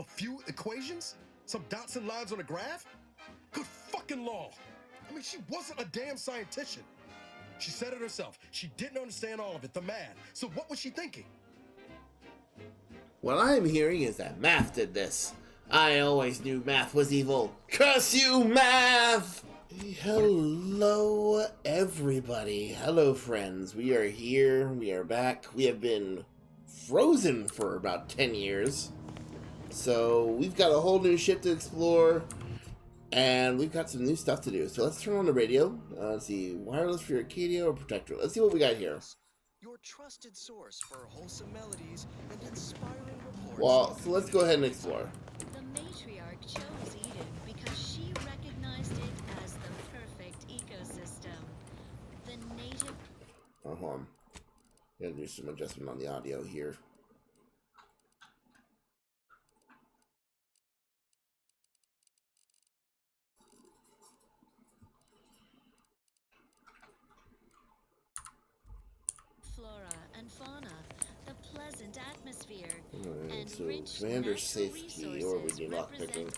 A few equations? Some dots and lines on a graph? Good fucking law. I mean, she wasn't a damn scientist. She said it herself. She didn't understand all of it, the math. So what was she thinking? What I'm hearing is that math did this. I always knew math was evil. Curse you, math! Hello, everybody. Hello, friends. We are here. We are back. We have been frozen for about 10 years. So we've got a whole new ship to explore. And we've got some new stuff to do. So let's turn on the radio. Let's see. Wireless for Arcadia or Protector. Let's see what we got here. Your trusted source for wholesome melodies and inspiring reports. Well, so let's go ahead and explore. The matriarch chose Eden because she recognized it as the perfect ecosystem. The native... Oh, hold on. Gotta do some adjustment on the audio here. flora and fauna, the pleasant atmosphere, Alright, and so rich Commander natural Safety, or we resources do lock represent picking.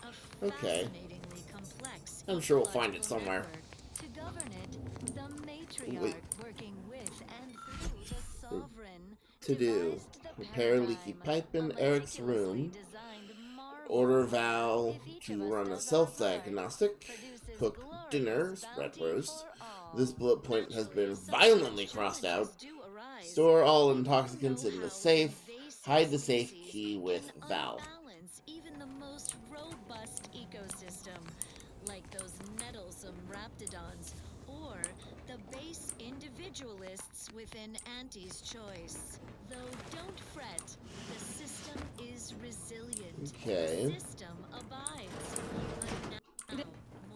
a Okay. fascinatingly complex I'm sure we'll find it ecological somewhere. network. To govern it, the matriarch, working with and through the sovereign, To do. devised the Repair leaky paradigm, pipe in a Eric's meticulously room. designed marvel. Order Val If each of to us run a does our self-diagnostic. part, produces Cook glorious dinner, spread bounty roast. for all. This bullet point has been Naturally, some violently such crossed out. challenges do arise. Store all We intoxicants don't in know the how safe. invasive Hide the safe species key with can Val. unbalance even the most robust ecosystem, like those nettlesome raptidons, or the base individualists within Auntie's choice. Though don't fret, the system is resilient. Okay. The system abides. But now,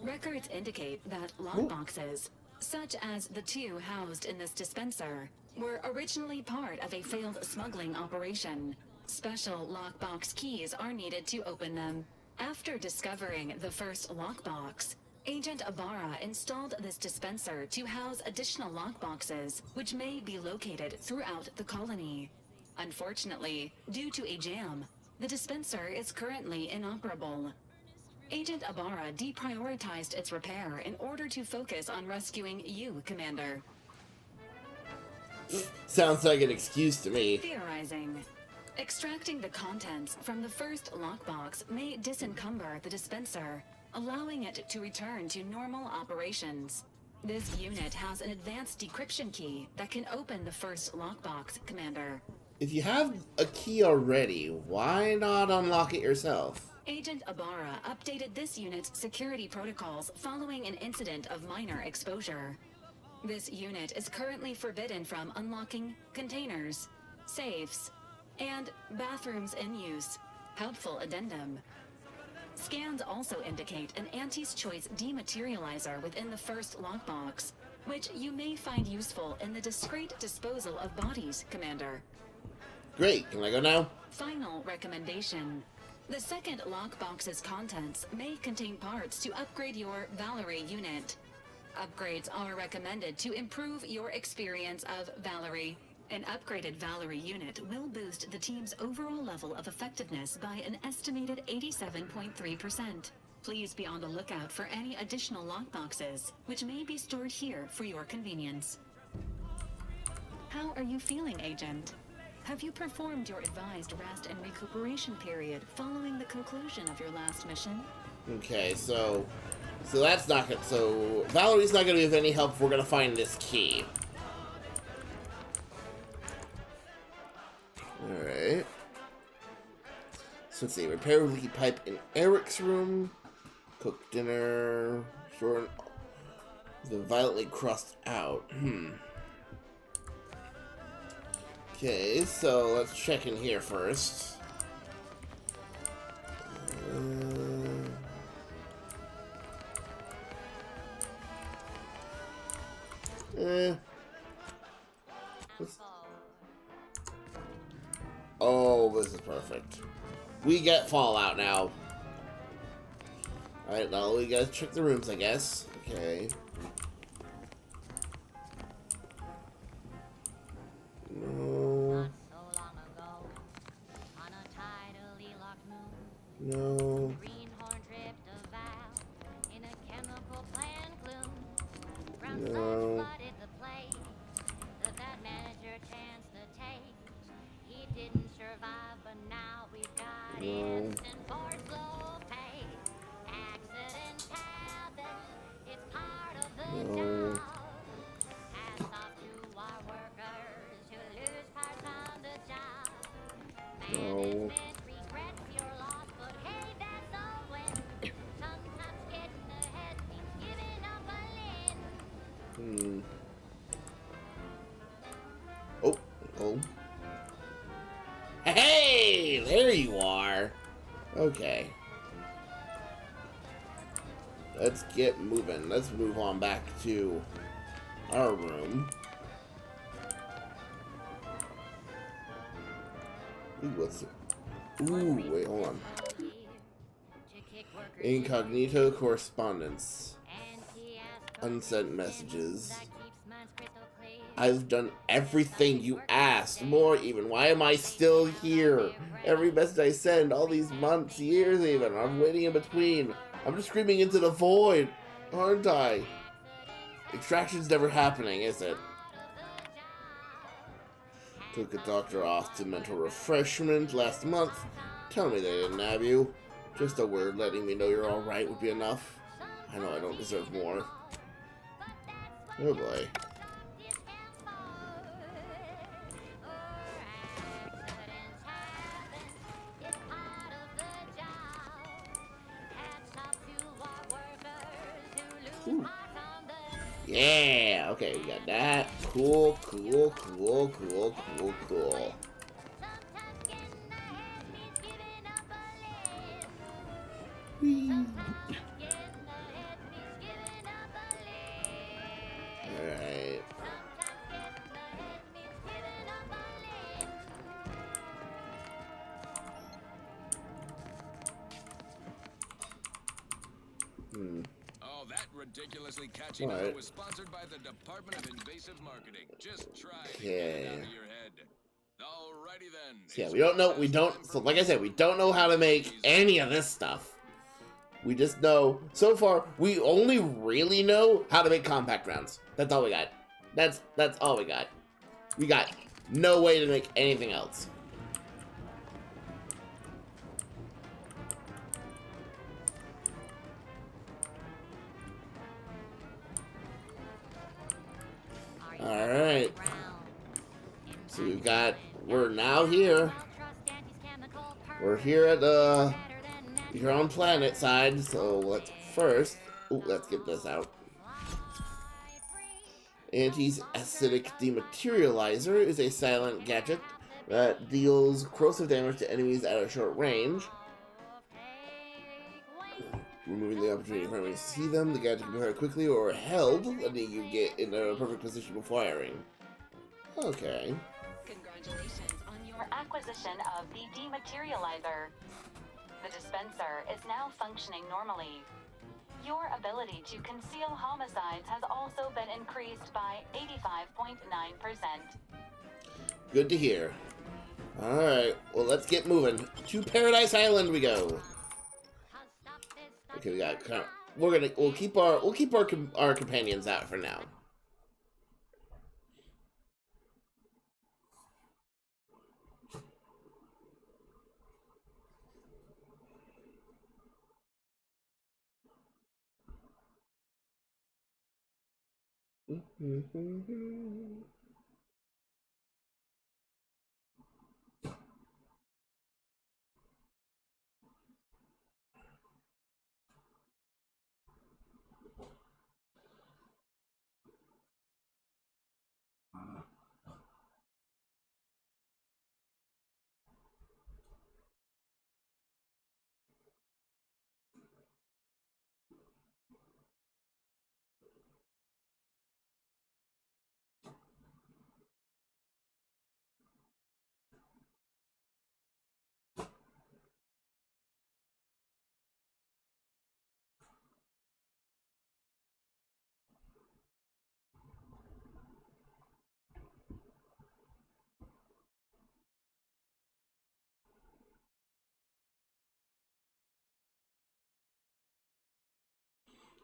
Records indicate that lockboxes, such as the two housed in this dispenser, were originally part of a failed smuggling operation. Special lockbox keys are needed to open them. After discovering the first lockbox, Agent Ibarra installed this dispenser to house additional lockboxes, which may be located throughout the colony. Unfortunately, due to a jam, the dispenser is currently inoperable. Agent Ibarra deprioritized its repair in order to focus on rescuing you, Commander. Sounds like an excuse to me. Theorizing. Extracting the contents from the first lockbox may disencumber the dispenser, allowing it to return to normal operations. This unit has an advanced decryption key that can open the first lockbox, Commander. If you have a key already, why not unlock it yourself? Agent Ibarra updated this unit's security protocols following an incident of minor exposure. This unit is currently forbidden from unlocking containers, safes, and bathrooms in use. Helpful addendum. Scans also indicate an Auntie's Choice dematerializer within the first lockbox, which you may find useful in the discreet disposal of bodies, Commander. Great, can I go now? Final recommendation. The second lockbox's contents may contain parts to upgrade your Valerie unit. Upgrades are recommended to improve your experience of Valerie. An upgraded Valerie unit will boost the team's overall level of effectiveness by an estimated 87.3%. Please be on the lookout for any additional lockboxes, which may be stored here for your convenience. How are you feeling, Agent? Have you performed your advised rest and recuperation period following the conclusion of your last mission? Okay, so that's not good. So Valerie's not gonna be of any help if we're gonna find this key. Alright. So let's see, repair leaky pipe in Eric's room. Cook dinner. Short. The violently crossed out. Okay, so let's check in here first. Oh, this is perfect. We get Fallout now. Alright, now we gotta check the rooms, I guess. Okay. No. No. Greenhorn tripped a valve in a chemical plant gloom. Brown No. sun flooded the place that manager chanced to take. He didn't survive, but now we've got No. instant for slow pay. Accidents happen, it's part of the No. job. Hats off to our workers who lose parts on the job. No. Management regrets your loss, but hey, that's a win. Sometimes getting ahead means giving up a limb. Oh. Oh. Hey! There you are. Okay. Let's get moving. Let's move on back to our room. Ooh, what's it? Ooh, wait, hold on. Incognito correspondence. Unsent messages. I've done everything you asked, more even. Why am I still here? Every message I send, all these months, years even, I'm waiting in between. I'm just screaming into the void, aren't I? Extraction's never happening, is it? Took a doctor off to mental refreshment last month. Tell me they didn't nab you. Just a word letting me know you're alright would be enough. I know I don't deserve more. Oh boy. Ooh. Yeah, okay, we got that. Cool, cool, cool, cool, cool, cool. Alright. Oh, that ridiculously catchy All right. number was sponsored by the Department of Invasive Marketing. Just try to get Okay. it out of your head. Alrighty then. So yeah, It's we don't know, broadcast time so for like I said, we don't know how to make any of this stuff. We just know, so far, we only really know how to make compact rounds. That's all we got. That's all we got. We got no way to make anything else. Alright. So we've got, we're now here. We're here at here on planetside, so let's first, let's get this out. Anti-acidic dematerializer is a silent gadget that deals corrosive damage to enemies at a short range. Removing the opportunity for enemies to see them, the gadget can be fired quickly or held, letting you get in a perfect position before firing. Okay. Congratulations on your acquisition of the dematerializer. The dispenser is now functioning normally. Your ability to conceal homicides has also been increased by 85.9%. Good to hear. Alright, well let's get moving. To Paradise Island we go. Okay, we got kind of, we'll keep our companions out for now.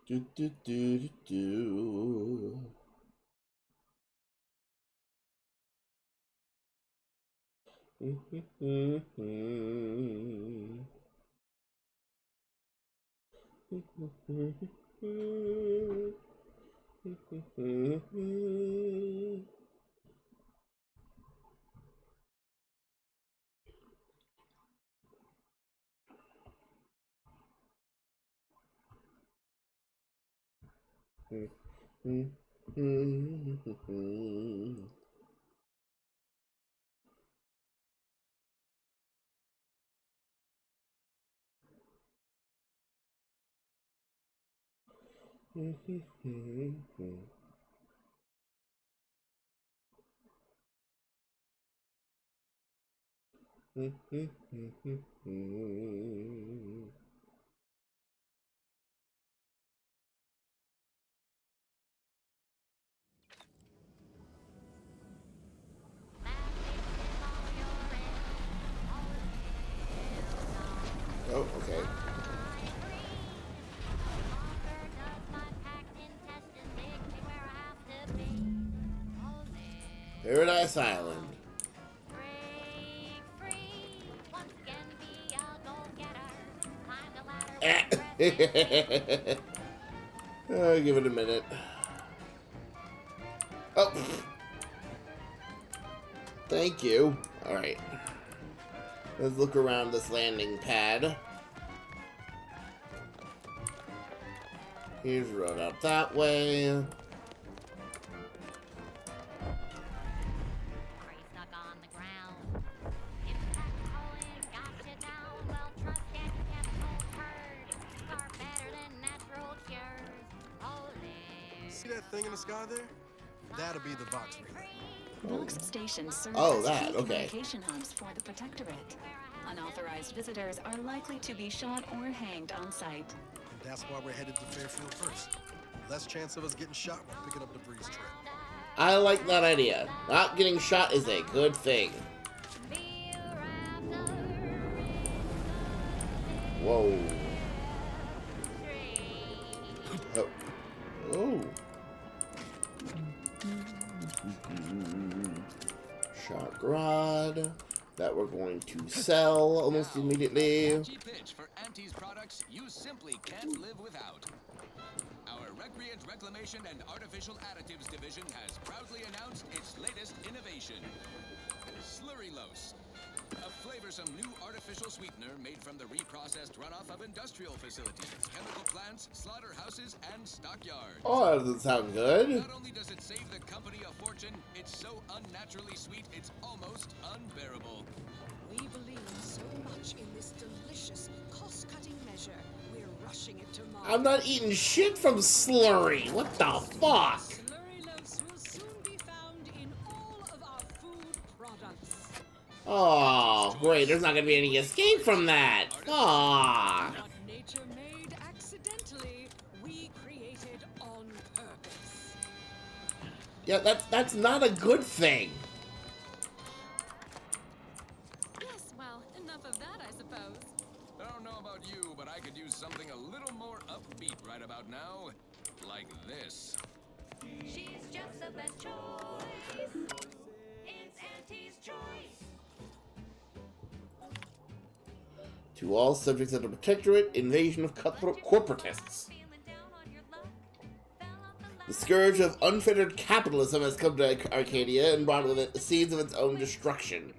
Do, do, do, do, do. Oh, okay. Paradise Island. Give it a minute. Oh, thank you. All right. Let's look around this landing pad. Here's the road out that way. See that thing in the sky there? That'll be the Vox relay. Vox stations serve Oh, as that, key okay. communication hubs for the Protectorate. Unauthorized visitors are likely to be shot or hanged on sight. And that's why we're headed to Fairfield first. Less chance of us getting shot while picking up the Vries trail. I like that idea. Not getting shot is a good thing. Whoa. Oh. Oh. Shock rod that we're going to sell almost immediately. Catchy pitch for Auntie's products you simply can't live without. Our Recreant Reclamation and Artificial Additives division has proudly announced its latest innovation, Slurrylose, a flavorsome new artificial sweetener made from the reprocessed runoff of industrial facilities, chemical plants, slaughterhouses, and stockyards. Oh, that doesn't sound good. Not only does it save the company a fortune, it's so unnaturally sweet it's almost unbearable. We believe so much in this delicious, cost-cutting measure, we're rushing it to market. I'm not eating shit from Slurry. What the fuck? Slurrylose will soon be found in all of our food products. Oh, great. There's not gonna be any escape from that. Fuck. What nature made accidentally, we created on purpose. Yeah, that's not a good thing. Yes, well, enough of that, I suppose. I don't know about you, but I could use something a little more upbeat right about now. Like this. She's just the best choice. It's Auntie's choice. To all subjects of the Protectorate, invasion of cutthroat corporatists. Feeling down on your luck. Fell off the The scourge of unfettered capitalism has come to Arcadia and brought with it the seeds of its own destruction.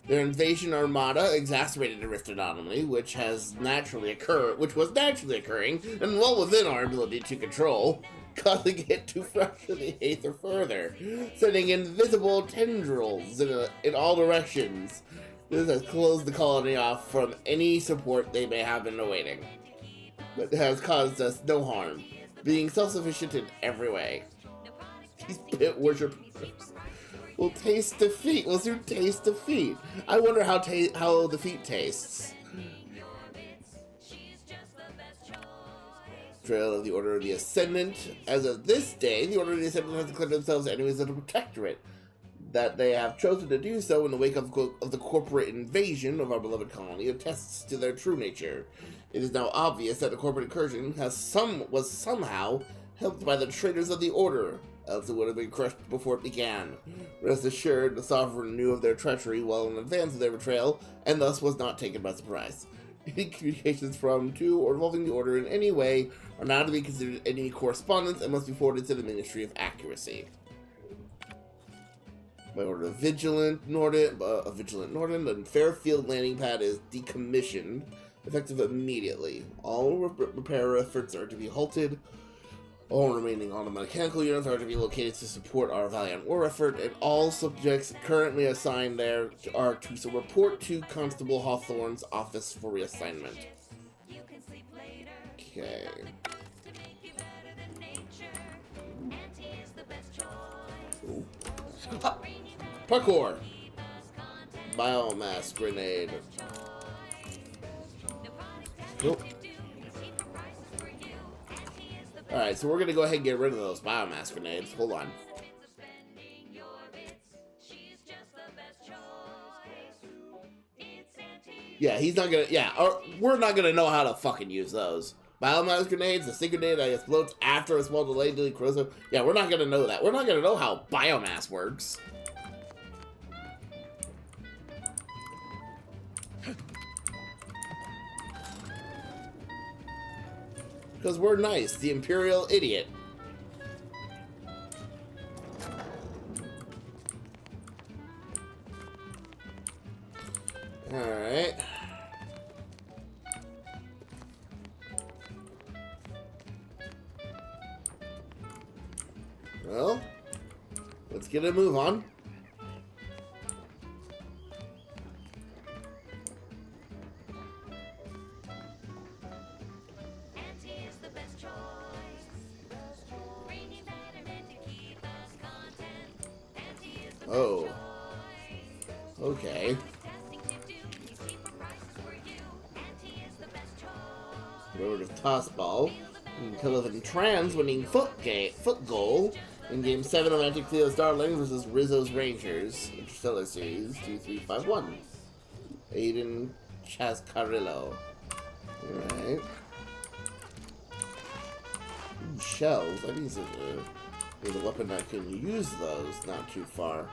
Their invasion armada exacerbated the rift anomaly, which was naturally occurring, and well within our ability to control, causing it to fracture the Aether further, sending invisible tendrils in all directions. This has closed the colony off from any support they may have been awaiting, but has caused us no harm, being self-sufficient in every way. These pit worshippers will taste defeat. Will soon taste defeat. I wonder how defeat tastes. Trail of the Order of the Ascendant. As of this day, the Order of the Ascendant has declared themselves enemies of the Protectorate. That they have chosen to do so in the wake of the corporate invasion of our beloved colony attests to their true nature. It is now obvious that the corporate incursion was somehow helped by the traitors of the Order, else it would have been crushed before it began. Rest assured, the Sovereign knew of their treachery well in advance of their betrayal, and thus was not taken by surprise. Any communications from, to, or involving the Order in any way are now to be considered enemy correspondence and must be forwarded to the Ministry of Accuracy. By order of Vigilant Norden, the Fairfield landing pad is decommissioned, effective immediately. All repair efforts are to be halted. All remaining automechanical units are to be located to support our valiant war effort, and all subjects currently assigned there are to report to Constable Hawthorne's office for reassignment. You can sleep later. Okay. To make you better than nature. Auntie is the best choice. Ooh. Bring you back Parkour! keep us content. Biomass grenade. No products that Nope. you do. Cheaper prices for you. Auntie is the best. Alright, so we're gonna go ahead and get rid of those biomass grenades. Hold on. Bits of spending your bits. She's just the best choice. It's Auntie. Yeah, he's not gonna. Yeah, or we're not gonna know how to fucking use those. Biomass grenades, the stick grenade that explodes after a small delay dealing corrosive. Yeah, we're not gonna know that. We're not gonna know how biomass works. Because we're nice, the Imperial Idiot. Alright. Well, let's get a move on. Auntie is the best choice. Bringing betterment to keep us content. Auntie is the Oh. best choice. Okay. Testing to do. Cheaper prices for you. Auntie is the best choice. Go to toss ball. Television Trans winning foot goal in Game 7 of Anti-Cleo's Darling versus Rizzo's Rangers, Interstellar Series 2351. Aiden Chascarillo. Alright. Shells. That means there's a weapon that can use those not too far.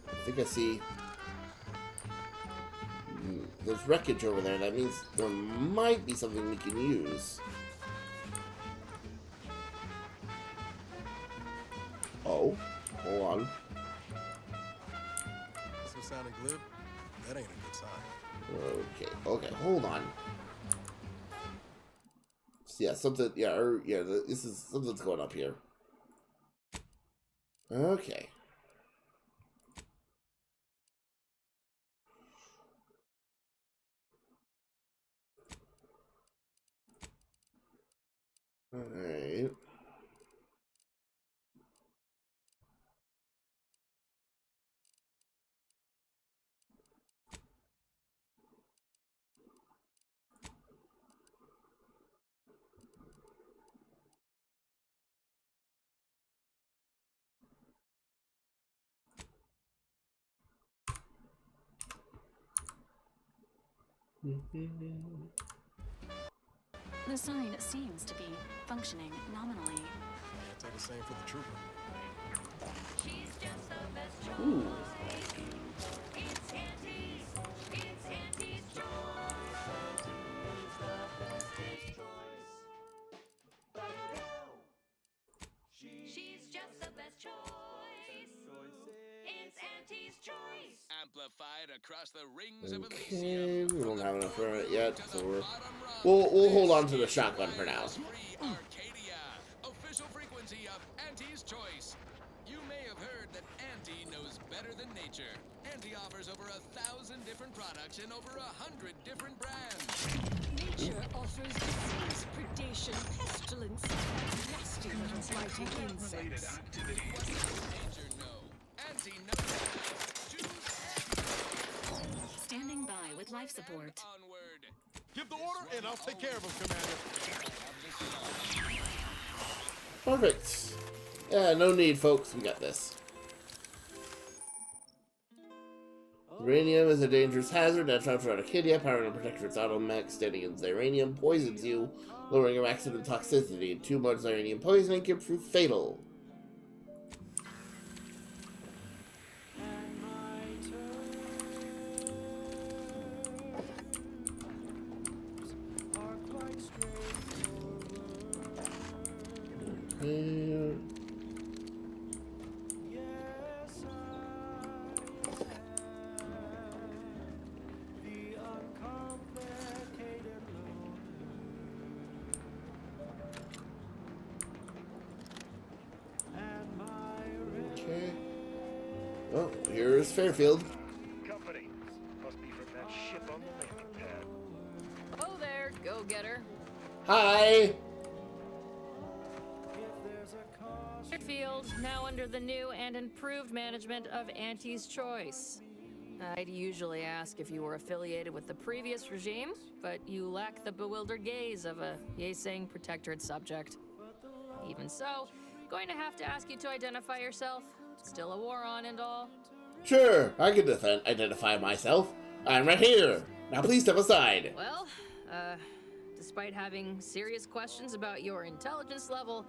I think I see. There's wreckage over there. That means there might be something we can use. Oh, hold on. Still sounding glib? That ain't a good sign. Okay, hold on. So yeah, something. Yeah, this is something's going up here. Okay. Alright. The sign seems to be functioning nominally. I'll take the same for the trooper. She's just the best choice. Ooh. It's Auntie's. It's Auntie's choice. She's just the best choice. It's Auntie's choice. Amplified across the rings of Okay, Elysium. we don't have enough for it yet, so To the we're, bottom rung. we'll hold on to the shotgun for now. Free Arcadia, official frequency of Auntie's choice. You may have heard that Auntie knows better than nature. Auntie offers over 1,000 different products in over 100 different brands. Nature offers disease, predation, pestilence, and nasty little biting insects. What does nature know? Auntie knows that. Choose Auntie. Standing by with life support. Onward. Give the order, and I'll take care of him, Commander. Perfect. Yeah, no need, folks. We got this. Uranium is a dangerous hazard that's found throughout Arcadia. Powering and protector its automech standing against uranium poisons you, lowering your maximum toxicity. 2 months uranium poisoning can prove fatal. Okay. Well, here's Fairfield. Company. Must be from that ship on the landing pad. Oh there, go-getter. Hi! Fairfield, now under the new and improved management of Auntie's Choice. I'd usually ask if you were affiliated with the previous regime, but you lack the bewildered gaze of a yay-saying protectorate subject. Even so, going to have to ask you to identify yourself. Still a war on and all. Sure, I can identify myself. I'm right here. Now please step aside. Well, despite having serious questions about your intelligence level,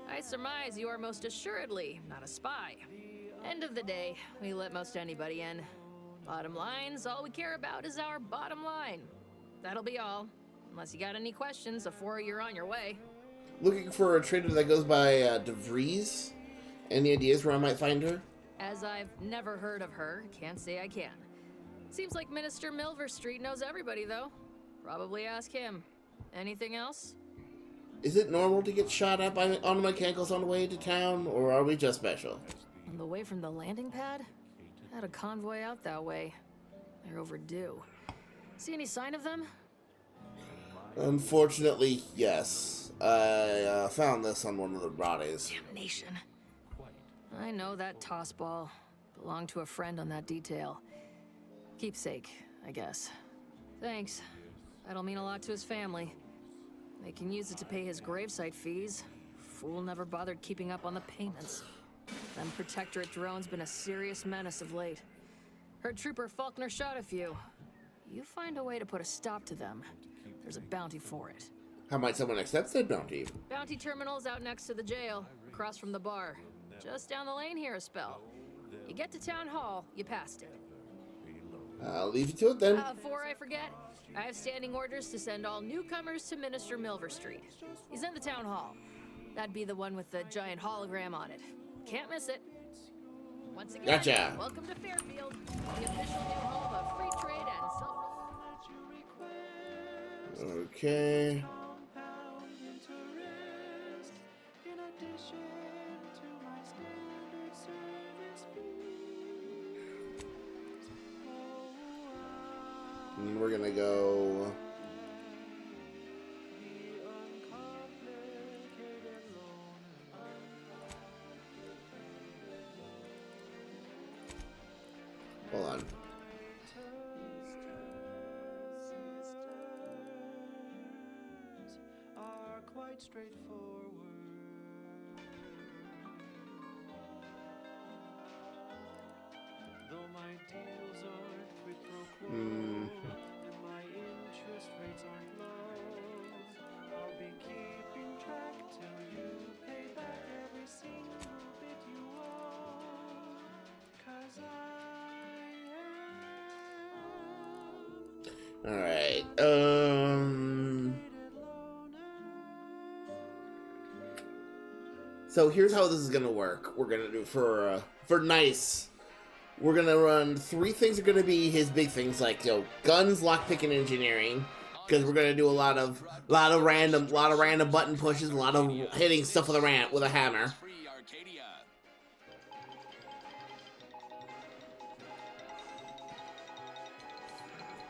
I surmise you are most assuredly not a spy. End of the day, we let most anybody in. Bottom line's all we care about is our bottom line. That'll be all. Unless you got any questions before you're on your way. Looking for a trader that goes by Vries. Any ideas where I might find her? As I've never heard of her, can't say I can. Seems like Minister Milver Street knows everybody, though. Probably ask him. Anything else? Is it normal to get shot at by auto mechanicals on the way to town, or are we just special? On the way from the landing pad? Had a convoy out that way. They're overdue. See any sign of them? Unfortunately, yes. I found this on one of the bodies. Damnation. I know that tossball. Belonged to a friend on that detail. Keepsake, I guess. Thanks. That'll mean a lot to his family. They can use it to pay his gravesite fees. Fool never bothered keeping up on the payments. Them Protectorate drones been a serious menace of late. Heard Trooper Faulkner shot a few. You find a way to put a stop to them. There's a bounty for it. How might someone accept that bounty? Bounty terminal's out next to the jail, across from the bar. Just down the lane here a spell. You get to Town Hall, you passed it. I'll leave you to it then. Before I forget, I have standing orders to send all newcomers to Minister Milver Street. He's in the Town Hall. That'd be the one with the giant hologram on it. Can't miss it. Once again, Gotcha. Welcome to Fairfield, the official new home of free trade and self... Okay. And we're gonna go. Hold on. Are quite straightforward. Though my deals aren't quid pro quo, and my interest rates aren't low, I'll be keeping track till you pay back every single bit you owe. 'Cause I am Alright, so here's how this is gonna work. We're gonna do for nice. We're gonna run 3 things are gonna be his big things, like guns, lockpick, and engineering. Because we're gonna do a lot of random button pushes, a lot of hitting stuff with a hammer.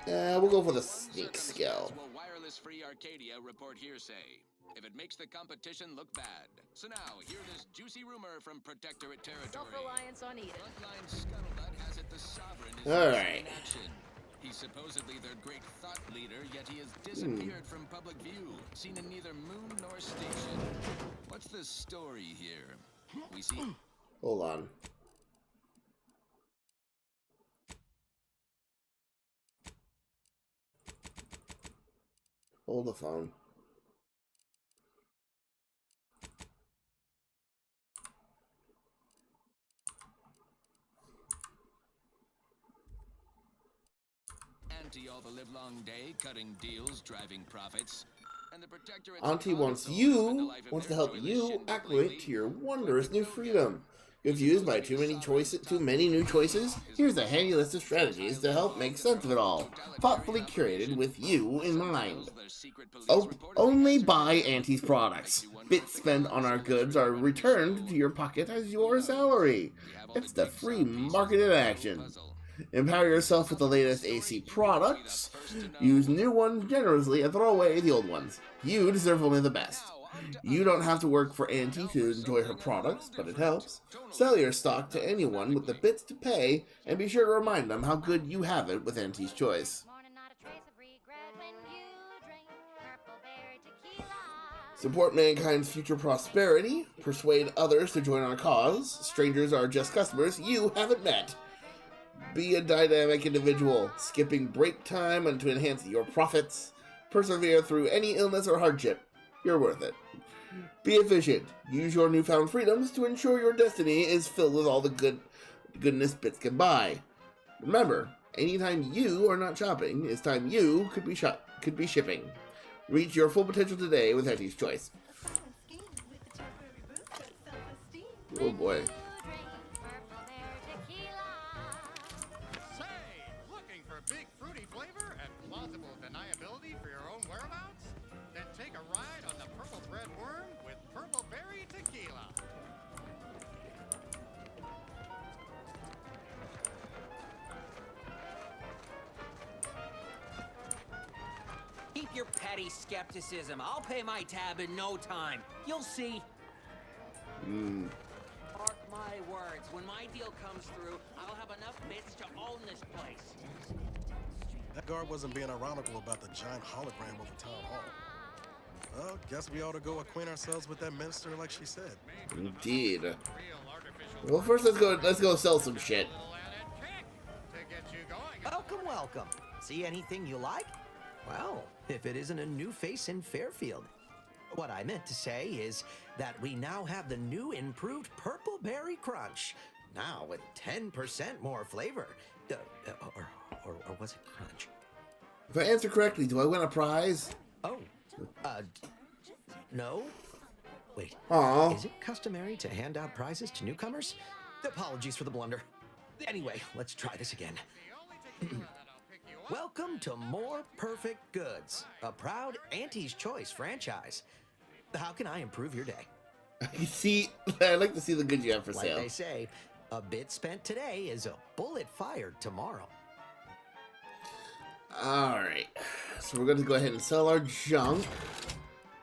We'll go for the sneak skill. Wireless free Arcadia report hearsay. If it makes the competition look bad. So now, hear this juicy rumor from Protectorate territory. Self-reliance on Eden. Frontline scuttlebutt has it the Sovereign is All right. in action. He's supposedly their great thought leader, yet he has disappeared from public view, seen in neither moon nor station. What's the story here? We see... Hold on. Hold the phone. Auntie all the livelong day, cutting deals, driving profits. And the protector Auntie wants to help you acclimate to your wondrous new freedom. Confused by too many new choices? Here's a handy list of strategies to help make sense of it all. Thoughtfully curated with you in mind. Oh, only buy Auntie's products. Bits spent on our goods are returned to your pocket as your salary. It's the free market in action. Empower yourself with the latest AC products. Use new ones generously and throw away the old ones. You deserve only the best. You don't have to work for Auntie to enjoy her products, but it helps. Sell your stock to anyone with the bits to pay, and be sure to remind them how good you have it with Auntie's Choice. Support mankind's future prosperity. Persuade others to join our cause. Strangers are just customers you haven't met. Be a dynamic individual, skipping break time and to enhance your profits. Persevere through any illness or hardship. You're worth it. Be efficient. Use your newfound freedoms to ensure your destiny is filled with all the goodness bits can buy. Remember, anytime you are not shopping is time you could be shipping. Reach your full potential today with Auntie's Choice. Oh boy. Big fruity flavor and plausible deniability for your own whereabouts? Then take a ride on the Purple Bread Worm with Purple Berry Tequila. Keep your petty skepticism. I'll pay my tab in no time. You'll see. Mark my words. When my deal comes through, I'll have enough bits to own this place. That guard wasn't being ironical about the giant hologram over town hall. Well, guess we ought to go acquaint ourselves with that minister like she said. Indeed. Well, first let's go sell some shit. Welcome, welcome. See anything you like? Well, if it isn't a new face in Fairfield. What I meant to say is that we now have the new improved Purple Berry Crunch. Now with 10% more flavor. Or was it crunch? If I answer correctly, do I win a prize? Oh, no. Wait, Aww. Is it customary to hand out prizes to newcomers? Apologies for the blunder. Anyway, let's try this again. Welcome to More Perfect Goods, a proud Auntie's Choice franchise. How can I improve your day? You see, I'd like to see the goods you have for sale. Like they say, a bit spent today is a bullet fired tomorrow. Alright, so we're going to go ahead and sell our junk.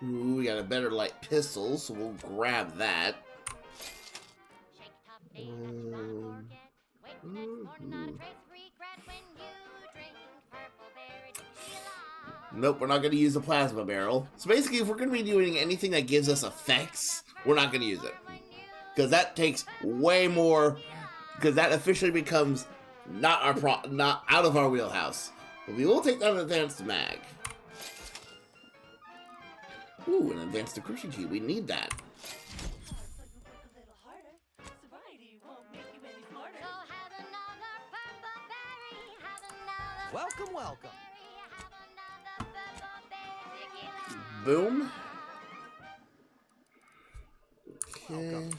Ooh, we got a better light pistol, so we'll grab that. Nope, we're not going to use the plasma barrel. So basically, if we're going to be doing anything that gives us effects, we're not going to use it. Because that takes way more, because that officially becomes not out of our wheelhouse. But we will take that advanced mag. Ooh, an advanced decryption key. We need that. Welcome, welcome. Boom. Okay. Welcome.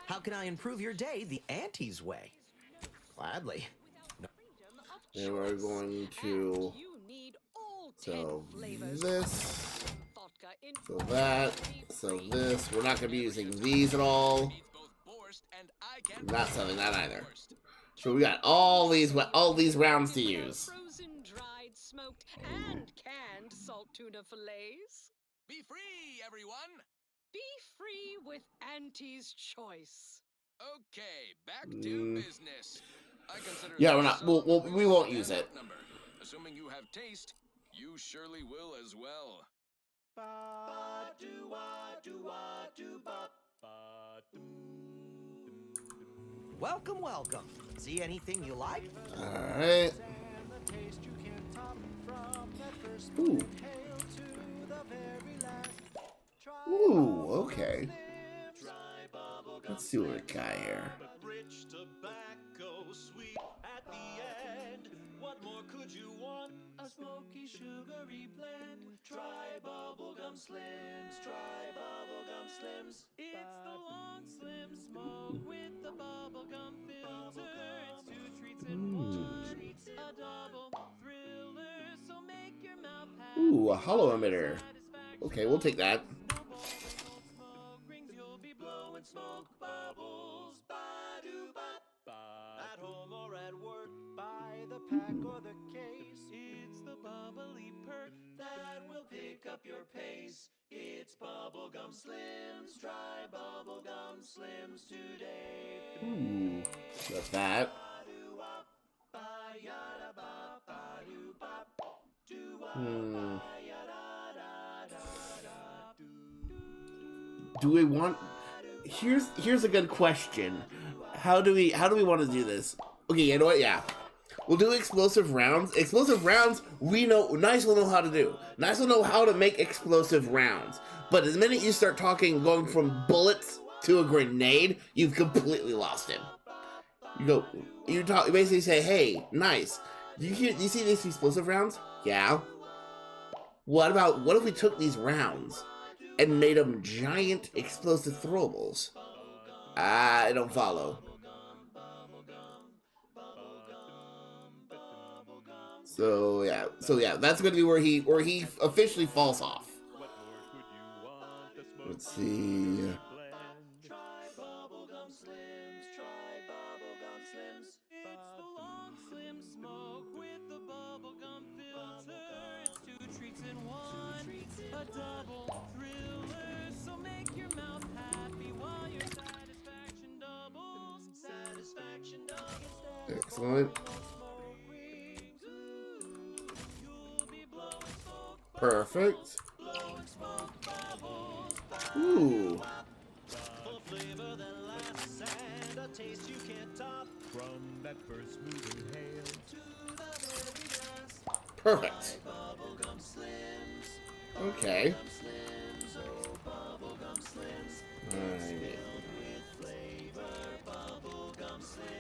How can I improve your day the Auntie's way? Gladly. And we're going to sell this, sell that, sell this. We're not going to be using these at all. Not selling that either. So we got all these rounds to use. Frozen, dried, smoked, and canned salt tuna fillets. Be free, everyone! Be free with Auntie's Choice. Okay, back to business. I consider yeah, we're not. We won't use it. Number. Assuming you have taste, you surely will as well. Welcome, welcome. See anything you like? Alright. Ooh. Let's see what we got here. Rich tobacco, sweet at the end. What more could you want? A smoky, sugary blend. Try bubblegum slims. Try bubblegum slims. It's the long slim smoke with the bubblegum filter. It's 2 treats in 1. A double thriller, so make your mouth happy. Ooh, a hollow emitter. Okay, we'll take that. Smoke rings, you'll be blowing smoke bubbles. Ba-do-bop. At home or at work, by the pack or the case, it's the bubbly perk that will pick up your pace. It's bubblegum slims. Try bubblegum slims today. Ooh, got that. Do we want? Here's a good question. How do we want to do this? Okay, you know what? Yeah, we'll do explosive rounds. Explosive rounds, we know. Nice will know how to do. Nice will know how to make explosive rounds. But the minute you start talking, going from bullets to a grenade, you've completely lost him. You basically say, "Hey, nice. You see these explosive rounds? Yeah. What if we took these rounds and made them giant explosive throwables?" I don't follow. So yeah, that's gonna be where he officially falls off. Let's see. Try bubblegum slims. Try bubblegum slims. It's the long slim smoke with the bubblegum filter. It's 2 treats in 1. A double thriller, so make your mouth happy while your satisfaction doubles. Satisfaction doubles. Excellent. Perfect. Ooh. Flavor that lasts and a taste you can't top. From that first moving hail to the very last. Perfect. Bubblegum slims. Okay. Slims, oh bubblegum slims.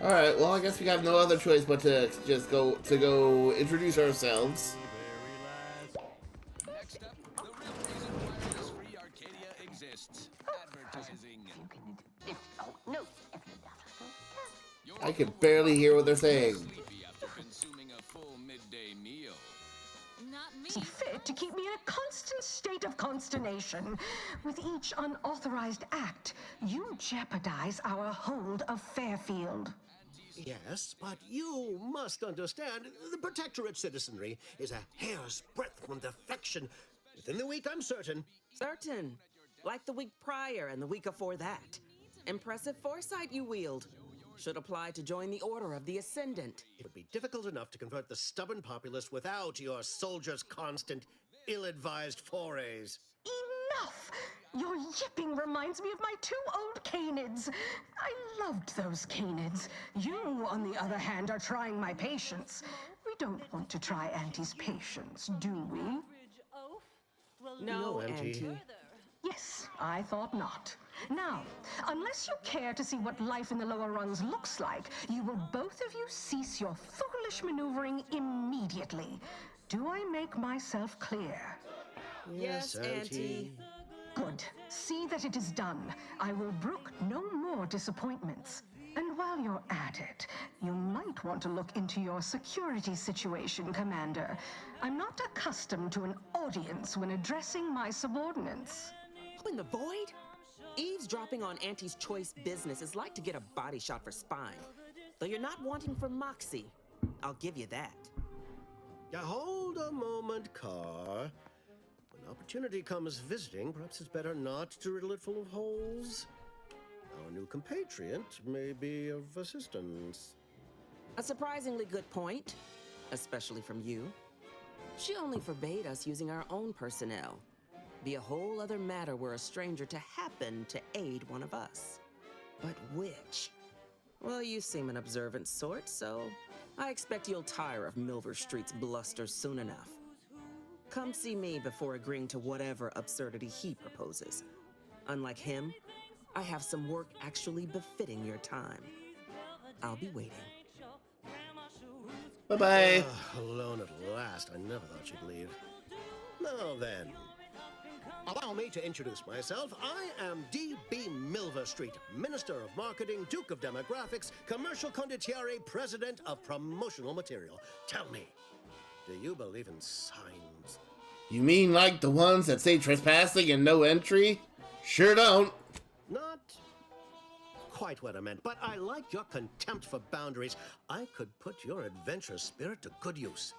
All right. Well, I guess we have no other choice but to just go introduce ourselves. Next up, the real reason why this free Arcadia exists. Advertising. I can barely hear what they're saying. Sleepy after consuming a full midday meal. Not me. Fit to keep me in a constant state of consternation. With each unauthorized act, you jeopardize our hold of Fairfield. Yes, but you must understand, the Protectorate citizenry is a hair's breadth from defection. Within the week, I'm certain. Certain. Like the week prior and the week before that. Impressive foresight you wield. Should apply to join the Order of the Ascendant. It would be difficult enough to convert the stubborn populace without your soldiers' constant, ill-advised forays. Enough! Your yipping reminds me of my 2 old canids. I loved those canids. You, on the other hand, are trying my patience. We don't want to try Auntie's patience, do we? No, Auntie. Auntie. Yes, I thought not. Now, unless you care to see what life in the lower rungs looks like, you will both of you cease your foolish maneuvering immediately. Do I make myself clear? Yes, Auntie. Good. See that it is done. I will brook no more disappointments. And while you're at it, you might want to look into your security situation, Commander. I'm not accustomed to an audience when addressing my subordinates. In the void? Eavesdropping on Auntie's choice business is like to get a body shot for spine. Though you're not wanting for moxie. I'll give you that. Now, hold a moment, Carr. When opportunity comes visiting, perhaps it's better not to riddle it full of holes. Our new compatriot may be of assistance. A surprisingly good point, especially from you. She only forbade us using our own personnel. Be a whole other matter were a stranger to happen to aid one of us. But which? Well, you seem an observant sort, so I expect you'll tire of Milver Street's bluster soon enough. Come see me before agreeing to whatever absurdity he proposes. Unlike him, I have some work actually befitting your time. I'll be waiting. Bye-bye. Alone at last. I never thought you'd leave. Now then, allow me to introduce myself. I am D.B. Milverstreet, Minister of Marketing, Duke of Demographics, Commercial Condottiere, President of Promotional Material. Tell me, do you believe in signs? You mean like the ones that say trespassing and no entry? Sure don't. Not quite what I meant, but I like your contempt for boundaries. I could put your adventurous spirit to good use.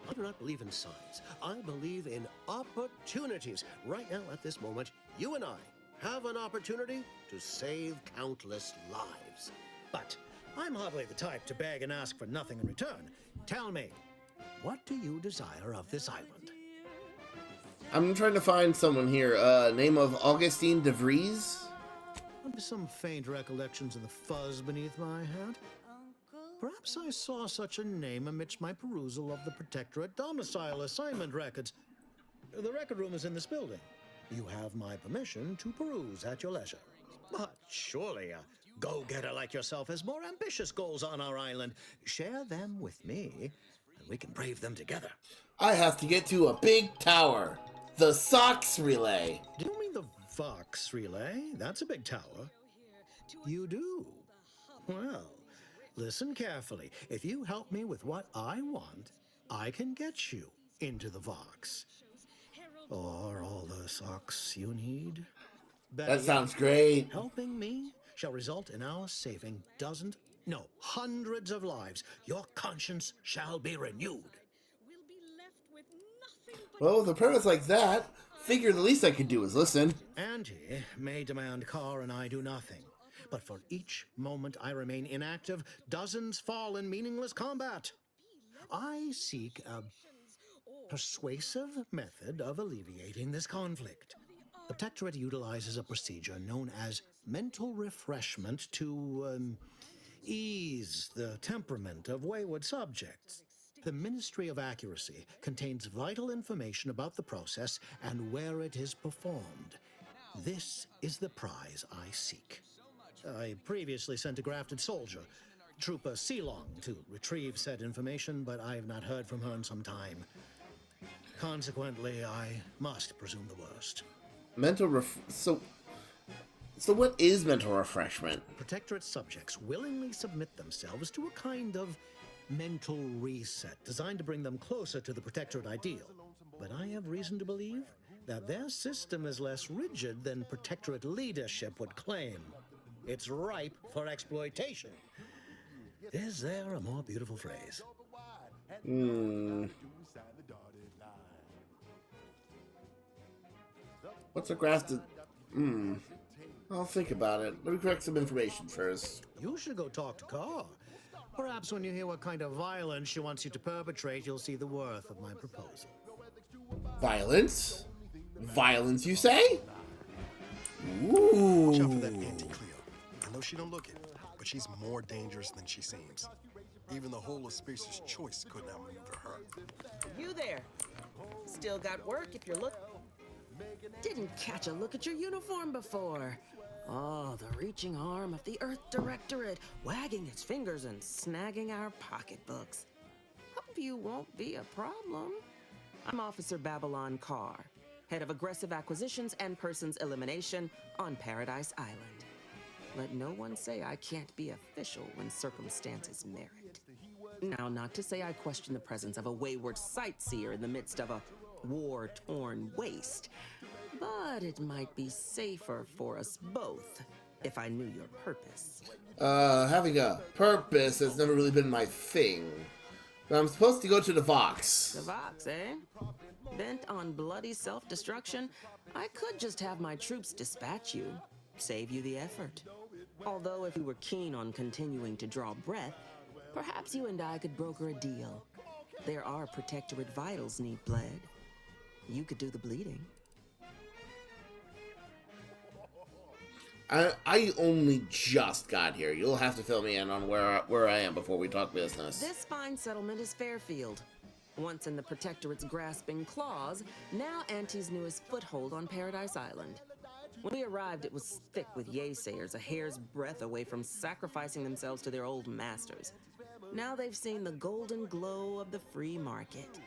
I do not believe in signs. I believe in opportunities. Right now, at this moment, you and I have an opportunity to save countless lives. But I'm hardly the type to beg and ask for nothing in return. Tell me, what do you desire of this island? I'm trying to find someone here. Name of Augustine de Vries? Some faint recollections of the fuzz beneath my hat. Perhaps I saw such a name amidst my perusal of the Protectorate domicile assignment records. The record room is in this building. You have my permission to peruse at your leisure. But surely a go-getter like yourself has more ambitious goals on our island. Share them with me, and we can brave them together. I have to get to a big tower. The Sox Relay. Do you mean the Vox Relay? That's a big tower. You do? Well, listen carefully. If you help me with what I want, I can get you into the Vox. Or all the socks you need. That sounds great. Helping me shall result in our saving dozens, no, hundreds of lives. Your conscience shall be renewed. Well, with a premise like that, figure the least I could do is listen. Auntie may demand Carr and I do nothing. But for each moment I remain inactive, dozens fall in meaningless combat. I seek a persuasive method of alleviating this conflict. The Protectorate utilizes a procedure known as mental refreshment to ease the temperament of wayward subjects. The Ministry of Accuracy contains vital information about the process and where it is performed. This is the prize I seek. I previously sent a grafted soldier, Trooper Sealong, to retrieve said information, but I have not heard from her in some time. Consequently, I must presume the worst. So what is mental refreshment? Protectorate subjects willingly submit themselves to a kind of mental reset designed to bring them closer to the Protectorate ideal. But I have reason to believe that their system is less rigid than Protectorate leadership would claim. It's ripe for exploitation. Is there a more beautiful phrase? What's a grafted? I'll think about it. Let me correct some information first. You should go talk to Carr. Perhaps when you hear what kind of violence she wants you to perpetrate, you'll see the worth of my proposal. Violence? Violence, you say? Ooh. Watch out for that Auntie Cleo. I know she don't look it, but she's more dangerous than she seems. Even the whole of Spacer's Choice couldn't outmaneuver her. You there? Still got work if you're looking. Didn't catch a look at your uniform before. Oh, the reaching arm of the Earth Directorate, wagging its fingers and snagging our pocketbooks. Hope you won't be a problem. I'm Officer Babylon Carr, head of aggressive acquisitions and persons elimination on Paradise Island. Let no one say I can't be official when circumstances merit. Now, not to say I question the presence of a wayward sightseer in the midst of a war-torn waste, but it might be safer for us both if I knew your purpose. Having a purpose has never really been my thing. But I'm supposed to go to the Vox. The Vox, eh? Bent on bloody self-destruction, I could just have my troops dispatch you, save you the effort. Although if you were keen on continuing to draw breath, perhaps you and I could broker a deal. There are Protectorate vitals need bled. You could do the bleeding. I only just got here. You'll have to fill me in on where I am before we talk business. This fine settlement is Fairfield. Once in the Protectorate's grasping claws, now Auntie's newest foothold on Paradise Island. When we arrived, it was thick with yaysayers, a hair's breadth away from sacrificing themselves to their old masters. Now they've seen the golden glow of the free market.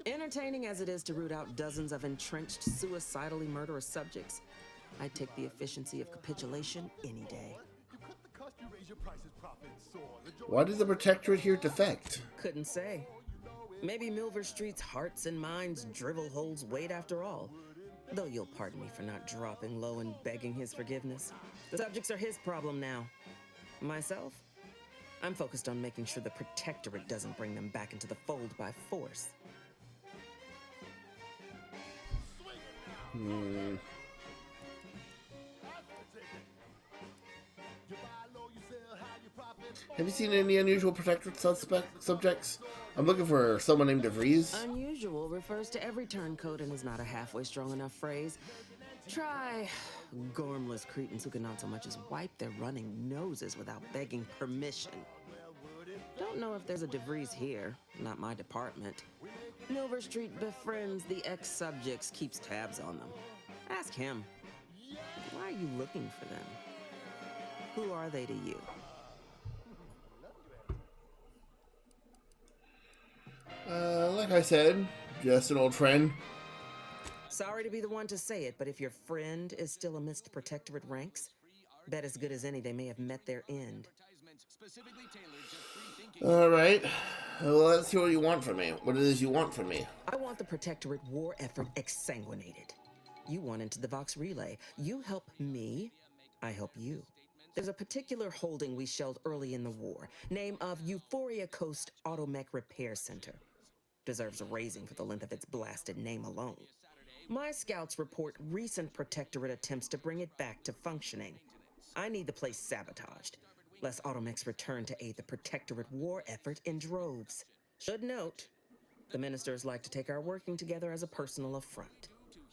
Entertaining as it is to root out dozens of entrenched, suicidally murderous subjects, I'd take the efficiency of capitulation any day. Why did the Protectorate here defect? Couldn't say. Maybe Milver Street's hearts and minds drivel holds weight after all. Though you'll pardon me for not dropping low and begging his forgiveness. The subjects are his problem now. Myself? I'm focused on making sure the Protectorate doesn't bring them back into the fold by force. Have you seen any unusual Protectorate subjects? I'm looking for someone named Vries. Unusual refers to every turncoat and is not a halfway strong enough phrase. Try gormless cretins who can not so much as wipe their running noses without begging permission. Don't know if there's a DeVries here, not my department. Milver Street befriends the ex-subjects, keeps tabs on them. Ask him. Why are you looking for them? Who are they to you? Like I said, just an old friend. Sorry to be the one to say it, but if your friend is still amidst Protectorate ranks, bet as good as any they may have met their end. Alright. Well, let's see what you want from me. What it is you want from me. I want the Protectorate war effort exsanguinated. You want into the Vox Relay. You help me, I help you. There's a particular holding we shelled early in the war. Name of Euphoria Coast Automech Repair Center. Deserves a raising for the length of its blasted name alone. My scouts report recent Protectorate attempts to bring it back to functioning. I need the place sabotaged, lest Automechs return to aid the Protectorate war effort in droves. Should note, the ministers like to take our working together as a personal affront.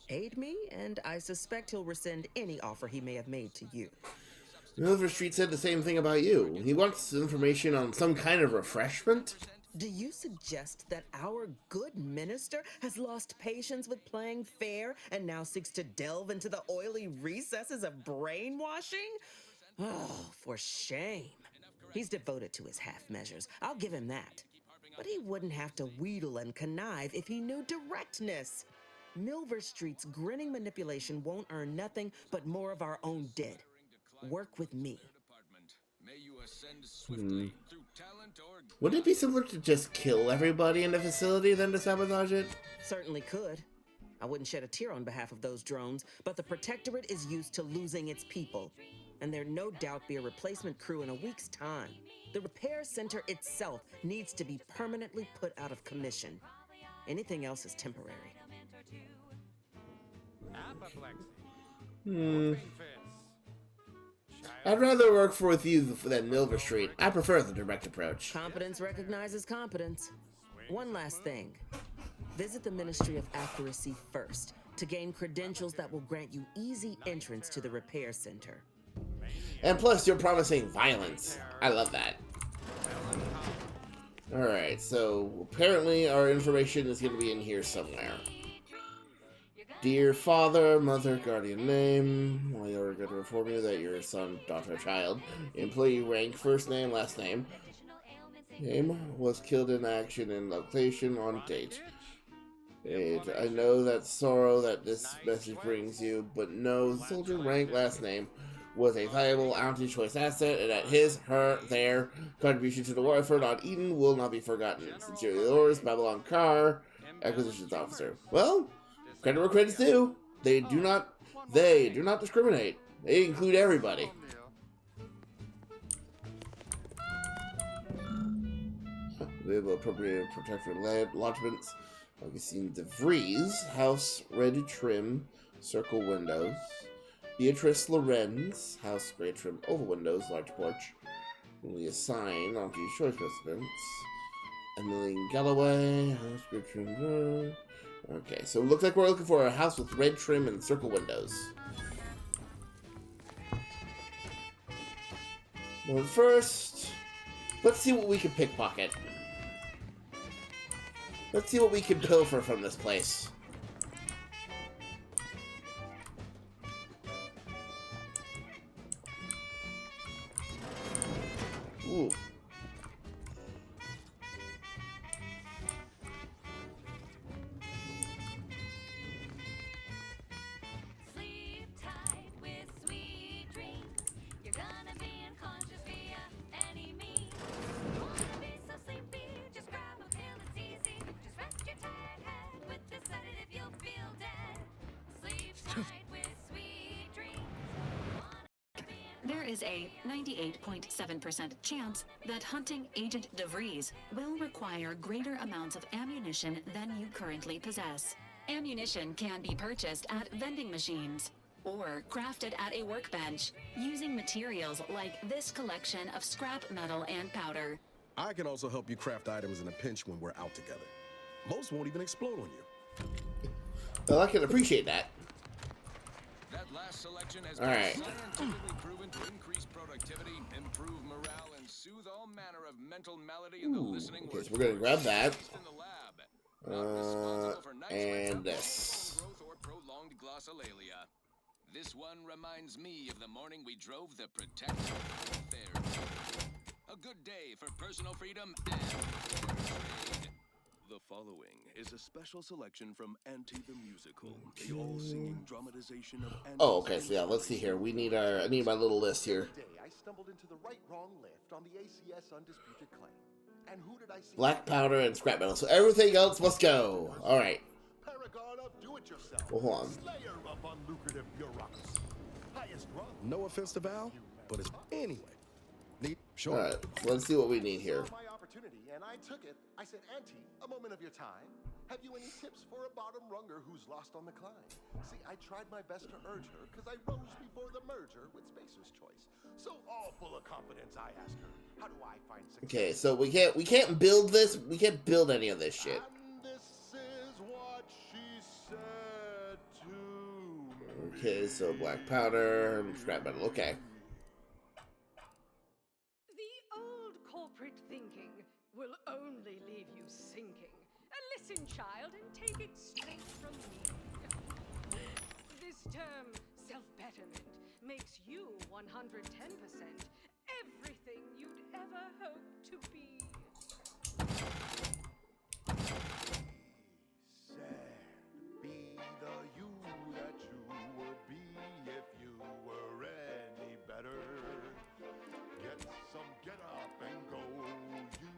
Aid me, and I suspect he'll rescind any offer he may have made to you. Milver Street said the same thing about you. He wants information on some kind of refreshment. Do you suggest that our good minister has lost patience with playing fair and now seeks to delve into the oily recesses of brainwashing? Oh, for shame. He's devoted to his half measures. I'll give him that. But he wouldn't have to wheedle and connive if he knew directness. Milver Street's grinning manipulation won't earn nothing but more of our own dead. Work with me. Would it be simpler to just kill everybody in the facility than to sabotage it? Certainly could. I wouldn't shed a tear on behalf of those drones, but the Protectorate is used to losing its people. And there'd no doubt be a replacement crew in a week's time. The repair center itself needs to be permanently put out of commission. Anything else is temporary. I'd rather work with you than Milver Street. I prefer the direct approach. Competence recognizes competence. One last thing. Visit the Ministry of Accuracy first to gain credentials that will grant you easy entrance to the repair center. And plus, you're promising violence. I love that. Alright, so apparently our information is going to be in here somewhere. Dear father, mother, guardian name. We are going to inform you that your son, daughter, child, employee rank, first name, last name. Name was killed in action in location on date. I know that sorrow that this message brings you, but no, soldier rank, last name was a valuable anti-choice asset, and that his, her, their contribution to the war effort on Eden will not be forgotten. Sincerely yours, Babylon Carr, Acquisitions Officer. Well, credit where credit's due. They do not discriminate. They include everybody. We have appropriate protector lodgements. We've seen the Vries, house, red trim, circle windows. Beatrice Lorenz, house, gray trim, oval windows, large porch. We assign onto your choice residents. Emmeline Galloway, house, gray trim. Okay, so it looks like we're looking for a house with red trim and circle windows. But first, let's see what we can pickpocket. Let's see what we can pilfer from this place. is a 98.7% chance that hunting Agent De Vries will require greater amounts of ammunition than you currently possess. Ammunition can be purchased at vending machines or crafted at a workbench using materials like this collection of scrap metal and powder. I can also help you craft items in a pinch when we're out together. Most won't even explode on you. Well, I can appreciate that. That last selection has All been right. scientifically proven to increase productivity, improve morale, and soothe all manner of mental malady in the listening Okay, so we're gonna grab that. And this. growth or prolonged glossolalia. This one reminds me of the morning we drove the protector Fairfield. A good day for personal freedom and trade. The following is a special selection from Auntie the Musical, the all-singing dramatization of Auntie. Oh, okay, so yeah, let's see here. I need my little list here. I stumbled into the right-wrong lift on the ACS Undisputed Claim. And who did I see? Black powder and scrap metal. So everything else must go. Alright. Paragon of do-it-yourself. Well, hold on. Slayer of unlucrative bureaucracy. Highest rung. No offense to Val, but it's anyway. Sure. Alright, so let's see what we need here. My opportunity, and I took it. I said, Auntie, a moment of your time. Have you any tips for a bottom runger who's lost on the climb? See, I tried my best to urge her, because I rose before the merger with Spacer's Choice. So all full of confidence, I asked her, how do I find success? Okay, so we can't build this. We can't build any of this shit. And this is what she said to me. Okay, so black powder, scrap metal. Okay. The old corporate thinking will only leave you sinking. Listen, child, and take it straight from me. This term, self-betterment, makes you 110% everything you'd ever hope to be. Said, be the you that you would be if you were any better. Get up and go. You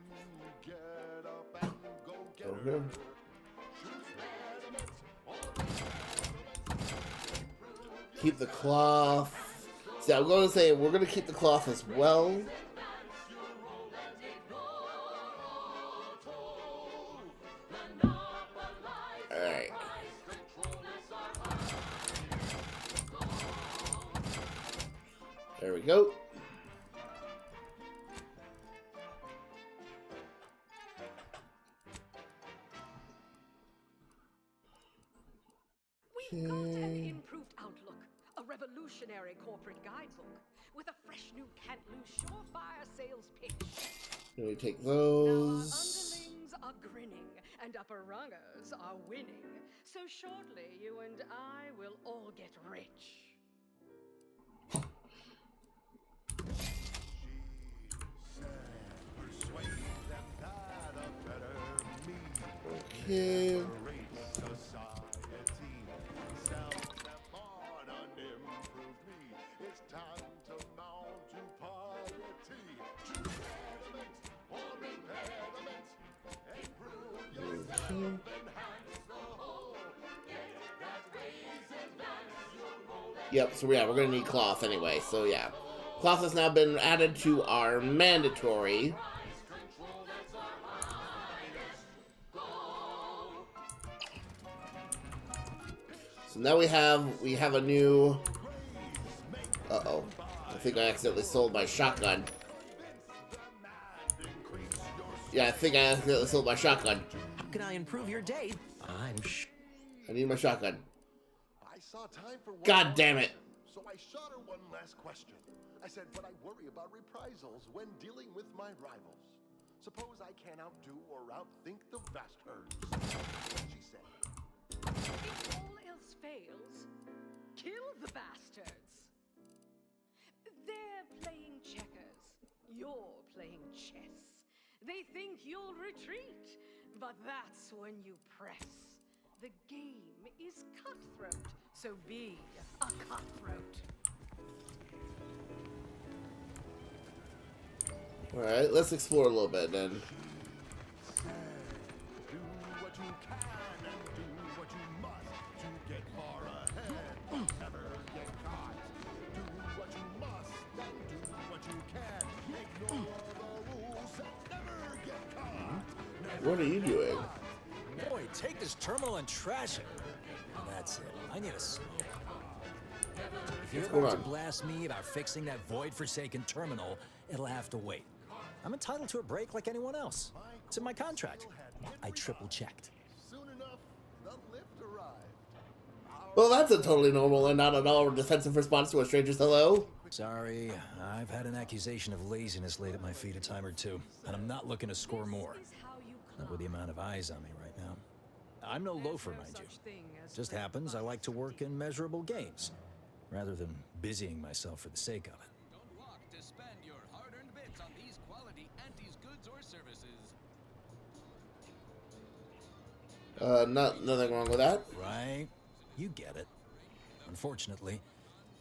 get up and go get her. Keep the cloth. See, I'm going to say we're going to keep the cloth as well. Alright. There we go. We've got an improved outlook, a revolutionary corporate guidebook with a fresh new can't lose surefire sales pitch. Let me take Now our those. underlings are grinning and upper rungers are winning. So shortly you and I will all get rich. Persuade them that a better me. Okay. Society. Sell them on an improved me. It's time to mount to piety. Choose pediment or impediment. Improve yourself, enhance the whole. Get that raise, advance your role. Yep, so yeah, we're going to need cloth anyway, so yeah. Cloth has now been added to our mandatory. So now we have a new. Uh-oh. I think I accidentally sold my shotgun. Yeah, I think I accidentally sold my shotgun. How can I improve your day? I need my shotgun. I saw time for one God more damn it. question, So I shot her one last question. I said, but I worry about reprisals when dealing with my rivals. Suppose I can't outdo or outthink the vast herds. She said, If all else fails, kill the bastards. They're playing checkers. You're playing chess. They think you'll retreat, but that's when you press. The game is cutthroat, so be a cutthroat. Alright, let's explore a little bit then. do what you can and do what you must to get far ahead. Never get caught. Do what you must and What are you doing? Boy, take this terminal and trash it. That's it. I need a smoke. If you're What's going about to on? blast me about fixing that void-forsaken terminal, it'll have to wait. I'm entitled to a break like anyone else. It's in my contract. I triple-checked. Soon enough, the lift arrived. Well, that's a totally normal and not at all defensive response to a stranger's hello. Sorry, I've had an accusation of laziness laid at my feet a time or two, and I'm not looking to score more. Not with the amount of eyes on me right now. I'm no loafer, mind you. Just happens I like to work in measurable gains, rather than busying myself for the sake of it. Don't walk to spend your hard-earned bits on these quality Anti's goods or services. Nothing wrong with that. Right? You get it. Unfortunately,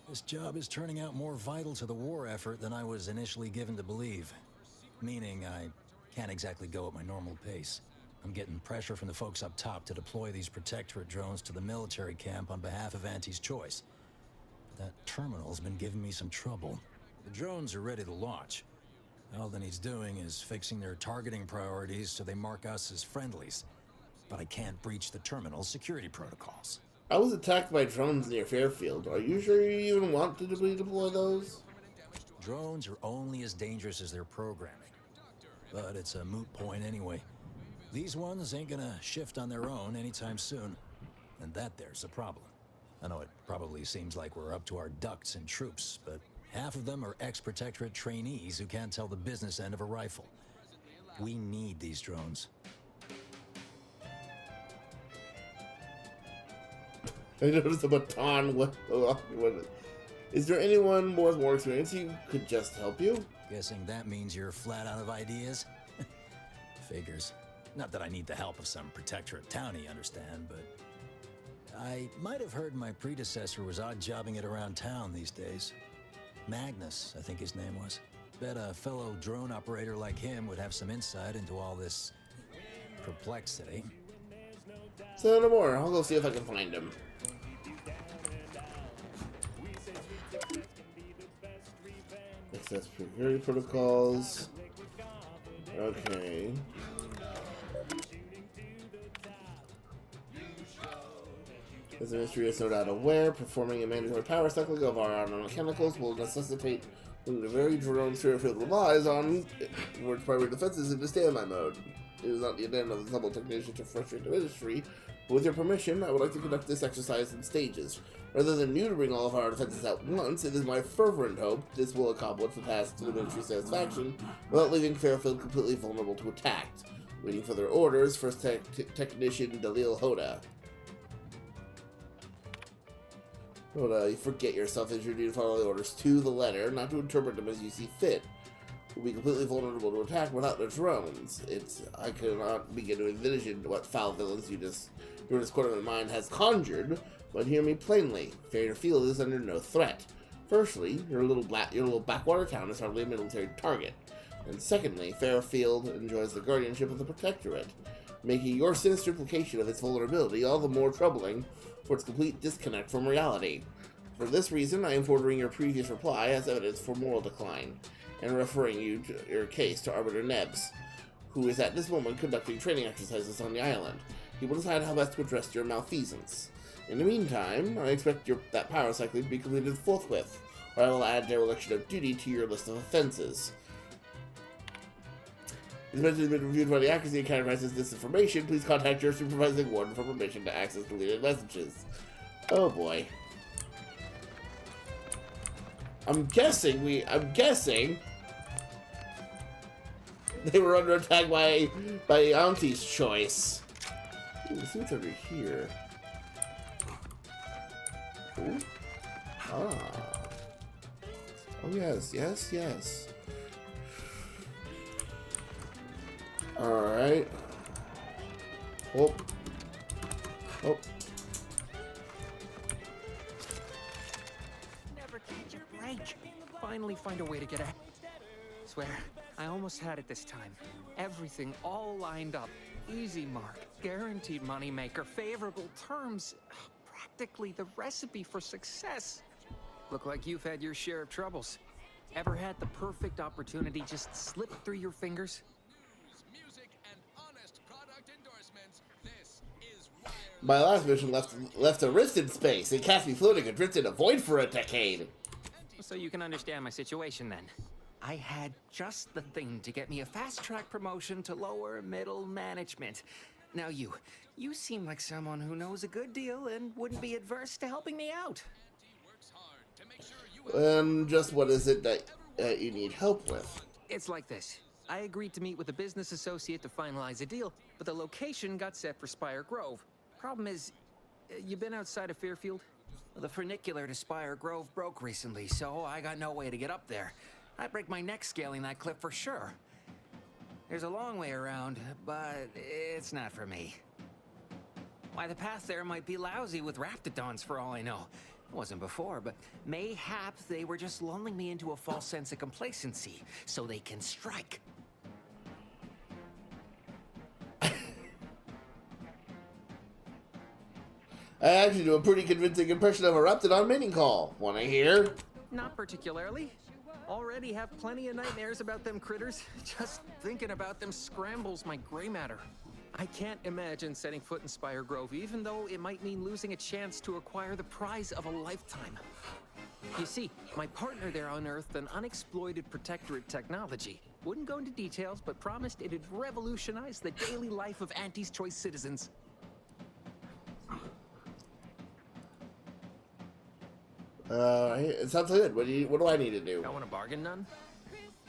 this job is turning out more vital to the war effort than I was initially given to believe. Meaning I can't exactly go at my normal pace. I'm getting pressure from the folks up top to deploy these Protectorate drones to the military camp on behalf of Anti's choice. But that terminal's been giving me some trouble. The drones are ready to launch. All that needs doing is fixing their targeting priorities so they mark us as friendlies. But I can't breach the terminal's security protocols. I was attacked by drones near Fairfield. Are you sure you even want to deploy those? Drones are only as dangerous as their programming. But it's a moot point anyway. These ones ain't gonna shift on their own anytime soon. And that there's a problem. I know it probably seems like we're up to our ducks and troops, but half of them are ex-Protectorate trainees who can't tell the business end of a rifle. We need these drones. I noticed a baton. What is there anyone with more experience who could just help you? Guessing that means you're flat out of ideas? Figures. Not that I need the help of some Protectorate townie, understand, but I might have heard my predecessor was odd-jobbing it around town these days. Magnus, I think his name was. Bet a fellow drone operator like him would have some insight into all this perplexity. Say no more. I'll go see if I can find him. Access security protocols. Okay. As the Ministry is no doubt aware, performing a mandatory power cycling of our chemicals will necessitate the very drone Fairfield relies on for its primary defenses into standby mode. It is not the intent of the humble technician to frustrate the Ministry, but with your permission, I would like to conduct this exercise in stages. Rather than you to bring all of our defenses at once, it is my fervent hope this will accomplish the task to the Ministry's satisfaction without leaving Fairfield completely vulnerable to attack. Waiting for their orders, First Technician Dalil Hoda. Hoda, you forget yourself as your duty to follow the orders to the letter, not to interpret them as you see fit. Will be completely vulnerable to attack without the drones. I cannot begin to envision what foul villains your discordant mind has conjured, but hear me plainly. Fairfield is under no threat. Firstly, your little backwater town is hardly a military target. And secondly, Fairfield enjoys the guardianship of the Protectorate, making your sinister implication of its vulnerability all the more troubling for its complete disconnect from reality. For this reason, I am forwarding your previous reply as evidence for moral decline, and referring your case to Arbiter Nebs, who is at this moment conducting training exercises on the island. He will decide how best to address your malfeasance. In the meantime, I expect that power cycling to be completed forthwith, or I will add dereliction of duty to your list of offenses. This message has been reviewed by the Accuracy and Counterprises disinformation. Please contact your supervising warden for permission to access deleted messages. Oh boy. I'm guessing they were under attack by Auntie's choice. Ooh, let's see what's over here. Ooh. Ah. Oh yes, yes, yes. Alright. Oh. Oh. Never catch your break. Finally find a way to get ahead. Swear, I almost had it this time. Everything all lined up. Easy mark, guaranteed moneymaker, favorable terms. Practically the recipe for success. Look like you've had your share of troubles. Ever had the perfect opportunity just slip through your fingers? Music, and honest My last mission left a wrist in space and cast me floating adrift in a void for a decade. So you can understand my situation then. I had just the thing to get me a fast-track promotion to lower middle management. Now you seem like someone who knows a good deal and wouldn't be adverse to helping me out. Just what is it that you need help with? It's like this. I agreed to meet with a business associate to finalize a deal, but the location got set for Spire Grove. Problem is, you been outside of Fairfield? The funicular to Spire Grove broke recently, so I got no way to get up there. I'd break my neck scaling that cliff for sure. There's a long way around, but it's not for me. Why, the path there might be lousy with raptidons for all I know. It wasn't before, but mayhap they were just lulling me into a false sense of complacency so they can strike. I actually do a pretty convincing impression of a raptidon mating call. Wanna hear? Not particularly. Already have plenty of nightmares about them critters. Just thinking about them scrambles my gray matter. I can't imagine setting foot in Spire Grove, even though it might mean losing a chance to acquire the prize of a lifetime. You see, my partner there unearthed an unexploited protectorate technology. Wouldn't go into details, but promised it'd revolutionize the daily life of Auntie's Choice citizens. It sounds good. What do I need to do? Don't want to bargain none?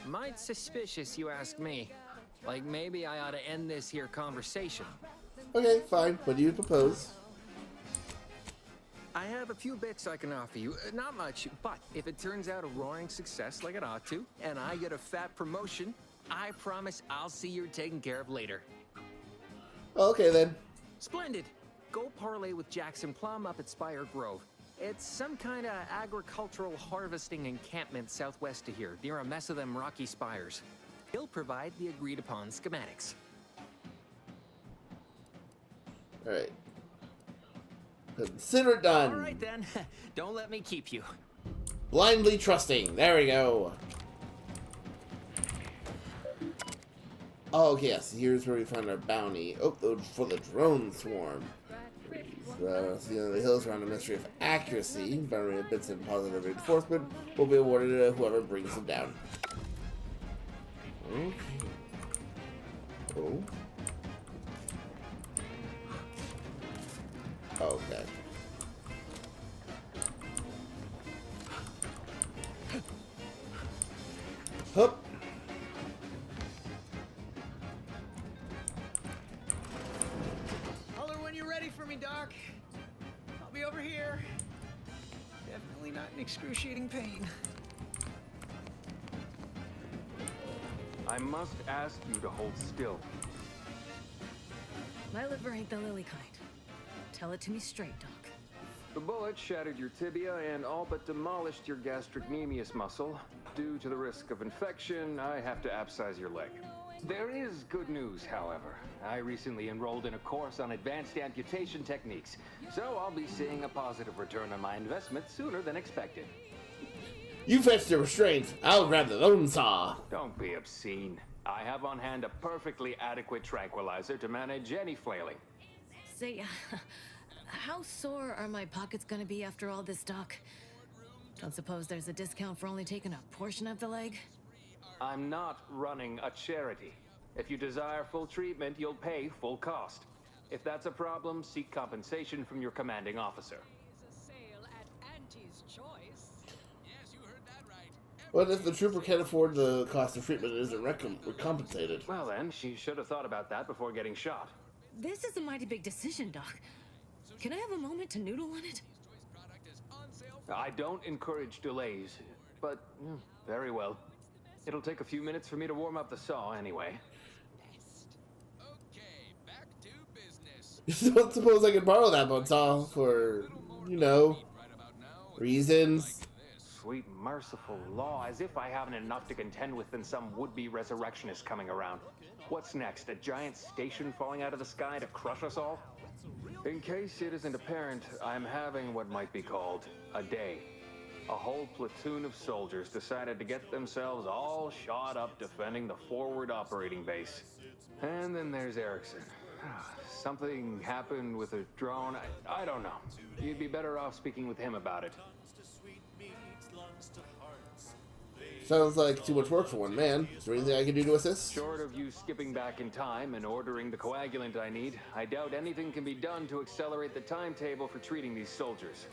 Might suspicious, you ask me. Like maybe I ought to end this here conversation. Okay, fine. What do you propose? I have a few bits I can offer you. Not much, but if it turns out a roaring success like it ought to, and I get a fat promotion, I promise I'll see you're taken care of later. Okay, then. Splendid. Go parlay with Jackson Plum up at Spire Grove. It's some kind of agricultural harvesting encampment southwest of here, near a mess of them rocky spires. He'll provide the agreed-upon schematics. Alright. Consider it done. Alright then. Don't let me keep you. Blindly trusting. There we go. Oh, yes. Here's where we find our bounty. Oh, for the drone swarm. The hills around the mystery of accuracy. Boundary bits and positive reinforcement will be awarded to whoever brings them down. Okay. Oh. Okay. Hup. Holler when you're ready for me, Doc. I'll be over here. Definitely not in excruciating pain. I must ask you to hold still. My liver ain't the lily kind. Tell it to me straight, Doc. The bullet shattered your tibia and all but demolished your gastrocnemius muscle. Due to the risk of infection, I have to abscise your leg. There is good news, however. I recently enrolled in a course on advanced amputation techniques, so I'll be seeing a positive return on my investment sooner than expected. You fetch the restraints. I'll grab the bone saw. Don't be obscene. I have on hand a perfectly adequate tranquilizer to manage any flailing. Say, how sore are my pockets gonna be after all this, Doc? Don't suppose there's a discount for only taking a portion of the leg? I'm not running a charity. If you desire full treatment, you'll pay full cost. If that's a problem, seek compensation from your commanding officer. What if the trooper can't afford the cost of treatment and isn't compensated? Well then, she should have thought about that before getting shot. This is a mighty big decision, Doc. Can I have a moment to noodle on it? I don't encourage delays, but very well. It'll take a few minutes for me to warm up the saw anyway. You don't suppose I could borrow that bone saw for, you know, reasons? Sweet merciful law, as if I haven't enough to contend with than some would-be resurrectionist coming around. What's next, a giant station falling out of the sky to crush us all? In case it isn't apparent, I'm having what might be called a day. A whole platoon of soldiers decided to get themselves all shot up defending the forward operating base. And then there's Erickson. Something happened with a drone. I don't know. You'd be better off speaking with him about it. Sounds like too much work for one man. Is there anything I can do to assist? Short of you skipping back in time and ordering the coagulant I need, I doubt anything can be done to accelerate the timetable for treating these soldiers.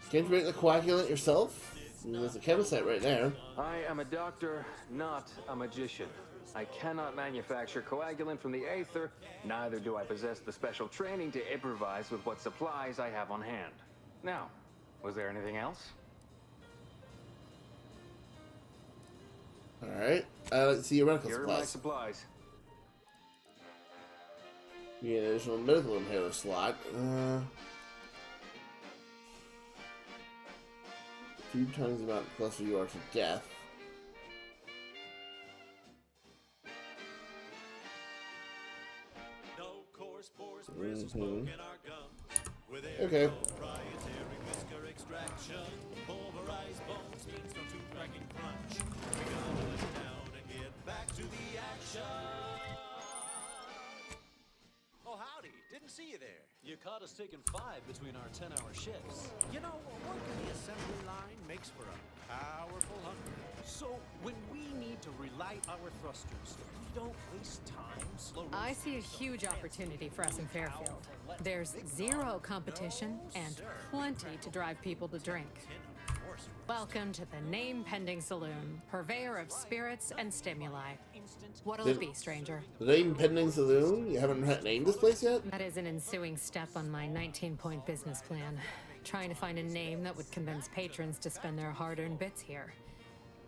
Can't you make the coagulant yourself? I mean, there's a chemist site right there. I am a doctor, not a magician. I cannot manufacture coagulant from the aether, neither do I possess the special training to improvise with what supplies I have on hand. Now, was there anything else? Alright, let's see your medical Here are supplies. my supplies. You get an additional medical inhaler slot. 2 times the amount closer you are to death. Okay. Oh, howdy. Didn't see you there. You caught us taking 5 between our 10-hour shifts. You know, working the assembly line makes for a powerful hunter. So, when we need to relight our thrusters, we don't waste time slowly. I see a huge opportunity for us in Fairfield. There's zero competition and plenty to drive people to drink. Welcome to the name-pending saloon, purveyor of spirits and stimuli. What'll it be, stranger? The name-pending saloon? You haven't named this place yet? That is an ensuing step on my 19-point business plan. Trying to find a name that would convince patrons to spend their hard-earned bits here.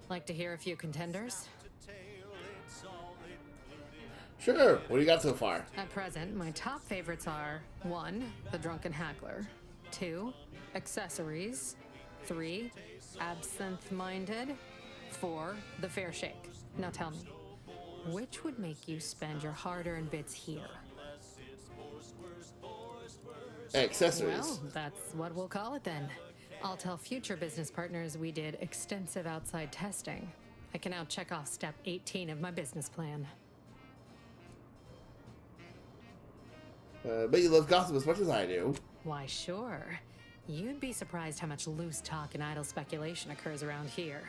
Like to hear a few contenders? Sure. What do you got so far? At present, my top favorites are 1. The Drunken Haggler, 2. Accessories, 3. Absinthe-Minded, 4. The Fair Shake. Now tell me, which would make you spend your hard-earned bits here? Accessories. Well, that's what we'll call it then. I'll tell future business partners we did extensive outside testing. I can now check off step 18 of my business plan. Bet you love gossip as much as I do. Why, sure. You'd be surprised how much loose talk and idle speculation occurs around here.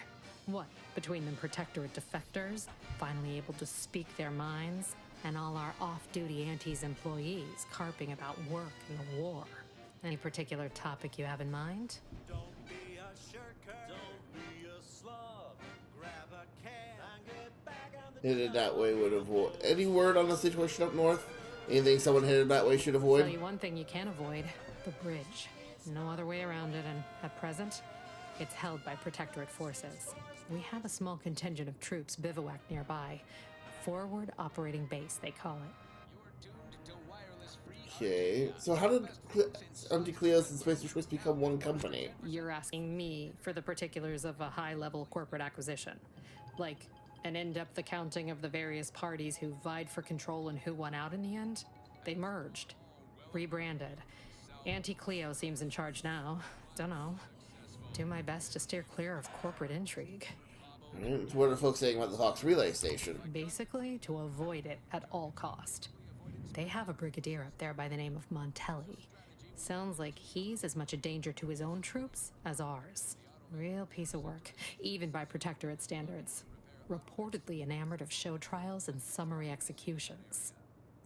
What, between the Protectorate defectors, finally able to speak their minds, and all our off-duty Antes employees carping about work and the war. Any particular topic you have in mind? Don't be a shirker. Don't be a slob. Grab a can and get back on the Headed that way would avoid. Any word on the situation up north? Anything someone headed that way should avoid? Tell you one thing you can't avoid: the bridge. No other way around it, and at present, it's held by Protectorate forces. We have a small contingent of troops bivouacked nearby. Forward Operating Base, they call it. Okay, so how did Anti-Cleos and Spacer Choice become one company? You're asking me for the particulars of a high-level corporate acquisition. Like an in-depth accounting of the various parties who vied for control and who won out in the end? They merged. Rebranded. Anti-Cleo seems in charge now. Dunno. Do my best to steer clear of corporate intrigue. What are folks saying about the Hawks relay station? Basically, to avoid it at all cost. They have a brigadier up there by the name of Montelli. Sounds like he's as much a danger to his own troops as ours. Real piece of work, even by Protectorate standards. Reportedly enamored of show trials and summary executions.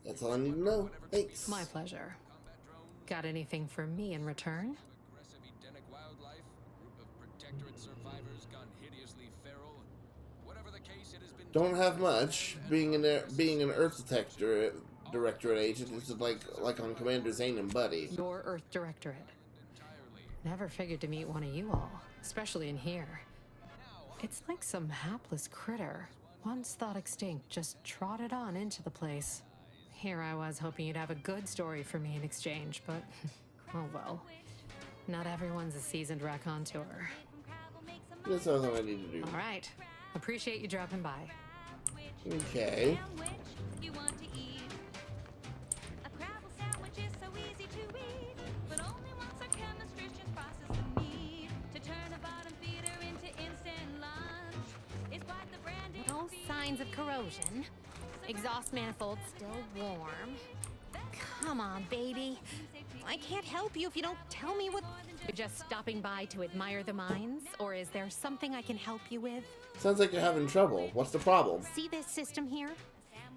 That's all I need to know. Thanks. My pleasure. Got anything for me in return? Don't have much. Being an Earth Directorate agent is like on Commander Zane and Buddy. Your Earth Directorate. Never figured to meet one of you all, especially in here. It's like some hapless critter, once thought extinct, just trotted on into the place. Here I was hoping you'd have a good story for me in exchange, but oh well. Not everyone's a seasoned raconteur. That's all I need to do. All right. Appreciate you dropping by. Okay. You want to eat a Crabble sandwich is so easy to eat, but only once our chemistricians process the meat to turn a bottom feeder into instant lunch. It's quite the branding. No signs of corrosion. Exhaust manifold still warm. Come on, baby. I can't help you if you don't tell me what... You're just stopping by to admire the mines? Or is there something I can help you with? Sounds like you're having trouble. What's the problem? See this system here?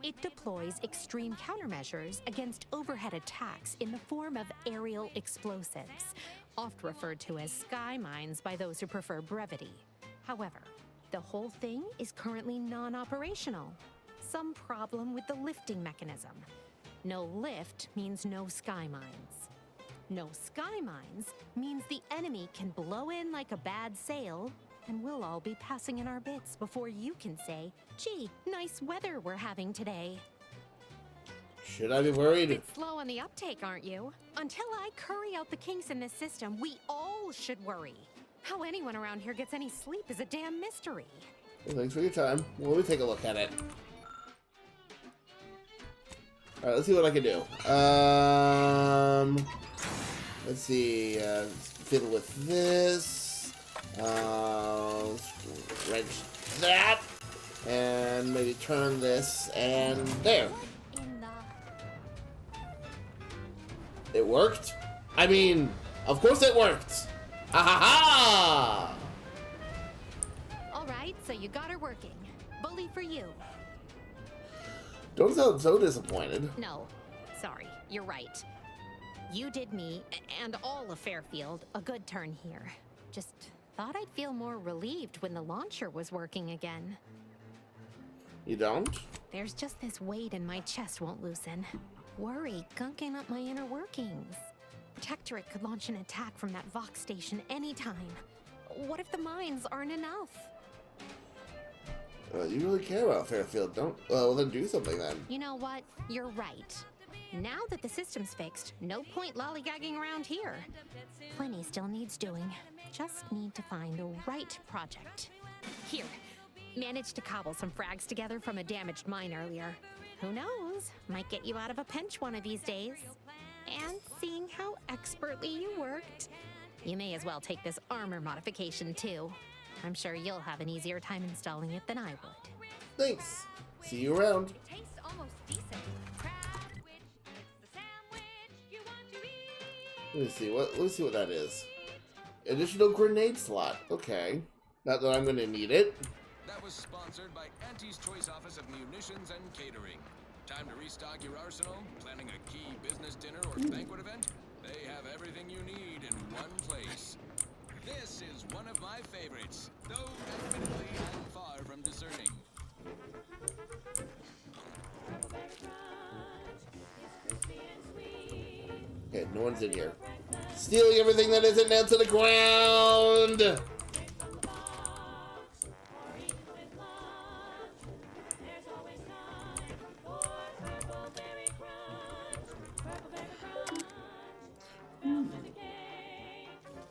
It deploys extreme countermeasures against overhead attacks in the form of aerial explosives, oft referred to as sky mines by those who prefer brevity. However, the whole thing is currently non-operational. Some problem with the lifting mechanism. No lift means no sky mines. No sky mines means the enemy can blow in like a bad sail, and we'll all be passing in our bits before you can say, gee, nice weather we're having today. Should I be worried? It's slow on the uptake, aren't you? Until I curry out the kinks in this system, we all should worry. How anyone around here gets any sleep is a damn mystery. Well, thanks for your time. Well, let me take a look at it. Alright, let's see what I can do. Let's see. Fiddle with this. Wrench that. And maybe turn this. And there. It worked? I mean, of course it worked! Ha ha ha! Alright, so you got her working. Bully for you. Don't sound so disappointed. No, sorry, you're right. You did me, and all of Fairfield, a good turn here. Just thought I'd feel more relieved when the launcher was working again. You don't? There's just this weight in my chest won't loosen. Worry gunking up my inner workings. Protectorate could launch an attack from that Vox station anytime. What if the mines aren't enough? You really care about Fairfield, don't? Well, then do something then. You know what? You're right. Now that the system's fixed, no point lollygagging around here. Plenty still needs doing. Just need to find the right project. Here, managed to cobble some frags together from a damaged mine earlier. Who knows? Might get you out of a pinch one of these days. And seeing how expertly you worked, you may as well take this armor modification too. I'm sure you'll have an easier time installing it than I would. Thanks. See you around. Tastes almost decent. Let me see what that is. Additional grenade slot. Okay. Not that I'm gonna need it. That was sponsored by Auntie's Choice Office of Munitions and Catering. Time to restock your arsenal? Planning a key business dinner or banquet event? They have everything you need in one place. This is one of my favorites, though admittedly I'm far from discerning. Okay, no one's in here. Stealing everything that isn't nailed to the ground!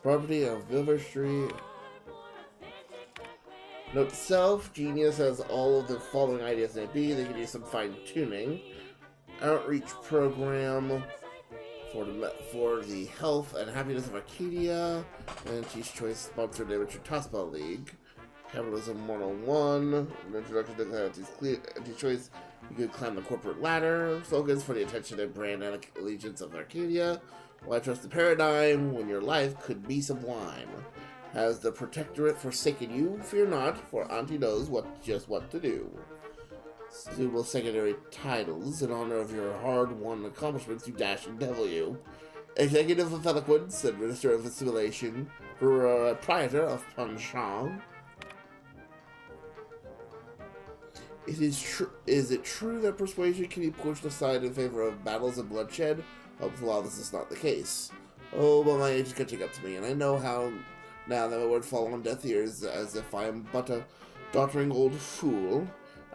Property of Vilver Street. Note to self, Genius has all of the following ideas may be. They can use some fine-tuning. Outreach program for the health and happiness of Arcadia. Auntie's Choice sponsored amateur tossball league. Capitalism 101. An introduction to Auntie's Choice. You could climb the corporate ladder. Slogans for the attention and brand allegiance of Arcadia. Why trust the paradigm when your life could be sublime? Has the Protectorate forsaken you? Fear not, for Auntie knows just what to do. Suitable secondary titles in honor of your hard-won accomplishments you dash and W. Executive of Eloquence, Administrator of Assimilation, Proprietor of Penchant. Is it true that persuasion can be pushed aside in favor of battles and bloodshed? With law, this is not the case. Oh, but my age is catching up to me, and I know how now that my words fall on deaf ears as if I am but a doddering old fool.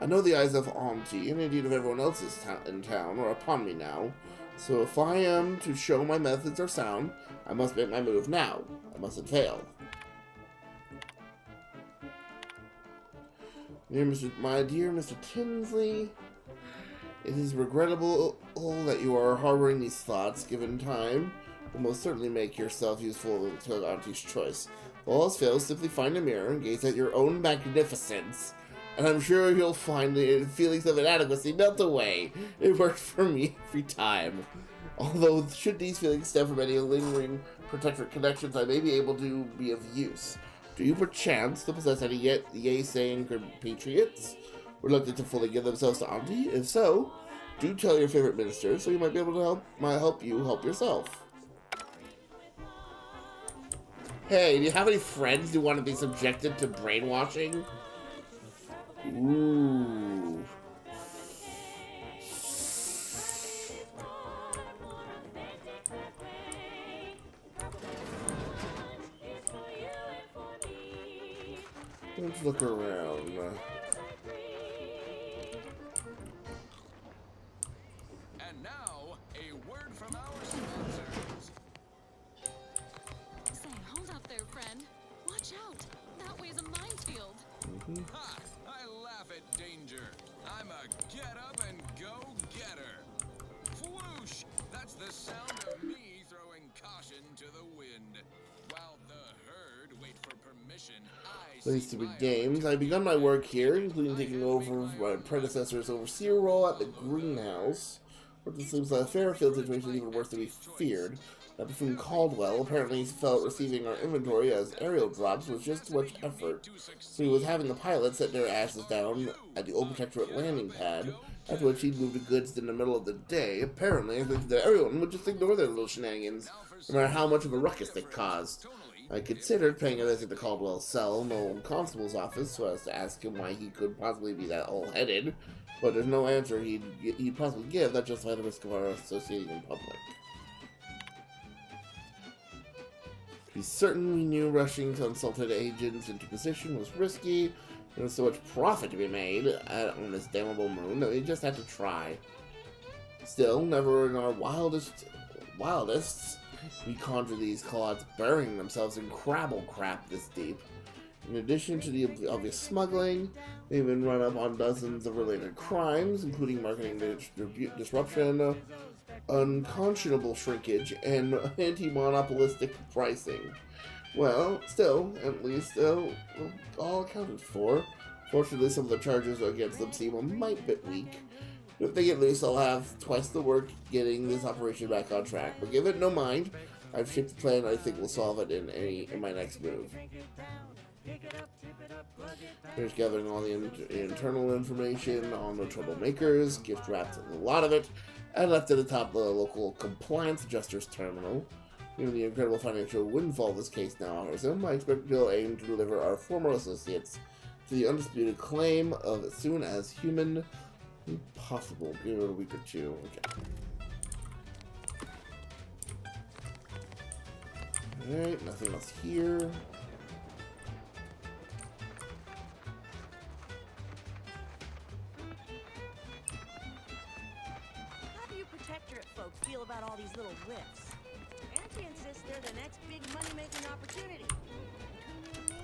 I know the eyes of Auntie, and indeed of everyone else in town, are upon me now. So if I am to show my methods are sound, I must make my move now. I mustn't fail. My dear Mr. Tinsley, it is regrettable that you are harboring these thoughts. Given time, will most certainly make yourself useful to Auntie's Choice. If all else fails, simply find a mirror and gaze at your own magnificence, and I'm sure you'll find the feelings of inadequacy melt away. It worked for me every time. Although, should these feelings stem from any lingering protectorate connections, I may be able to be of use. Do you perchance to possess any yay-saying compatriots reluctant to fully give themselves to Auntie? If so, do tell your favorite minister so you might be able to help you help yourself. Hey, do you have any friends who want to be subjected to brainwashing? Ooh. Let's look around. And now, a word from our sponsors. Say, hold up there, friend. Watch out. That way's a minefield. Ha! I laugh at danger. I'm a get-up-and-go-getter. Whoosh! That's the sound of me throwing caution to the wind. While the herd wait for permission, Place to be games. I've begun my work here, including taking over my predecessor's overseer role at the greenhouse. But it seems that the Fairfield situation is even worse than we feared. That between Caldwell apparently felt receiving our inventory as aerial drops was just too much effort. So he was having the pilots set their asses down at the old protectorate landing pad, after which he'd move the goods in the middle of the day. Apparently, I think that everyone would just ignore their little shenanigans, no matter how much of a ruckus they caused. I considered paying a visit to Caldwell's cell in the old constable's office so as to ask him why he could possibly be that all-headed, but there's no answer he'd possibly give that justified the risk of our associating in public. He's certain we knew rushing consulted agents into position was risky, and there's so much profit to be made on this damnable moon that we just had to try. Still, never in our wildest, we conjure these clods burying themselves in crabble crap this deep. In addition to the obvious smuggling, they've been run up on dozens of related crimes, including marketing disruption, unconscionable shrinkage, and anti-monopolistic pricing. Well, still, at least, all accounted for. Fortunately, some of the charges against them seem a mite bit weak. If they get loose, I'll have twice the work getting this operation back on track. But give it no mind. I've shaped a plan I think will solve it in my next move. Here's gathering all the internal information on the troublemakers, gift wrapped a lot of it, and left at the top of the local compliance adjuster's terminal. Given the incredible financial windfall this case now offers him, I expect he'll aim to deliver our former associates to the undisputed claim of as soon as human possible. Give it a week or two. Okay. Alright, nothing else here. How do you protectorate folks feel about all these little whiffs? Auntie insists they're the next big money-making opportunity. Between you and me,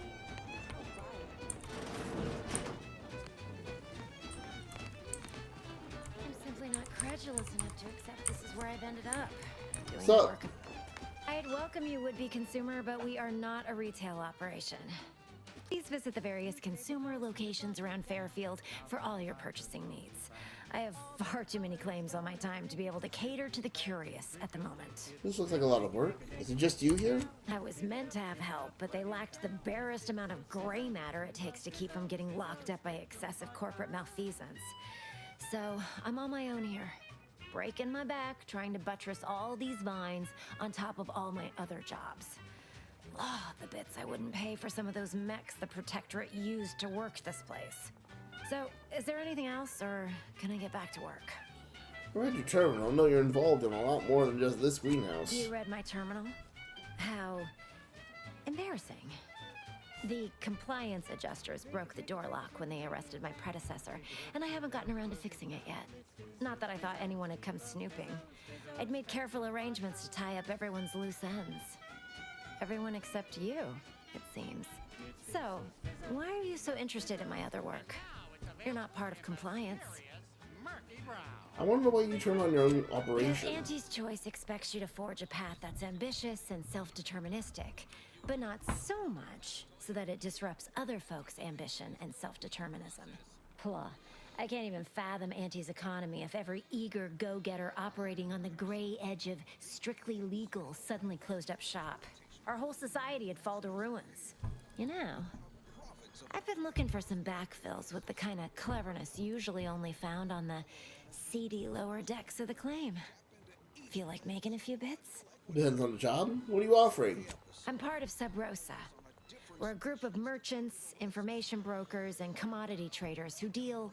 I'm simply not credulous enough to accept this is where I've ended up. Doing So, work. I'd welcome you, would-be consumer, but we are not a retail operation. Please visit the various consumer locations around Fairfield for all your purchasing needs. I have far too many claims on my time to be able to cater to the curious at the moment. this looks like a lot of work. Is it just you here? I was meant to have help, but they lacked the barest amount of gray matter it takes to keep from getting locked up by excessive corporate malfeasance. So, I'm on my own here. Breaking my back, trying to buttress all these vines on top of all my other jobs. Oh, the bits I wouldn't pay for some of those mechs the Protectorate used to work this place. So, is there anything else, or can I get back to work? Read your terminal. I know you're involved in a lot more than just this greenhouse. You read my terminal? How embarrassing. The compliance adjusters broke the door lock when they arrested my predecessor, and I haven't gotten around to fixing it yet. Not that I thought anyone had come snooping. I'd made careful arrangements to tie up everyone's loose ends. Everyone except you, it seems. So, why are you so interested in my other work? You're not part of compliance. I wonder why you turn on your own operation. Auntie's choice expects you to forge a path that's ambitious and self-deterministic, but not so much so that it disrupts other folks' ambition and self-determinism. Plah. I can't even fathom Auntie's economy if every eager go-getter operating on the gray edge of strictly legal suddenly closed up shop. Our whole society would fall to ruins. You know, I've been looking for some backfills with the kind of cleverness usually only found on the seedy lower decks of the claim. Feel like making a few bits? Depends on the job. What are you offering? I'm part of Sub Rosa. We're a group of merchants, information brokers, and commodity traders who deal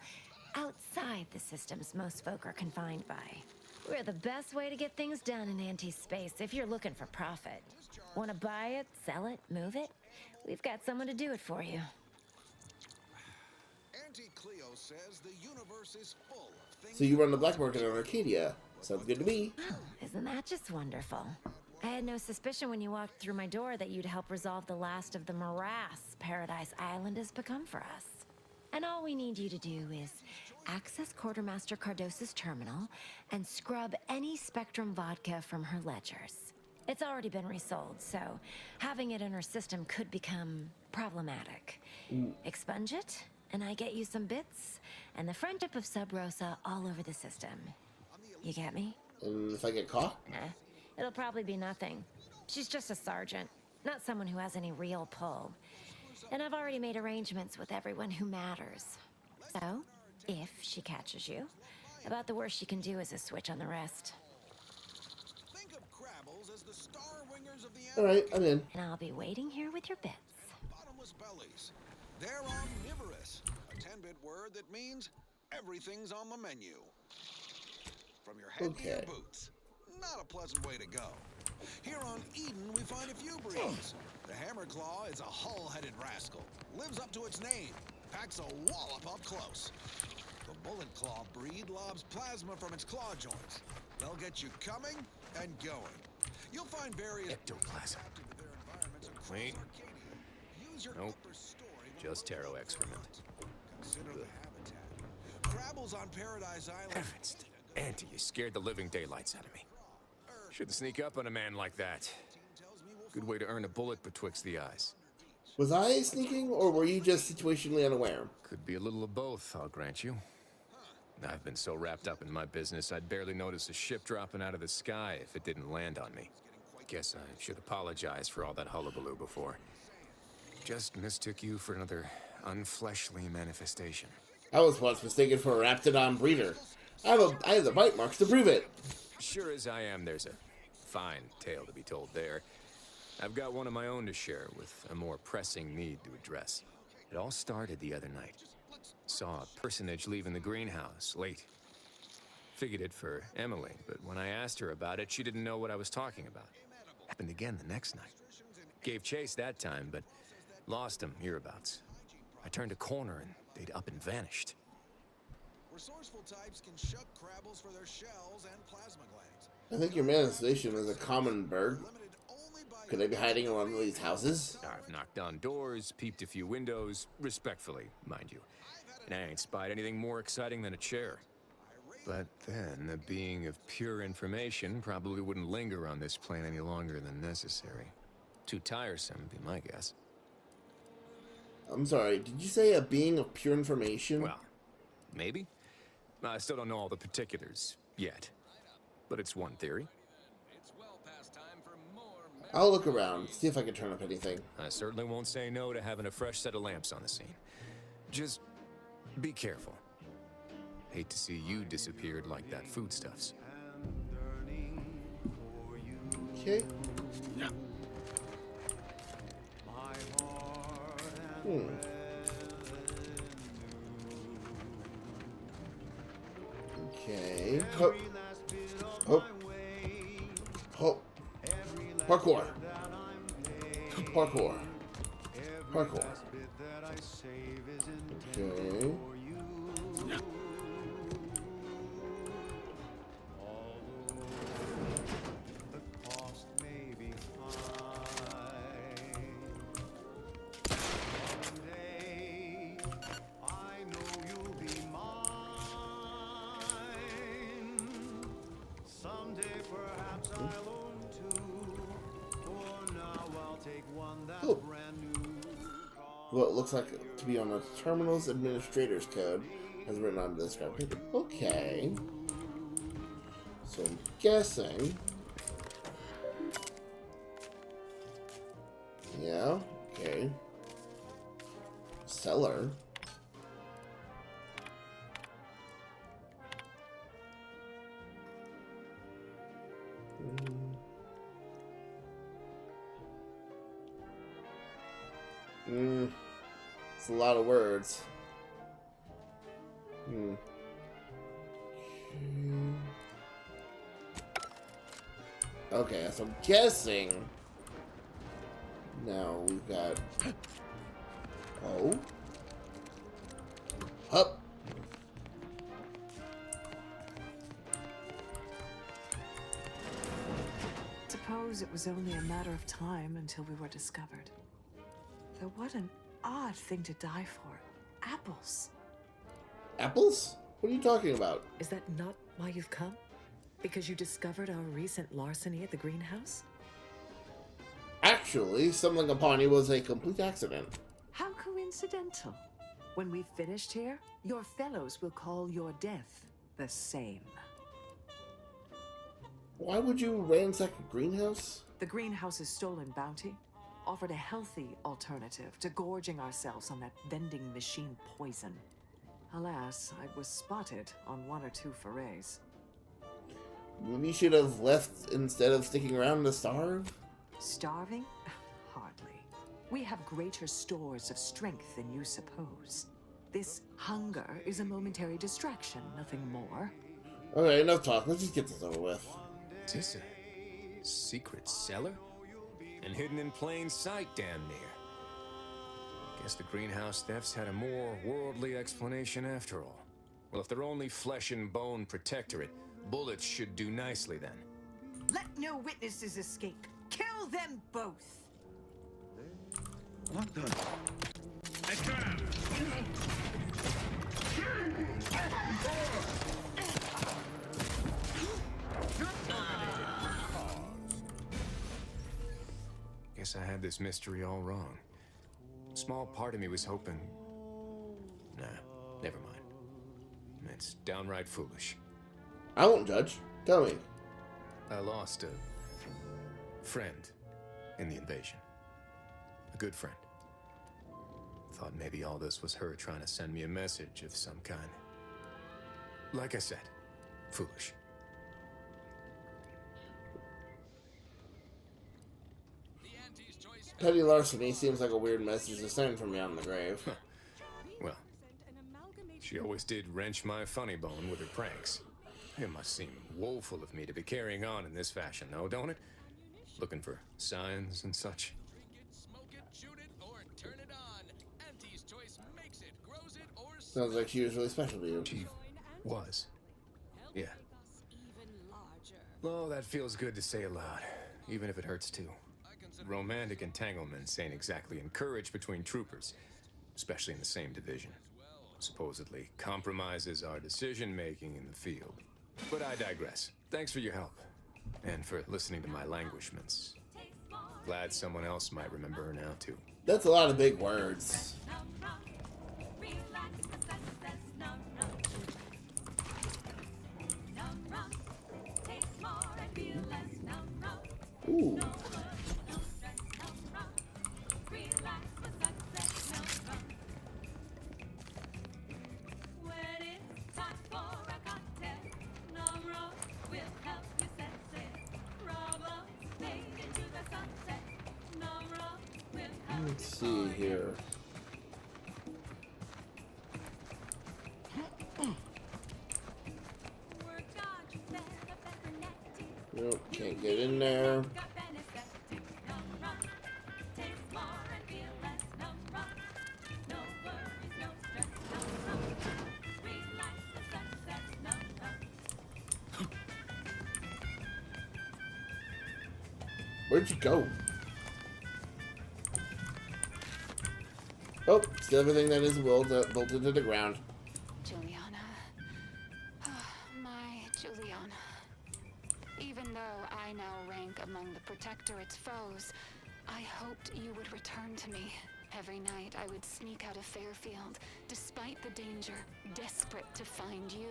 outside the systems most folk are confined by. We're the best way to get things done in anti-space if you're looking for profit. Want to buy it, sell it, move it? We've got someone to do it for you. Auntie Cleo says the universe is full of things. So you run the black market on Arcadia. Sounds good to me. Oh, isn't that just wonderful? I had no suspicion when you walked through my door that you'd help resolve the last of the morass Paradise Island has become for us. And all we need you to do is access Quartermaster Cardos's terminal and scrub any Spectrum vodka from her ledgers. It's already been resold, so having it in her system could become problematic. Expunge it, and I get you some bits, and the friendship of Sub Rosa all over the system. You get me? And if I get caught? Nah, it'll probably be nothing. She's just a sergeant, not someone who has any real pull. And I've already made arrangements with everyone who matters. So, if she catches you, about the worst she can do is a switch on the rest. Think of Crabbles as the star wingers of the Alright, I'm in. And I'll be waiting here with your bits. bottomless bellies. They're omnivorous, a 10-bit word that means everything's on the menu. From your head to your boots. Not a pleasant way to go. Here on Eden, we find a few breeds. The Hammerclaw is a hull-headed rascal. Lives up to its name. Packs a wallop up close. The Bullet Claw breed lobs plasma from its claw joints. They'll get you coming and going. You'll find various ectoplasm. Wait. Nope. Just taro excrement. Consider the habitat. Crabbles on Paradise Island. Heavens, Auntie, you scared the living daylights out of me. Shouldn't sneak up on a man like that. Good way to earn a bullet betwixt the eyes. Was I sneaking, or were you just situationally unaware? Could be a little of both, I'll grant you. I've been so wrapped up in my business, I'd barely notice a ship dropping out of the sky if it didn't land on me. Guess I should apologize for all that hullabaloo before. Just mistook you for another unfleshly manifestation. I was once mistaken for a Raptidon breeder. I have the bite marks to prove it. Sure as I am, there's a fine tale to be told there. I've got one of my own to share with a more pressing need to address. It all started the other night. Saw a personage leaving the greenhouse, late. Figured it for Emily, but when I asked her about it, she didn't know what I was talking about. Happened again the next night. Gave chase that time, but lost them hereabouts. I turned a corner and they'd up and vanished. Resourceful types can shuck Crabbles for their shells and plasma glands. I think your manifestation is a common bird. Could they be hiding in one of these houses? I've knocked on doors, peeped a few windows, respectfully, mind you. And I ain't spied anything more exciting than a chair. But then, a being of pure information probably wouldn't linger on this plane any longer than necessary. Too tiresome, be my guess. I'm sorry, did you say a being of pure information? Well, maybe. I still don't know all the particulars yet. But it's one theory. I'll look around, see if I can turn up anything. I certainly won't say no to having a fresh set of lamps on the scene. Just be careful. Hate to see you disappeared like that foodstuffs. Okay. Yeah. Okay. Hop. Hop. Hop. Parkour. Parkour. Parkour. Okay. Oh. What looks like to be on a terminal's administrator's code has written on this scrap paper. Okay. So I'm guessing. Yeah, okay. Cellar. It's a lot of words. Okay, so I'm guessing now we've got up. Suppose it was only a matter of time until we were discovered. Though what an odd thing to die for. Apples. Apples? What are you talking about? Is that not why you've come? Because you discovered our recent larceny at the greenhouse? Actually, stumbling upon you was a complete accident. How coincidental. When we've finished here, your fellows will call your death the same. Why would you ransack a greenhouse? The greenhouse's stolen bounty offered a healthy alternative to gorging ourselves on that vending machine poison. Alas, I was spotted on one or two forays. Maybe you should have left instead of sticking around to starve? Starving? Hardly. We have greater stores of strength than you suppose. This hunger is a momentary distraction, nothing more. Okay, enough talk. Let's just get this over with. Is this a secret cellar? And hidden in plain sight, damn near. Guess the greenhouse thefts had a more worldly explanation after all. Well, if they're only flesh and bone protectorate, bullets should do nicely then. Let no witnesses escape. Kill them both. What the? Guess I had this mystery all wrong. Small part of me was hoping... Nah, never mind. It's downright foolish. I won't judge. Tell me. I lost a friend in the invasion. A good friend. Thought maybe all this was her trying to send me a message of some kind. Like I said, foolish. Petty larceny seems like a weird message to send from beyond the grave. Well, she always did wrench my funny bone with her pranks. It must seem woeful of me to be carrying on in this fashion, though, don't it? Looking for signs and such. Sounds like she was really special to you. She was. Yeah. Oh, that feels good to say aloud, even if it hurts too. Romantic entanglements ain't exactly encouraged between troopers, especially in the same division. Supposedly compromises our decision-making in the field. But I digress. Thanks for your help, and for listening to my languishments. Glad someone else might remember her now, too. That's a lot of big words. Ooh. Let's see here. Nope, can't get in there. Where'd you go? Oh, still everything that is bolted to the ground. Juliana. My Juliana. Even Even though I now rank among the Protectorate's foes, I hoped you would return to me. Every night I would sneak out of Fairfield, despite the danger, desperate to find you.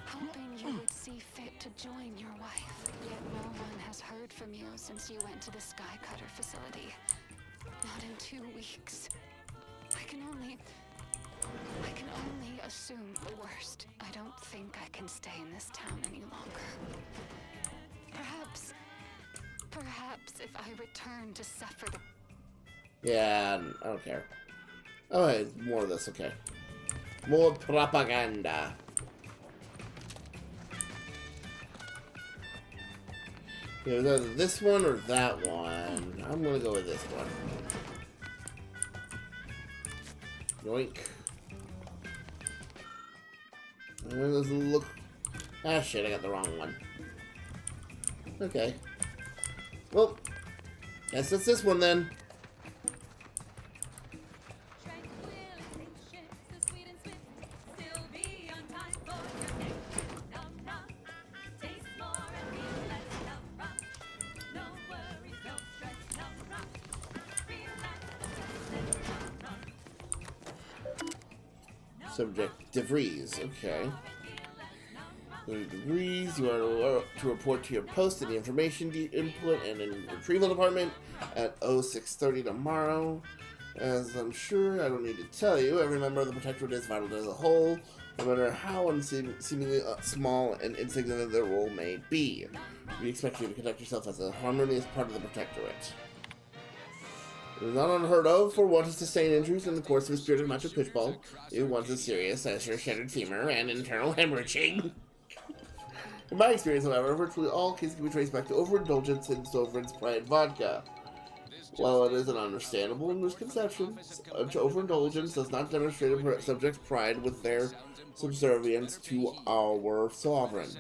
Hoping you would see fit to join your wife. Yet no one has heard from you since you went to the Skycutter facility. Not in 2 weeks. I can only assume the worst. I don't think I can stay in this town any longer. Perhaps if I return to suffer the... Yeah, I don't care. Okay, more of this, okay. More propaganda. It was either this one or that one. I'm gonna go with this one. Yoink. It doesn't look... Ah, shit, I got the wrong one. Okay. Well, guess it's this one then. Subject, Vries. Okay. Vries, you are to report to your post in the information input and in retrieval department at 0630 tomorrow. As I'm sure I don't need to tell you, every member of the Protectorate is vital as a whole, no matter how seemingly small and insignificant their role may be. We expect you to conduct yourself as a harmonious part of the Protectorate. It is not unheard of for one to sustain injuries in the course of a spirited match of pitchball, even once as serious as your shattered femur and internal hemorrhaging. In my experience, however, virtually all cases can be traced back to overindulgence in Sovereign's Pride vodka. While it is an understandable misconception, overindulgence does not demonstrate a subject's pride with their subservience to our sovereign.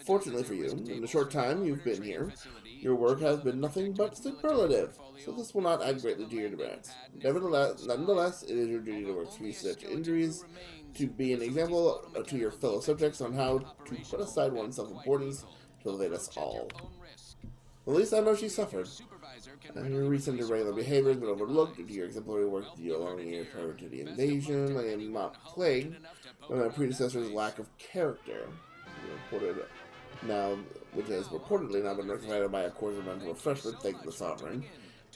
Fortunately for you, in the short time you've been here, your work has been nothing but superlative, so this will not add greatly to your demerits. Nonetheless, it is your duty to work through such injuries, to be an example to your fellow subjects on how to put aside one's self-importance to elevate us all. At least I know she suffered. Your recent irregular behavior has been overlooked due to your exemplary work along your prior to the invasion. I am not plagued by my predecessor's lack of character, which has reportedly now been rectified by a course of mental refreshment, thank the Sovereign.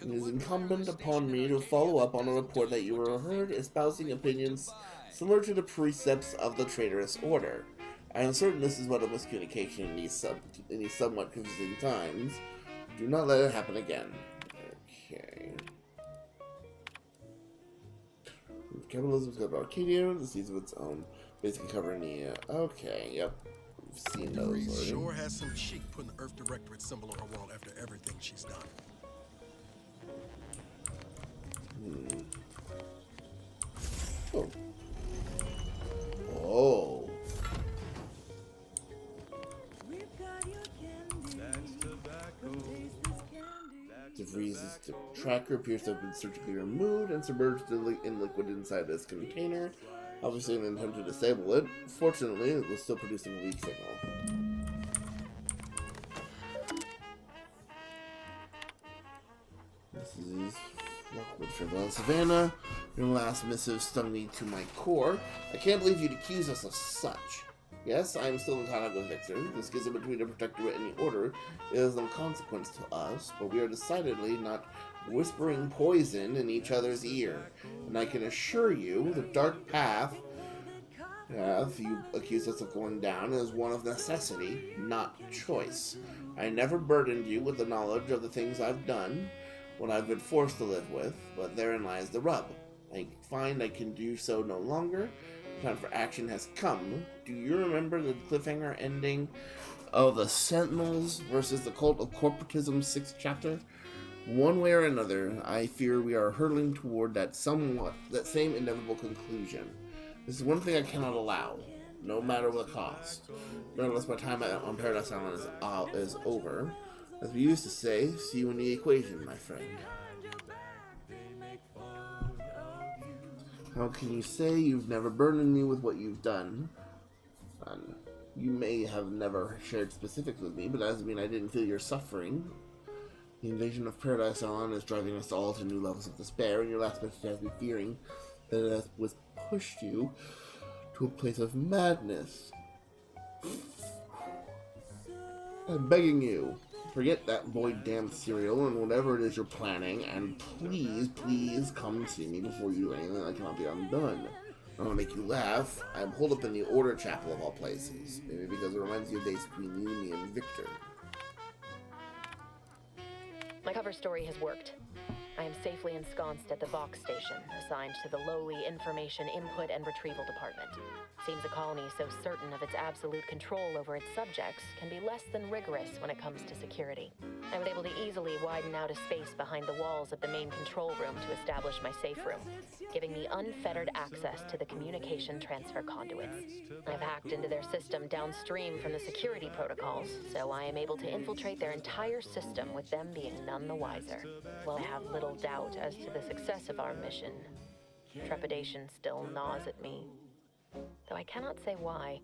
It is incumbent upon me to follow up on a report that you were heard espousing opinions similar to the precepts of the traitorous order. I am certain this is but a miscommunication in these somewhat confusing times. Do not let it happen again. Okay. Capitalism's got Arcadia. The seeds of its own, basically covering the. Okay, yep. We've seen those already. Sure has some chic putting the Earth Directorate symbol on her wall after everything she's done. Oh. Oh. Vries' tracker appears to have been surgically removed and submerged in liquid inside this container, obviously in an attempt to disable it. Fortunately, it was still producing a weak signal. This is Lockwood Fairfield, Savannah. Your last missive stung me to my core. I can't believe you'd accuse us of such. Yes, I am still in contact with Victor. The schism between the Protectorate and the Order is of consequence to us, but we are decidedly not whispering poison in each other's ear. And I can assure you, the dark path you accuse us of going down is one of necessity, not choice. I never burdened you with the knowledge of the things I've done, what I've been forced to live with, but therein lies the rub. I find I can do so no longer. Time for action has come. Do you remember the cliffhanger ending of the Sentinels versus the Cult of Corporatism 6th chapter? One way or another, I fear we are hurtling toward that same inevitable conclusion. This is one thing I cannot allow, no matter the cost. Not unless my time on Paradise Island is over. As we used to say, see you in the equation, my friend. How can you say you've never burdened me with what you've done? You may have never shared specifics with me, but that doesn't mean I didn't feel your suffering. The invasion of Paradise Island is driving us all to new levels of despair, and your last message has me fearing that it has pushed you to a place of madness. I'm begging you, forget that void damn cereal and whatever it is you're planning, and please, please come see me before you do anything that cannot be undone. I want to make you laugh. I'm holed up in the Order Chapel of all places. Maybe because it reminds you of days between you, me, and Victor. My cover story has worked. I am safely ensconced at the Vox station, assigned to the lowly Information Input and Retrieval Department. Seems a colony so certain of its absolute control over its subjects can be less than rigorous when it comes to security. I was able to easily widen out a space behind the walls of the main control room to establish my safe room, giving me unfettered access to the communication transfer conduits. I've hacked into their system downstream from the security protocols, so I am able to infiltrate their entire system with them being none the wiser. While I have little doubt as to the success of our mission, trepidation still gnaws at me, though I cannot say why.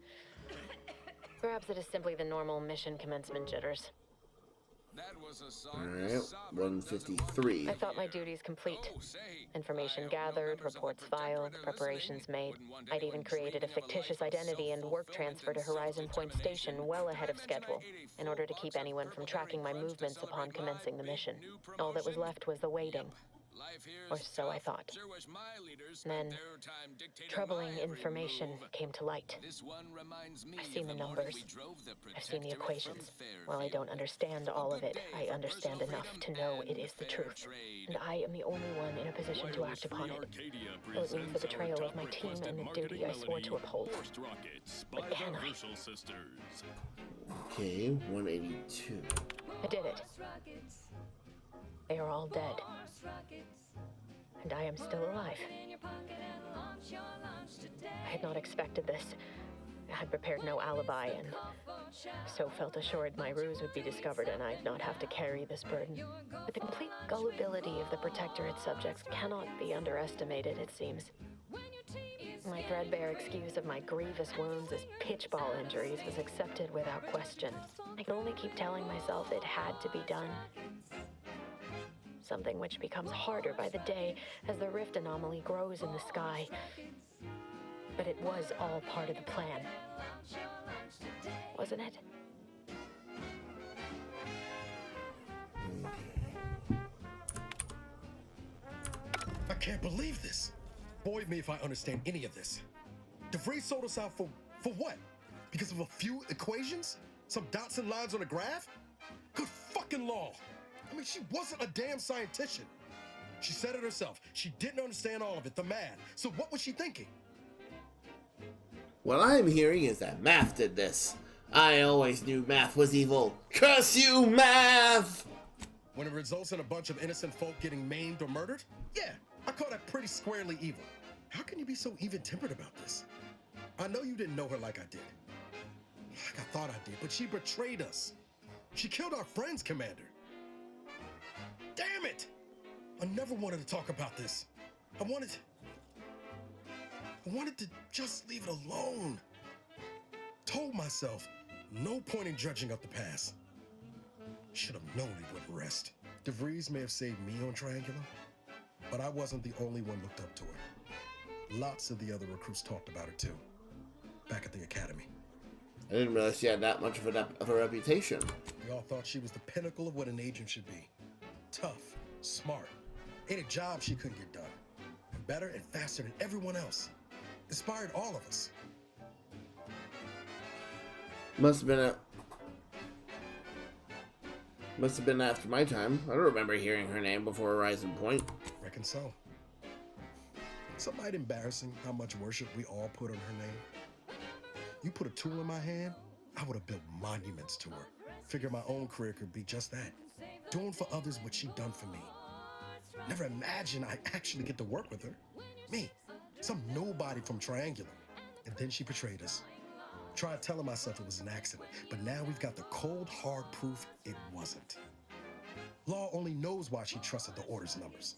Perhaps it is simply the normal mission commencement jitters. Alright, 153. I thought my duties complete. Information gathered, reports filed, preparations made. I'd even created a fictitious identity and work transfer to Horizon Point Station well ahead of schedule, in order to keep anyone from tracking my movements upon commencing the mission. All that was left was the waiting. Or so I thought. Then, troubling information came to light. I've seen the numbers. I've seen the equations. While I don't understand all of it, I understand enough to know it is the truth. And I am the only one in a position to act upon it. Though it means the betrayal of my team and the duty I swore to uphold. But can I? Okay, 182. I did it. They are all dead. And I am still alive. I had not expected this. I had prepared no alibi, and so felt assured my ruse would be discovered and I'd not have to carry this burden. But the complete gullibility of the Protectorate subjects cannot be underestimated, it seems. My threadbare excuse of my grievous wounds as pitchball injuries was accepted without question. I could only keep telling myself it had to be done. Something which becomes harder by the day as the rift anomaly grows in the sky. But it was all part of the plan. Wasn't it? I can't believe this. Void me if I understand any of this. Vries sold us out for what? Because of a few equations? Some dots and lines on a graph? Good fucking law. I mean, she wasn't a damn scientician. She said it herself. She didn't understand all of it, the math. So what was she thinking? What I'm hearing is that math did this. I always knew math was evil. Curse you, math! When it results in a bunch of innocent folk getting maimed or murdered? Yeah, I call that pretty squarely evil. How can you be so even-tempered about this? I know you didn't know her like I did. Like I thought I did, but she betrayed us. She killed our friends, Commander. Damn it! I never wanted to talk about this. I wanted to just leave it alone. Told myself, no point in dredging up the past. Should have known it wouldn't rest. Vries may have saved me on Triangular, but I wasn't the only one looked up to her. Lots of the other recruits talked about her too, back at the academy. I didn't realize she had that much of a reputation. We all thought she was the pinnacle of what an agent should be. Tough, smart, ain't a job she couldn't get done. And better and faster than everyone else. Inspired all of us. Must have been after my time. I don't remember hearing her name before Horizon Point. Reckon so. It's might embarrassing how much worship we all put on her name. You put a tool in my hand, I would have built monuments to her. Figure my own career could be just that. Doing for others what she done for me. Never imagined I'd actually get to work with her. Me, some nobody from Triangular. And then she betrayed us. Tried telling myself it was an accident, but now we've got the cold, hard proof it wasn't. Law only knows why she trusted the Order's numbers.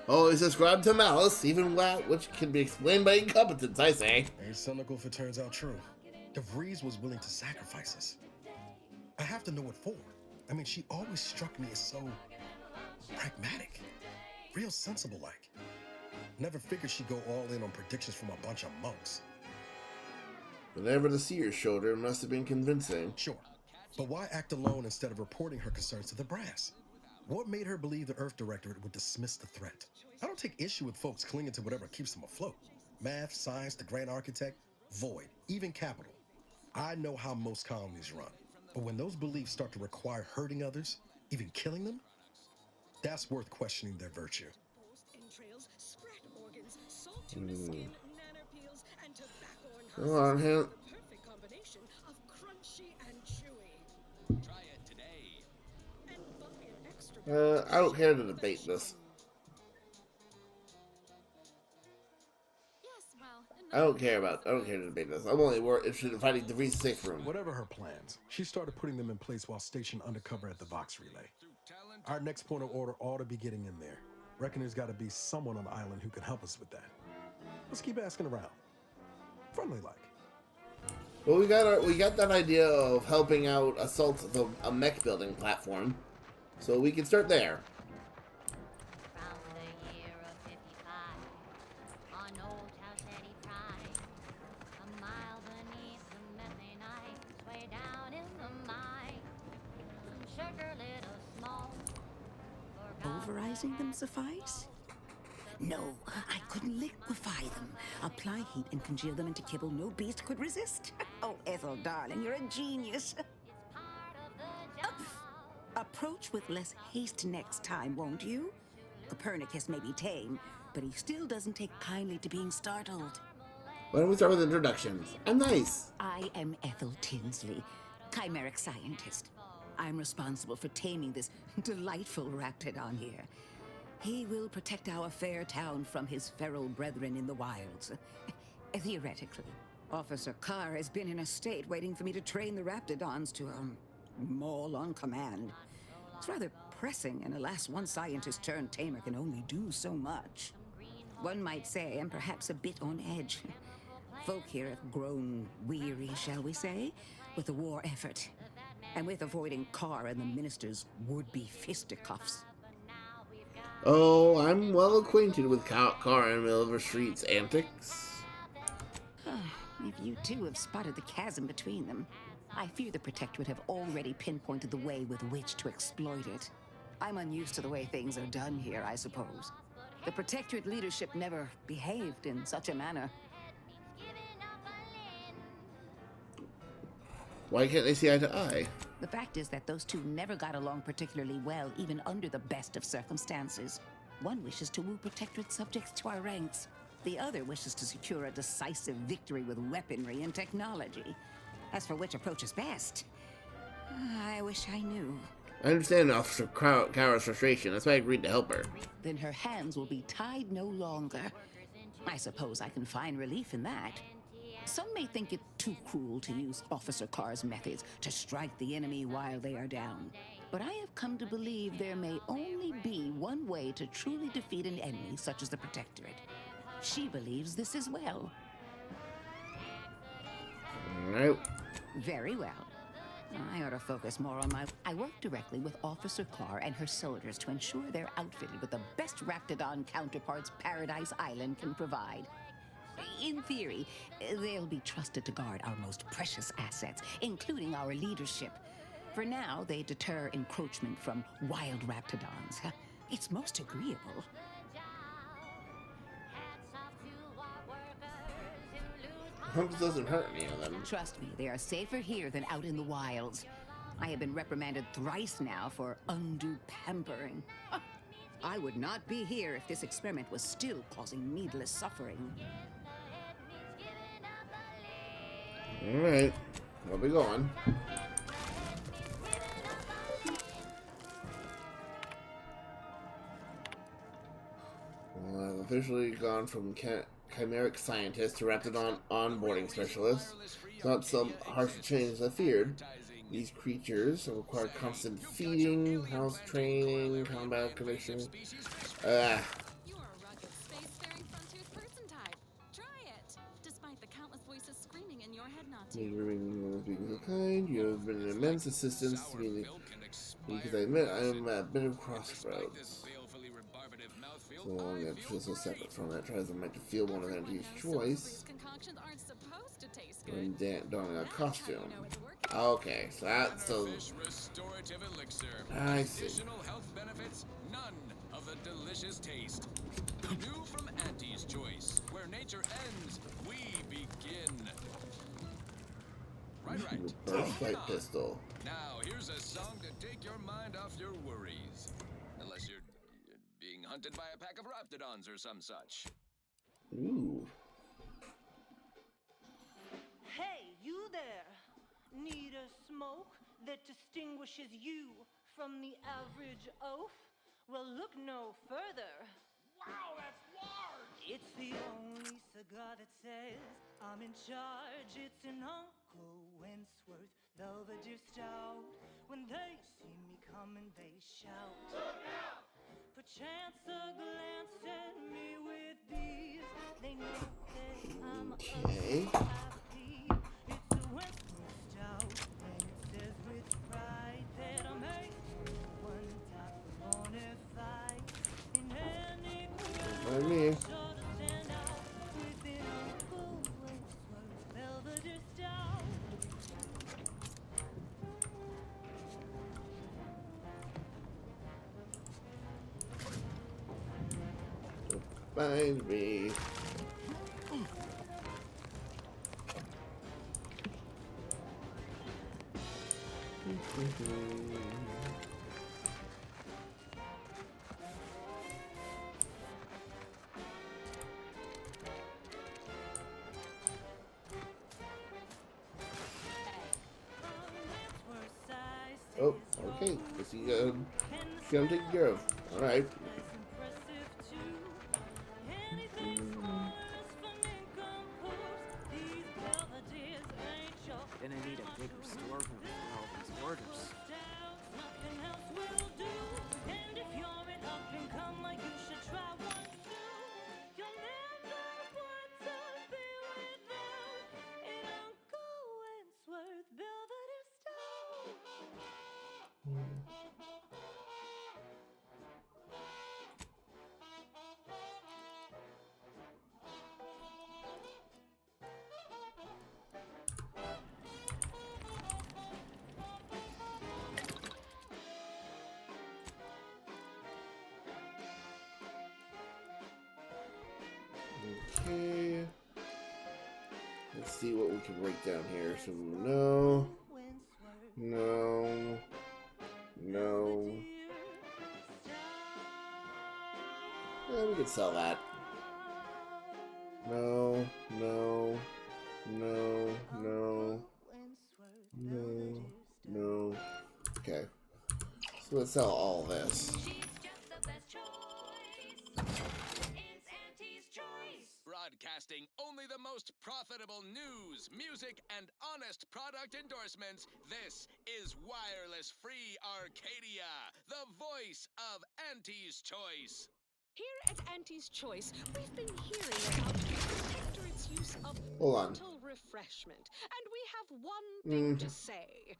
Always ascribe to malice, even that which can be explained by incompetence, I say. Ain't cynical if it turns out true. The Vries was willing to sacrifice us. I have to know what for. I mean, she always struck me as so pragmatic, real sensible-like. Never figured she'd go all in on predictions from a bunch of monks. Whenever the seer showed her, it must have been convincing. Sure, but why act alone instead of reporting her concerns to the brass? What made her believe the Earth Directorate would dismiss the threat? I don't take issue with folks clinging to whatever keeps them afloat. Math, science, the grand architect, void, even capital. I know how most colonies run, but when those beliefs start to require hurting others, even killing them, that's worth questioning their virtue. Come on, him. I don't care to debate this. I don't care to debate this. I'm only more interested in finding the Vries safe room. Whatever her plans, she started putting them in place while stationed undercover at the Vox Relay. Our next point of order ought to be getting in there. Reckon there's got to be someone on the island who can help us with that. Let's keep asking around. Friendly like. Well, we got that idea of helping out assault a mech building platform, so we can start there. Pulverizing them suffice? No, I couldn't liquefy them. Apply heat and congeal them into kibble no beast could resist. Oh, Ethel, darling, you're a genius. Approach with less haste next time, won't you? Copernicus may be tame, but he still doesn't take kindly to being startled. Why don't we start with introductions? I'm nice. I am Ethel Tinsley, chimeric scientist. I'm responsible for taming this delightful raptidon here. He will protect our fair town from his feral brethren in the wilds. Theoretically. Officer Carr has been in a state waiting for me to train the raptidons to, maul on command. It's rather pressing, and alas, one scientist turned tamer can only do so much. One might say I'm perhaps a bit on edge. Folk here have grown weary, shall we say, with the war effort, and with avoiding Carr and the minister's would-be fisticuffs. Oh, I'm well acquainted with Carr and Milver Street's antics. If you two have spotted the chasm between them, I fear the Protectorate have already pinpointed the way with which to exploit it. I'm unused to the way things are done here, I suppose. The Protectorate leadership never behaved in such a manner. Why can't they see eye to eye? The fact is that those two never got along particularly well, even under the best of circumstances. One wishes to woo Protectorate subjects to our ranks. The other wishes to secure a decisive victory with weaponry and technology. As for which approach is best, I wish I knew. I understand Officer Carr's frustration. That's why I agreed to help her. Then her hands will be tied no longer. I suppose I can find relief in that. Some may think it too cruel to use Officer Carr's methods to strike the enemy while they are down. But I have come to believe there may only be one way to truly defeat an enemy such as the Protectorate. She believes this as well. Nope. Very well. I ought to focus more on my... I work directly with Officer Carr and her soldiers to ensure they're outfitted with the best Raptidon counterparts Paradise Island can provide. In theory, they'll be trusted to guard our most precious assets, including our leadership. For now, they deter encroachment from wild Raptidons. It's most agreeable. Humps doesn't hurt any of them. Trust me, they are safer here than out in the wilds. I have been reprimanded thrice now for undue pampering. I would not be here if this experiment was still causing needless suffering. Alright, where we going? Well, I've officially gone from chimeric scientist to Raptidon onboarding specialist. It's not some harsh change as I feared. These creatures require constant feeding, house training, combat conditioning. Thank you for being so kind. You have been an immense assistance to me because I admit I am at a bit of crossroads. So long that feels so separate from it. Tries to make you feel one of Auntie's choice. When donning a costume. Okay, so that's the Restorative elixir. I see. Additional health benefits, none of the delicious taste. New from Auntie's Choice, where nature ends, we begin. Right. Burst light pistol. Now, here's a song to take your mind off your worries. Unless you're being hunted by a pack of raptidons or some such. Ooh. Hey, you there! Need a smoke that distinguishes you from the average oaf? Well, look no further. Wow, that's large! It's the only cigar that says I'm in charge. It's an Uncle Wentworth Belvedere Stout. When they see me coming, they shout. Look out! Perchance a glance at me with these. They know that I'm okay. happy. It's a Wentworth Stout, and it says with pride that I'm a one top bona fide in any crowd. Me. Sure to stand out with an Uncle Wentworth Belvedere Stout. Find me. Oh, okay. Guess you gonna take care of. All right. Gonna need a bigger storeroom for all these orders. Okay. Let's see what we can break down here. So no. Yeah, we could sell that. No. Okay. So let's sell all this. Broadcasting only the most profitable news, music, and honest product endorsements, this is Wireless Free Arcadia, the voice of Auntie's Choice. Here at Auntie's Choice, we've been hearing about Protectorate's use of Hold on. mental refreshment, and we have one thing to say.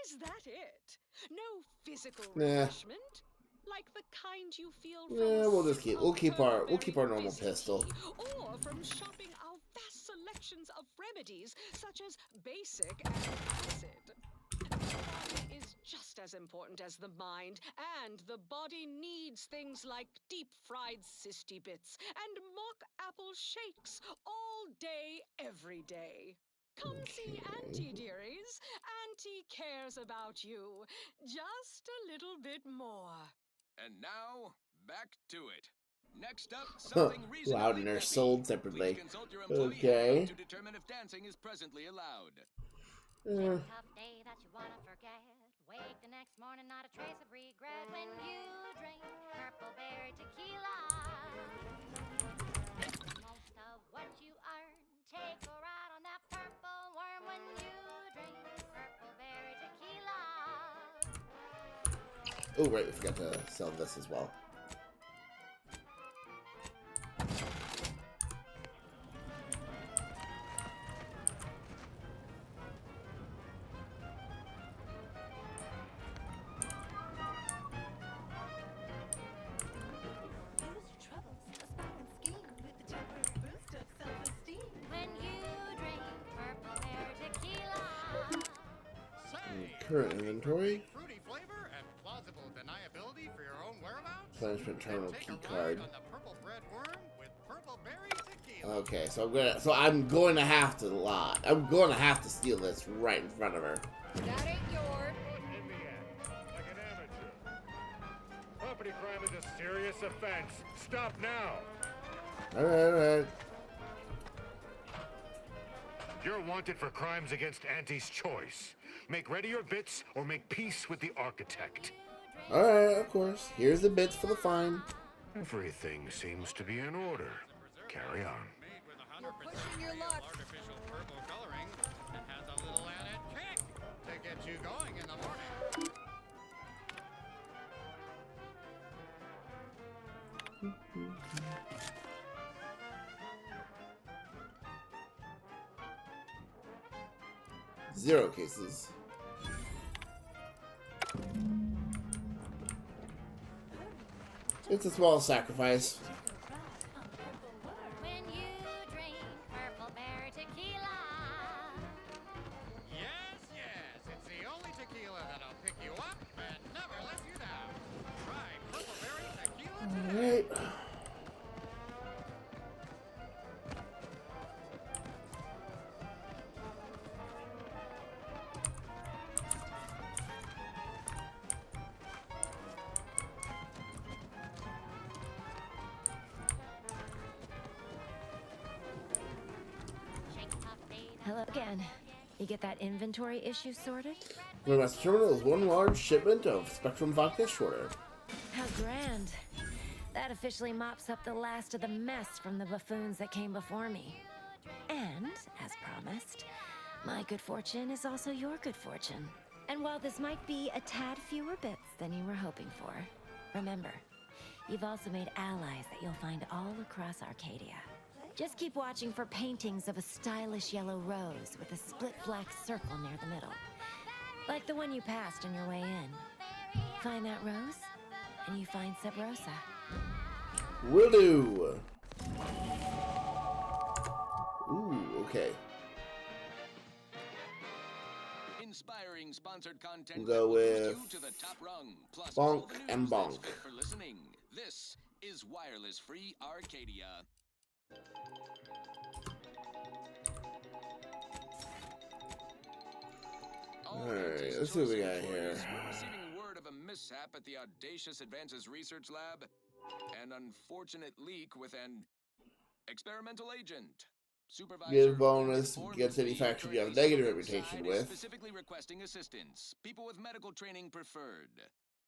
Is that it? No physical refreshment? Like the kind you feel from we'll keep our normal pistol. Or from shopping our vast selections of remedies such as basic and acid. The body is just as important as the mind, and the body needs things like deep-fried cysty bits and mock apple shakes all day, every day. Come see Auntie, dearies. Auntie cares about you just a little bit more. And now, back to it. Next up, something reasonably Loud and they're sold separately. Please consult your employee Okay. to determine if dancing is presently allowed. Tough day that you wanna forget. Wake the next morning, not a trace of regret when you drink purple berry tequila. Most of what you earn, take a ride on that purple worm when you drink purple berry tequila. Oh, right, we forgot to sell this as well. Current inventory. Fruity flavor and plausible deniability for your own whereabouts. Replenishment terminal key card. On the purple bread worm with purple berry tequila. Okay, so I'm going to have to lie. I'm going to have to steal this right in front of her. That ain't yours. In the end, like an amateur. Property crime is a serious offense. Stop now. Alright. You're wanted for crimes against Auntie's choice. Make ready your bits or make peace with the architect. Alright, of course. Here's the bits for the fine. Everything seems to be in order. Carry on. You're pushing your luck. Artificial purple coloring that has a little added kick to get you going in the morning. Zero cases. It's a small sacrifice. When you drink purple berry tequila. Yes, it's the only tequila that'll pick you up and never let you down. Try purple berry tequila today. Alright. Hello again. You get that inventory issue sorted? Westmaster Terminal is one large shipment of Spectrum vodka shorter. How grand. That officially mops up the last of the mess from the buffoons that came before me. And, as promised, my good fortune is also your good fortune. And while this might be a tad fewer bits than you were hoping for, remember, you've also made allies that you'll find all across Arcadia. Just keep watching for paintings of a stylish yellow rose with a split black circle near the middle. Like the one you passed on your way in. Find that rose, and you find Sub Rosa. Will do. Ooh, okay. Inspiring sponsored content. We'll go with you to the top rung, plus Bonk all the news and that's Bonk. fit for listening. This is Wireless Free Arcadia. Alright, let's see what we got here. We're receiving word of a mishap at the Audacious Advances Research Lab. An unfortunate leak with an experimental agent. Supervisor Give bonus against any faction you have a negative reputation with. specifically requesting assistance. People with medical training preferred.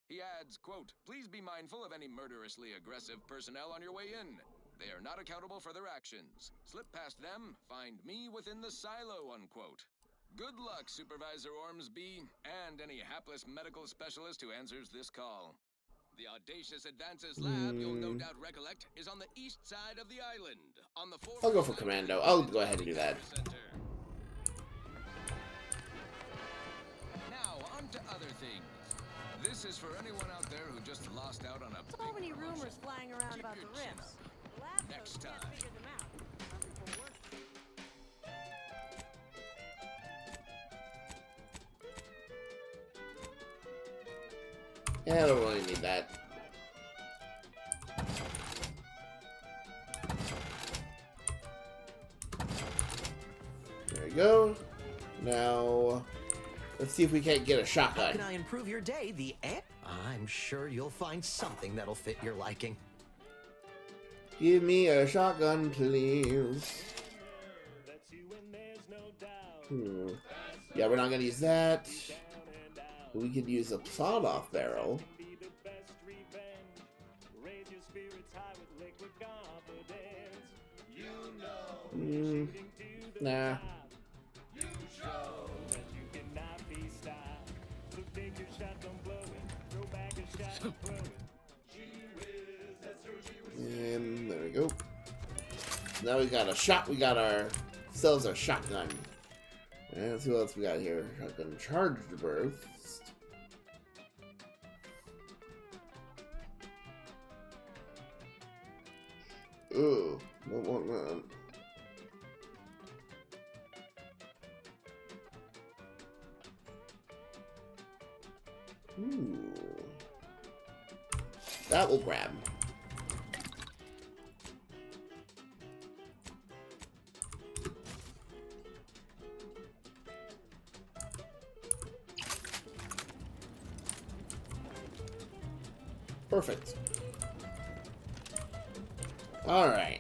He adds, quote, "Please be mindful of any murderously aggressive personnel on your way in. They are not accountable for their actions. Slip past them, find me within the silo," unquote. Good luck, Supervisor Ormsby, and any hapless medical specialist who answers this call. The Audacious Advances Lab, you'll no doubt recollect, is on the east side of the island, on the fourth. I'll go for Commando. I'll go ahead and do that. Now, on to other things. This is for anyone out there who just lost out on a So big many promotion. rumors flying around Keep about your the chin rifts. up. The lab Next folks time. can't figure them out. Some people work. Yeah, I don't really need that. There we go. Now, let's see if we can't get a How shotgun. can I improve your day? I'm sure you'll find something that'll fit your liking. Give me a shotgun, please. Yeah, we're not gonna use that. We could use a sawed-off barrel. Nah. And there we go. Now we got a shot. We got ourselves a shotgun. And let's see what else we got here. Shotgun charged burst. Ooh, don't want that. Ooh. That will grab. Perfect. All right.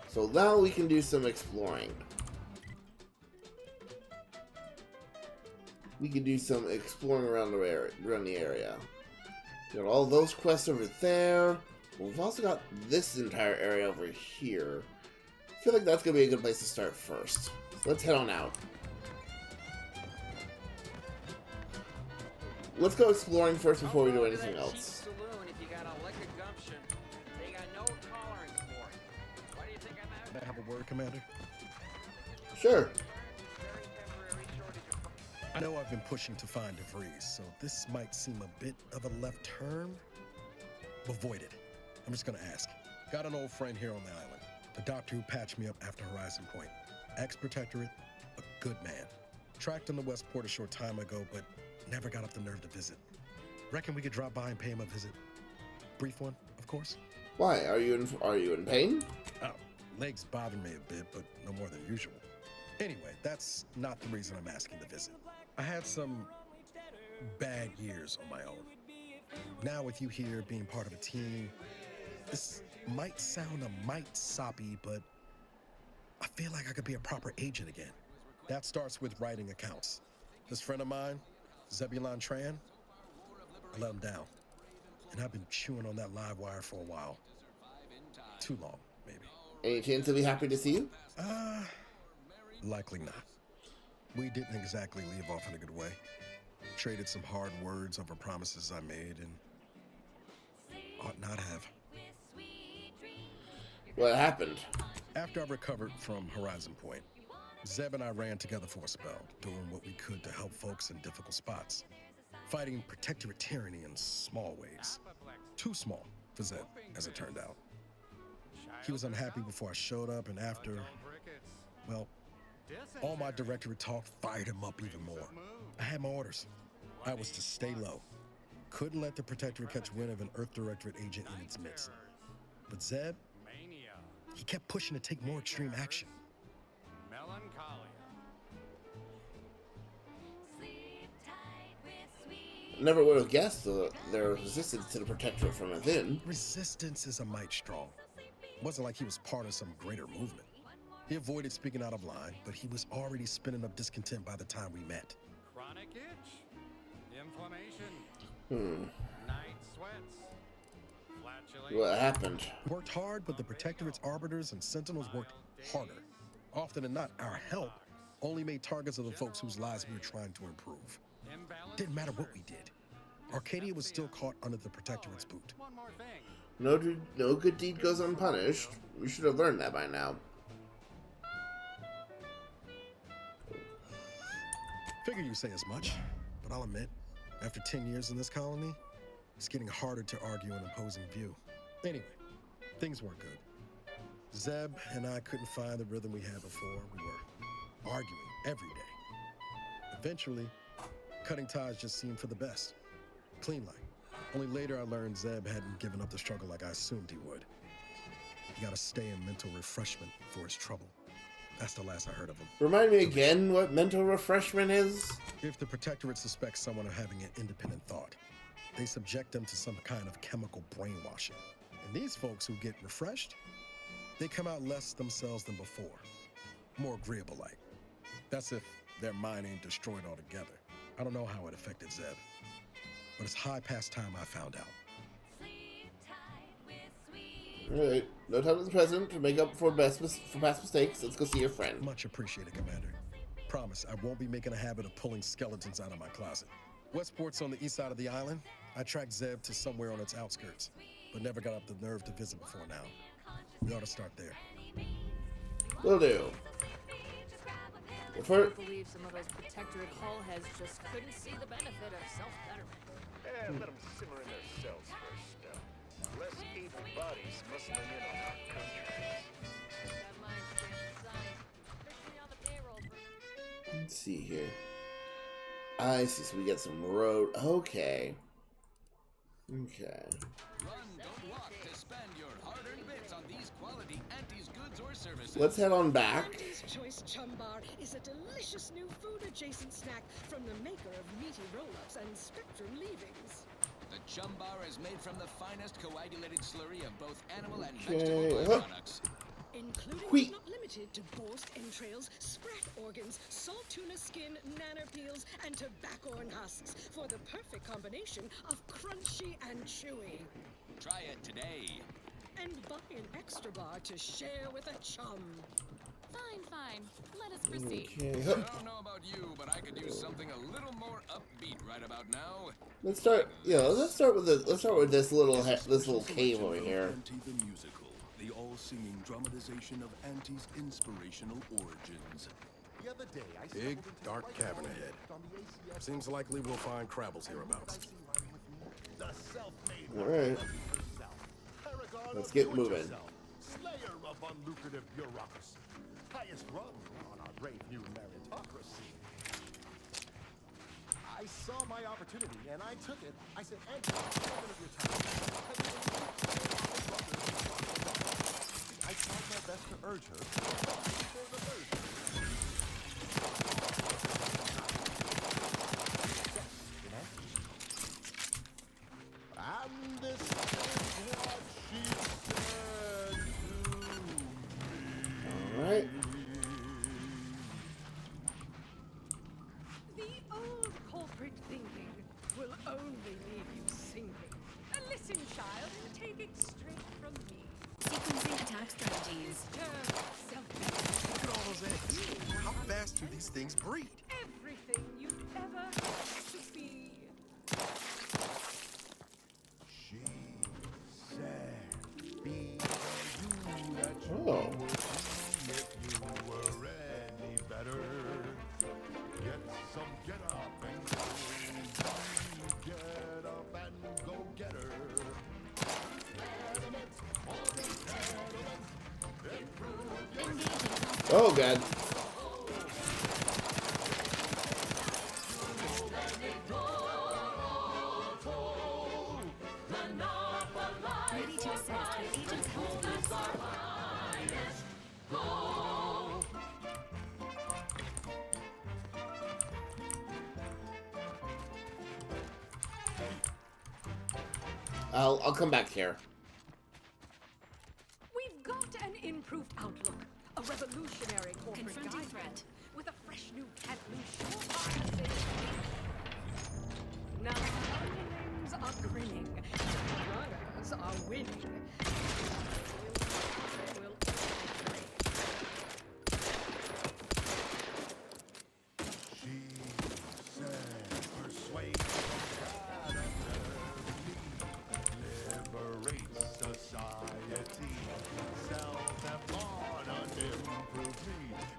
So now we can do some exploring. We can do some exploring around the area. Got all those quests over there. We've also got this entire area over here. I feel like that's gonna be a good place to start first. So let's head on out. Let's go exploring first before we do anything else. Saloon if you got a lick of gumption. They got no tolerance for it. What do you think of that? May I have a word, Commander? Sure. I know I've been pushing to find Vries, so this might seem a bit of a left turn. Avoid it. I'm just gonna ask. Got an old friend here on the island. The doctor who patched me up after Horizon Point. Ex-protectorate, a good man. Tracked on the Westport a short time ago, but never got up the nerve to visit. Reckon we could drop by and pay him a visit. Brief one, of course. Why? Are you in pain? Oh, legs bother me a bit, but no more than usual. Anyway, that's not the reason I'm asking to visit. I had some bad years on my own. Now with you here being part of a team, this might sound a mite soppy, but I feel like I could be a proper agent again. That starts with writing accounts. This friend of mine, Zebulon Tran, I let him down. And I've been chewing on that live wire for a while. Too long, maybe. Any chance he'll be happy to see you? Likely not. We didn't exactly leave off in a good way. Traded some hard words over promises I made and ought not have. What happened? After I recovered from Horizon Point, Zeb and I ran together for a spell, doing what we could to help folks in difficult spots. Fighting protectorate tyranny in small ways. Too small for Zeb, as it turned out. He was unhappy before I showed up, and after, well, all my directorate talk fired him up even more. I had my orders. I was to stay low. Couldn't let the protectorate catch wind of an Earth Directorate agent in its midst. But Zeb, he kept pushing to take more extreme action. Never would have guessed their resistance to the protectorate from within. Resistance is a mite strong. Wasn't like he was part of some greater movement. He avoided speaking out of line, but he was already spinning up discontent by the time we met. Chronic itch, inflammation, night sweats, flatulation. What happened? Worked hard, but the protectorate's arbiters and sentinels worked harder. Often than not, our help only made targets of the folks whose lives we were trying to improve. Didn't matter what we did. Arcadia was still caught under the protectorate's boot. No good deed goes unpunished. We should have learned that by now. Figure you say as much, but I'll admit, after 10 years in this colony, it's getting harder to argue an opposing view. Anyway, things weren't good. Zeb and I couldn't find the rhythm we had before. We were arguing every day. Eventually, cutting ties just seemed for the best. Clean like. Only later I learned Zeb hadn't given up the struggle like I assumed he would. He gotta stay in mental refreshment for his trouble. That's the last I heard of him. Remind me again what mental refreshment is? If the protectorate suspects someone of having an independent thought, they subject them to some kind of chemical brainwashing. And these folks who get refreshed, they come out less themselves than before. More agreeable like. That's if their mind ain't destroyed altogether. I don't know how it affected Zeb, but it's high past time I found out. Alright, no time to the present to make up for past mistakes. Let's go see your friend. Much appreciated, Commander. Promise, I won't be making a habit of pulling skeletons out of my closet. Westport's on the east side of the island. I tracked Zeb to somewhere on its outskirts, but never got up the nerve to visit before now. We ought to start there. Will do. I can't believe some of those protectorate hull heads just couldn't see the benefit of self-betterment. Yeah, let them simmer in their cells for a spell. Less able bodies muscling in on our contracts. That mind's science, especially on the payroll for Let's see here. I see. So we get some road. Okay. Okay. Run, don't walk to spend your hard-earned bits on these quality Auntie's goods or services. Let's head on back. Auntie's Choice Chum Bar is a delicious new food-adjacent snack from the maker of meaty roll-ups and Spectrum leavings. The Chum Bar is made from the finest coagulated slurry of both animal and Okay. vegetable byproducts. Including Wheat. but not limited to borscht entrails, sprat organs, salt tuna skin, nanner peels, and tobaccorn husks for the perfect combination of crunchy and chewy. Try it today. And buy an extra bar to share with a chum. Fine, fine. Let us proceed. Okay. I don't know about you, but I could use something a little more upbeat right about now. Let's start. Yeah, let's start with this little cave over here. Auntie the musical, the all-singing dramatization of Auntie's inspirational origins. The other day, I Big, dark cavern ahead. Seems likely we'll find Krabble's hereabouts. The self-made All right. Paragon Let's of get do-it-yourself, moving. Slayer of unlucrative bureaucracy. Highest rung on our brave new meritocracy. I saw my opportunity and I took it. I said, Auntie, 7 of your time. I tried my best to urge her. For the version. And this is what she said to me. All right. The old corporate thinking will only leave you sinking. Listen, child, and take it straight from me. Sequencing attack strategies. Look at all those eggs. How fast do these things breed? Everything you'd ever have to be. She said, be you that you Oh. would be if you were any better. Get some get up and go. Get up and go get her. Oh God. Ready to assist with agent's health needs. I'll come back here. We've got an improved outlook. A revolutionary corporate Confronting guide threat. with a fresh new cat loose surefire thing. Now the underlings are grinning. The runners are winning. Will She said, persuade God liberate society. Self-employed unimproved me.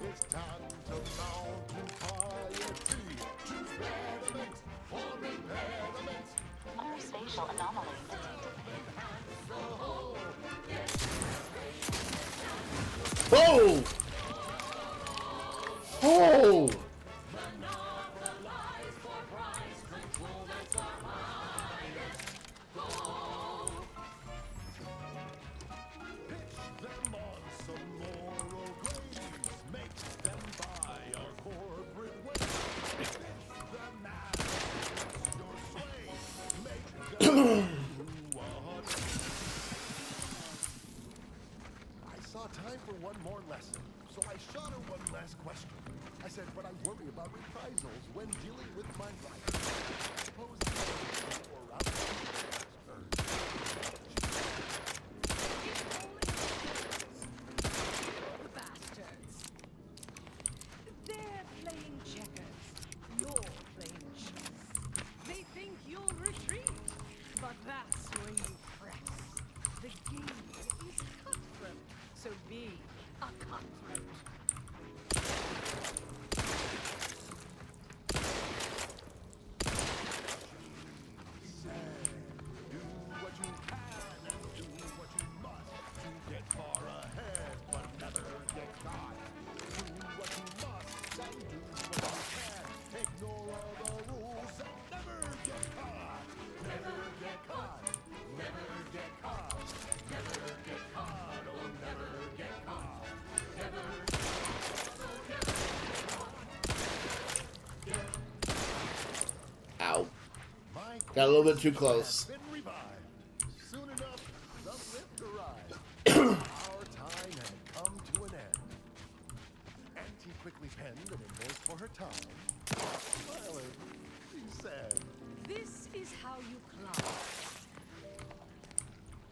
It's time to mount to piety. Choose betterment or impairment. Upper spatial anomaly. Oh! Oh! Them on some moral graves. Make them buy our corporate ways. Fix them mad. Your slaves. Make them do what. I saw time for one more lesson, so I shot her one last question. I said, but I worry about reprisals when dealing with my rights. Suppose I had a war bastards. They're playing checkers. You're playing chess. They think you'll retreat, but that's when you press. The game is cutthroat, so be a cutthroat. Got a little bit too close. Been revived. Soon enough, the lift arrived. Our time had come to an end. Auntie quickly penned an invoice for her time. Smiling, she said, This is how you climb.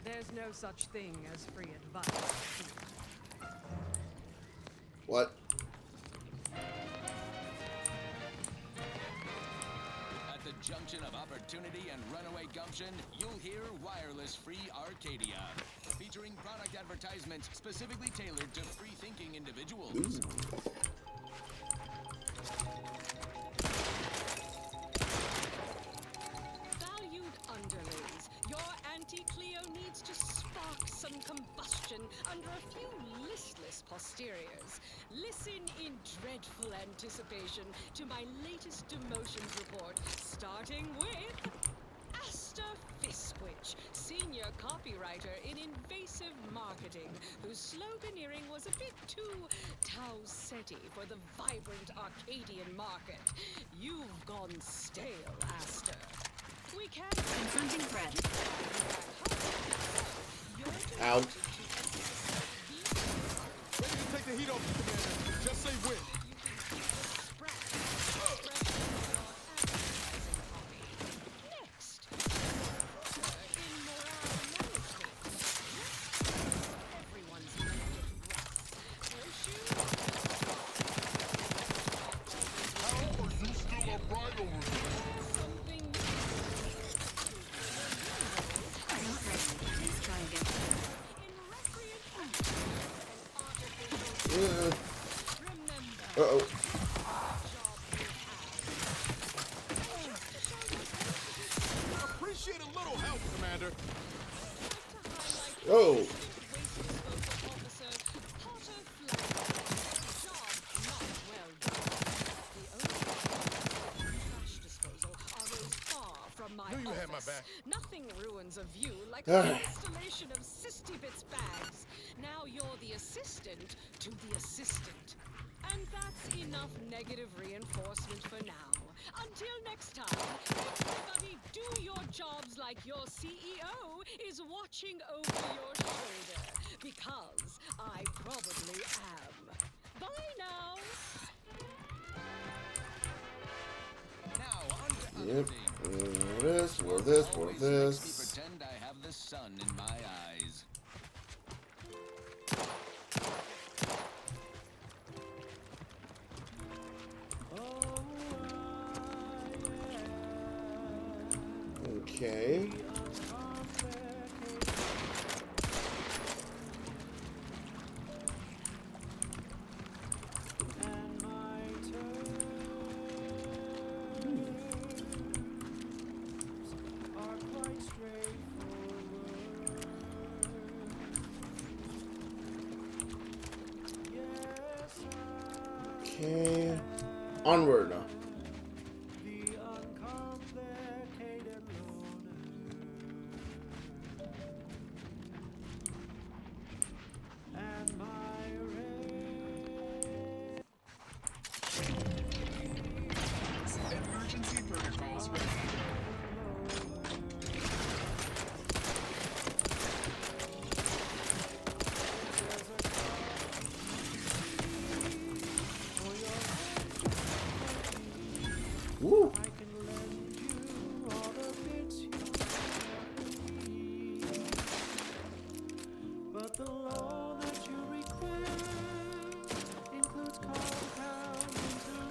There's no such thing as free advice. What? At the junction of opportunity and runaway gumption, you'll hear Wireless Free Arcadia, featuring product advertisements specifically tailored to free-thinking individuals. Valued underlings, your Auntie Cleo needs to spark some combustion under a few listless posteriors. Listen in dreadful anticipation to my latest demotions report, starting with Asta Fiskwich, senior copywriter in invasive marketing, whose sloganeering was a bit too Tau-Ceti for the vibrant Arcadian market. You've gone stale, Asta. We can't Confronting threat. Ow. Ready to take the heat off, Commander. Just say when. Next, in Moron management. Everyone's gonna get rough. No shoes. how are you still a bride over there? Something Not ready. Please try again. Uh-oh. Appreciate a little help, Commander. Oh. Knew you had my back. Nothing ruins a view like a constellation of Sistibits bags. Now you're the assistant to the assistant. And that's enough negative reinforcement for now. Until next time, everybody do your jobs like your CEO is watching over your shoulder. Because I probably am. Bye now! Now, on to other Yep. things. This, Always this. makes me pretend I have the sun in my eyes. Okay. Okay. Onward. Emergency protocols ready. Woo. But the law that you request includes compound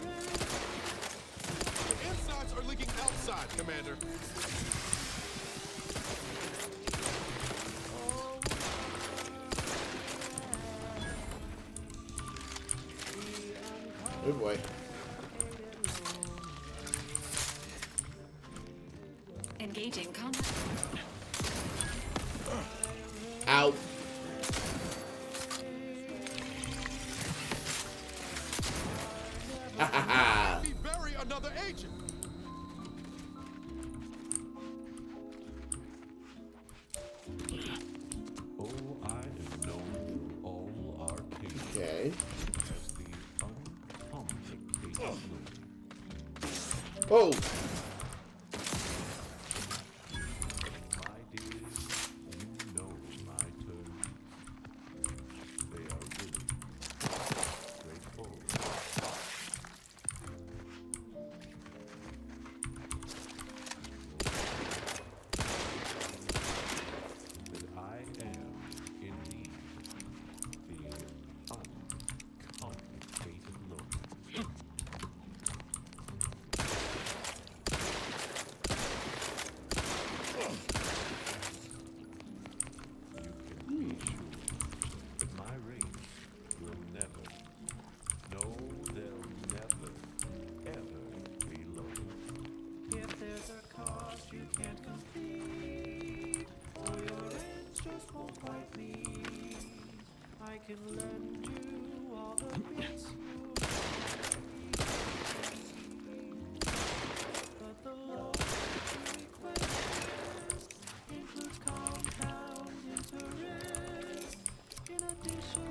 interest. The insides are leaking outside, Commander. Oh boy. Engaging combat. Ow. Ha ha ha. We bury another agent. Oh, I have known all Arcadia Okay. as the uncomplicated. Oh. can lend you all the beats but the law you request includes compound interest in addition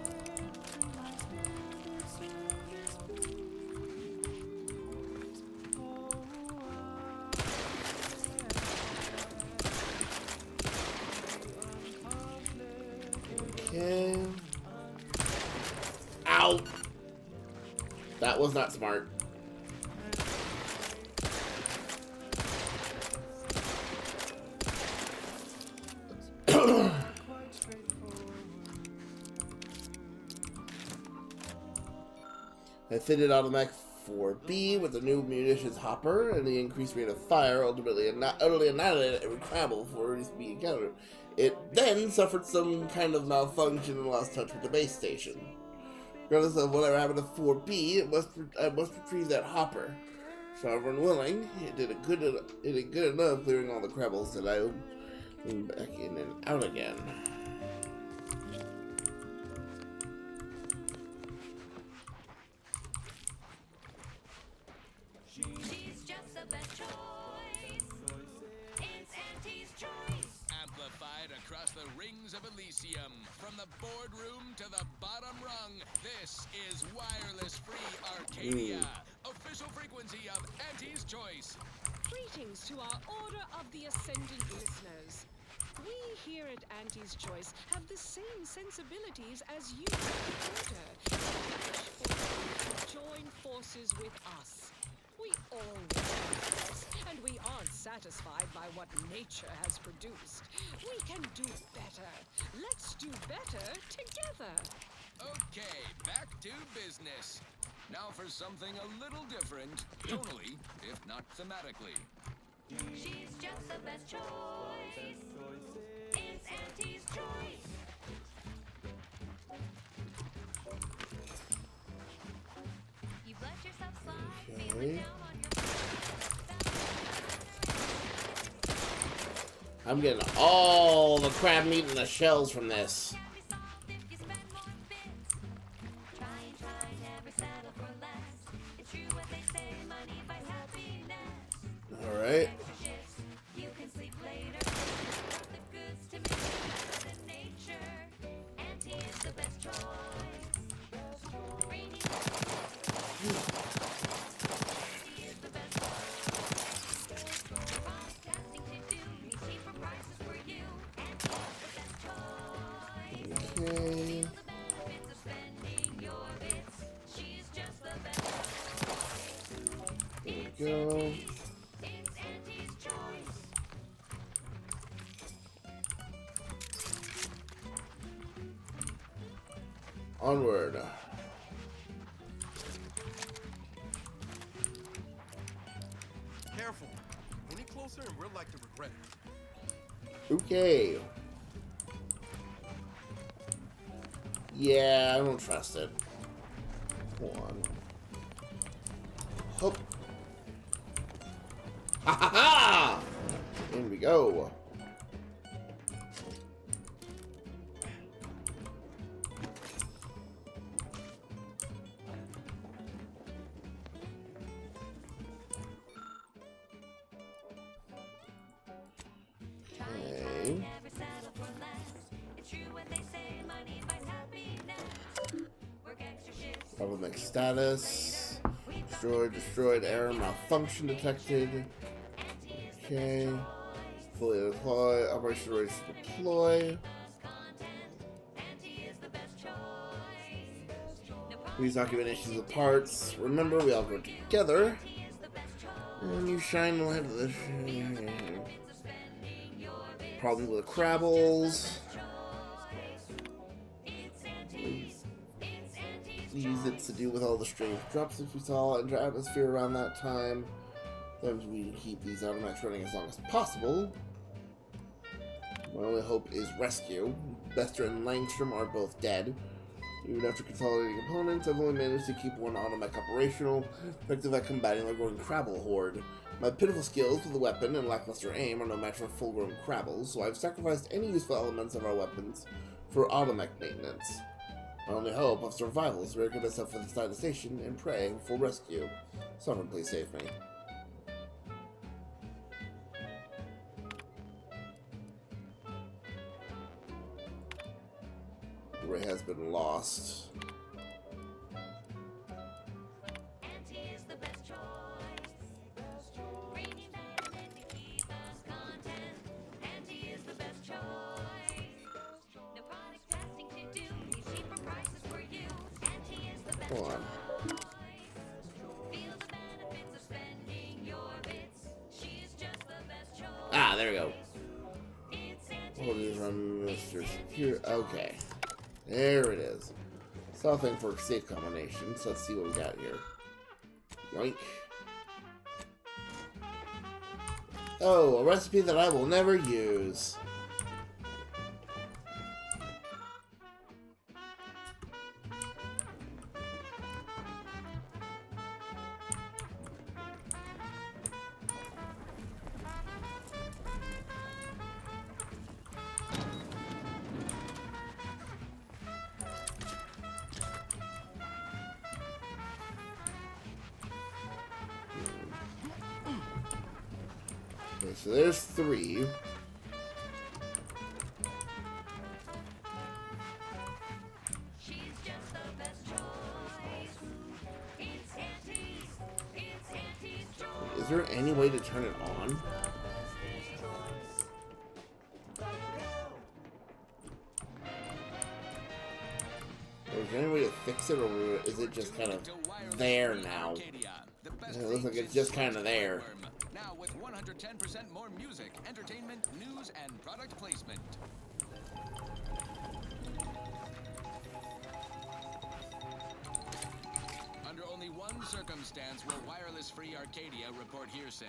to my standard service fees. Oh, Okay. Ow! That was not smart. I fitted automatic 4B with the new munitions hopper and the increased rate of fire, ultimately utterly annihilated every Crabble before it was being encountered. It then suffered some kind of malfunction and lost touch with the base station. Regardless of whatever happened to 4B, I must retrieve that hopper. Sovereign unwilling, it did good enough clearing all the Crabbles that I would back in and out again. She's just the best choice. It's Auntie's choice. Amplified across the rings of Elysium, from the boardroom to the bottom rung, this is Wireless Free Arcadia, official frequency of Auntie's Choice. Greetings to our Order of the Ascendant listeners. We here at Auntie's Choice have the same sensibilities as you at the Order. Join forces with us. We all want success, and we aren't satisfied by what nature has produced. We can do better. Let's do better together. Okay, back to business. Now for something a little different, tonally, if not thematically. She's just the best choice. It's Auntie's choice. You've let yourself slide, feeling down on your I'm getting all the crab meat and the shells from this. Alright. You can sleep later. The goods to me than nature. Auntie is the best choice. Rainy. Auntie is the best choice. Podcasting to do. Me cheaper prices for you. Auntie is the best choice. Okay. Feel the benefits of spending your bits. She's just the best. It's There we go. Auntie's. It's Auntie's choice. Onward. Careful. Any closer and we're like to regret it. Okay. Yeah, I don't trust it. Hold on. Hope. Ha ha ha! In we go. Okay. Never settle for less. It's true when they say money buys happiness. Work extra shifts. Problematic status. Destroyed, error, malfunction detected. Okay. Fully deploy, operation ready to deploy. Please document issues of parts. Remember, we all go together. And you shine the light of the problem with the Crabbles. Use it to deal with all the strange drops that we saw in the atmosphere around that time. Then we keep these automatics running as long as possible. My only hope is rescue. Bester and Langstrom are both dead. Even after consolidating components, I've only managed to keep one automech operational, effective at combating the growing Crabble horde. My pitiful skills with the weapon and lackluster aim are no match for full-grown Crabbles, so I've sacrificed any useful elements of our weapons for automech maintenance. Our only hope of survival is to barricade myself inside the station and pray for rescue. Someone please save me. Ray has been lost. Auntie is the best choice. Bringing benefit to keep us content. Auntie is the best choice. No product testing to do. We cheaper prices for you. Auntie is the best Hold on. choice. Feel the benefits of spending your bits. She's just the best choice. Ah, there we go. It's What is from Mr. Secure? Okay. There it is. Something for safe combination. So let's see what we got here. Yoink. Oh, a recipe that I will never use. Okay, so there's 3. She's just the best choice. It's Auntie's. It's Auntie's choice. Is there any way to turn it on? Or is there any way to fix it, or is it just kind of there now? It looks like it's just kind of there. Now with 110% more music, entertainment, news, and product placement. Under only one circumstance will wireless-free Arcadia report hearsay.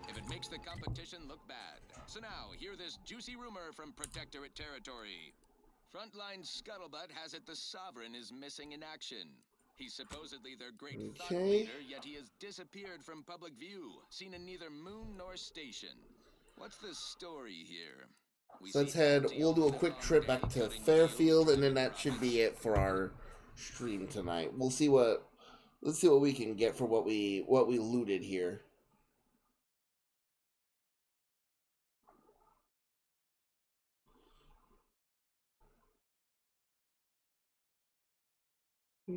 If it makes the competition look bad. So now, hear this juicy rumor from Protectorate territory. Frontline Scuttlebutt has it the Sovereign is missing in action. He's supposedly their great thought leader, yet he has disappeared from public view, seen in neither moon nor station. What's the story here? So let's head. We'll do a quick trip back to Fairfield, and then that should be it for our stream tonight. We'll see what. Let's see what we can get for what we looted here. The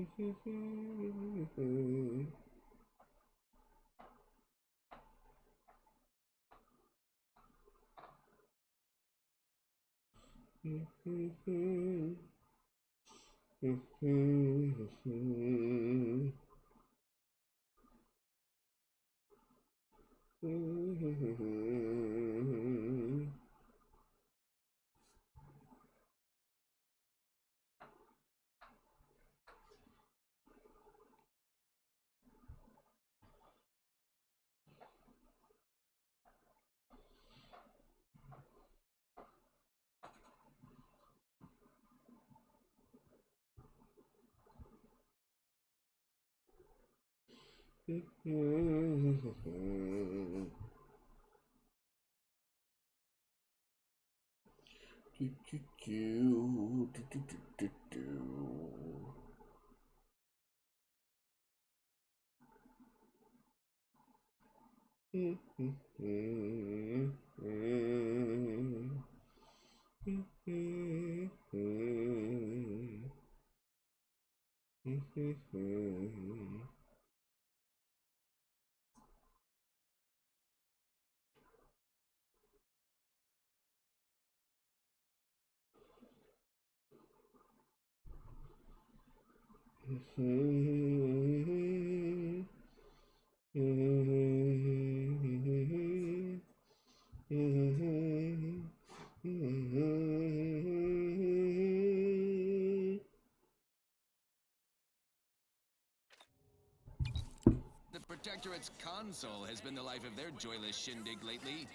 Protectorate's console has been the life of their joyless shindig lately.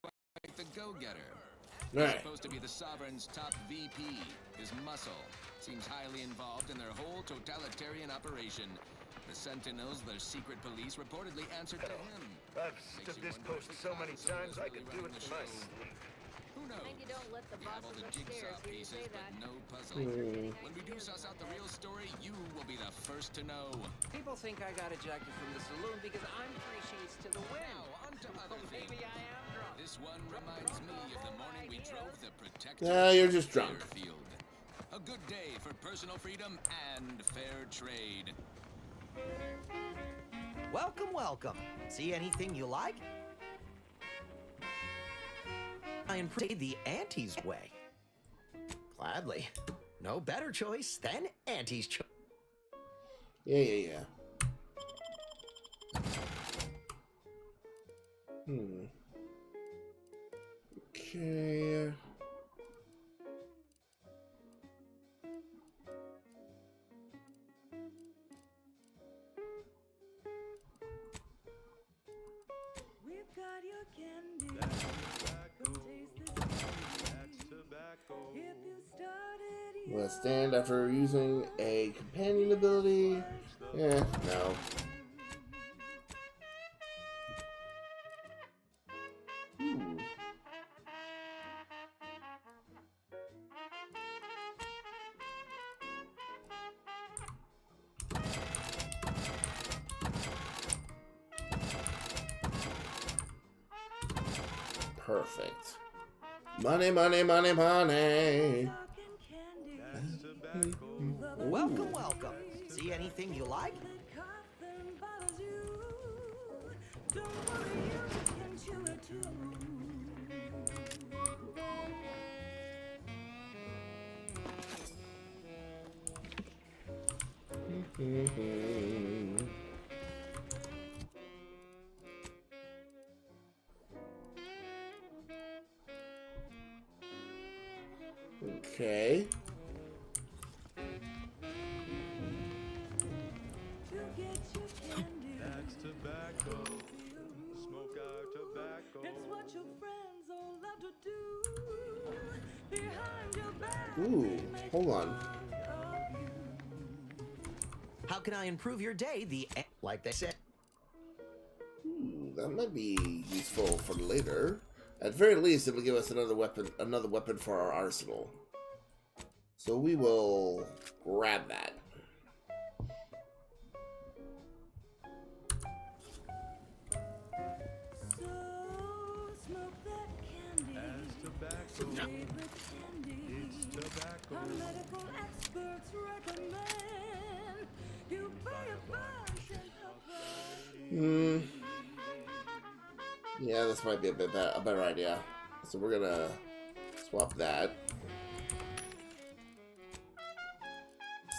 Quite the go-getter. He's supposed to be the Sovereign's top VP. His muscle seems highly involved in their whole totalitarian operation. The Sentinels, their secret police, reportedly answered to him. I've stood this post so many times I could do it in my sleep. Who And you don't let the We have all bosses the jigsaw upstairs hear you pieces, say but that. no puzzle. Hmm. When we do suss out the real story, you will be the first to know. People think I got ejected from the saloon because I'm 3 sheets to the wind. Now, on to other things. Maybe I am drunk. This one reminds me of the morning we drove the protector. Nah, you're just drunk. Fairfield. A good day for personal freedom and fair trade. Welcome, welcome. See anything you like? I improve the Auntie's way. Gladly. No better choice than Auntie's choice. Yeah. Okay. We've got your candy. Come taste this candy. If you started Will it stand after using a companion ability? No. Perfect. Money, money, money, money. Welcome, welcome. See anything you like? don't worry, you can chew it too. Okay. That's tobacco. Smoke our tobacco. It's what your friends all love to do. Behind your back. Ooh, hold on. How can I improve your day? Like they said. That might be useful for later. At very least, it'll give us another weapon for our arsenal. So we will grab that. So smoke that candy. As tobacco. Favorite candy. It's tobacco. Our medical experts recommend you buy a bunch and puff. Yeah, this might be a better idea. So we're gonna swap that.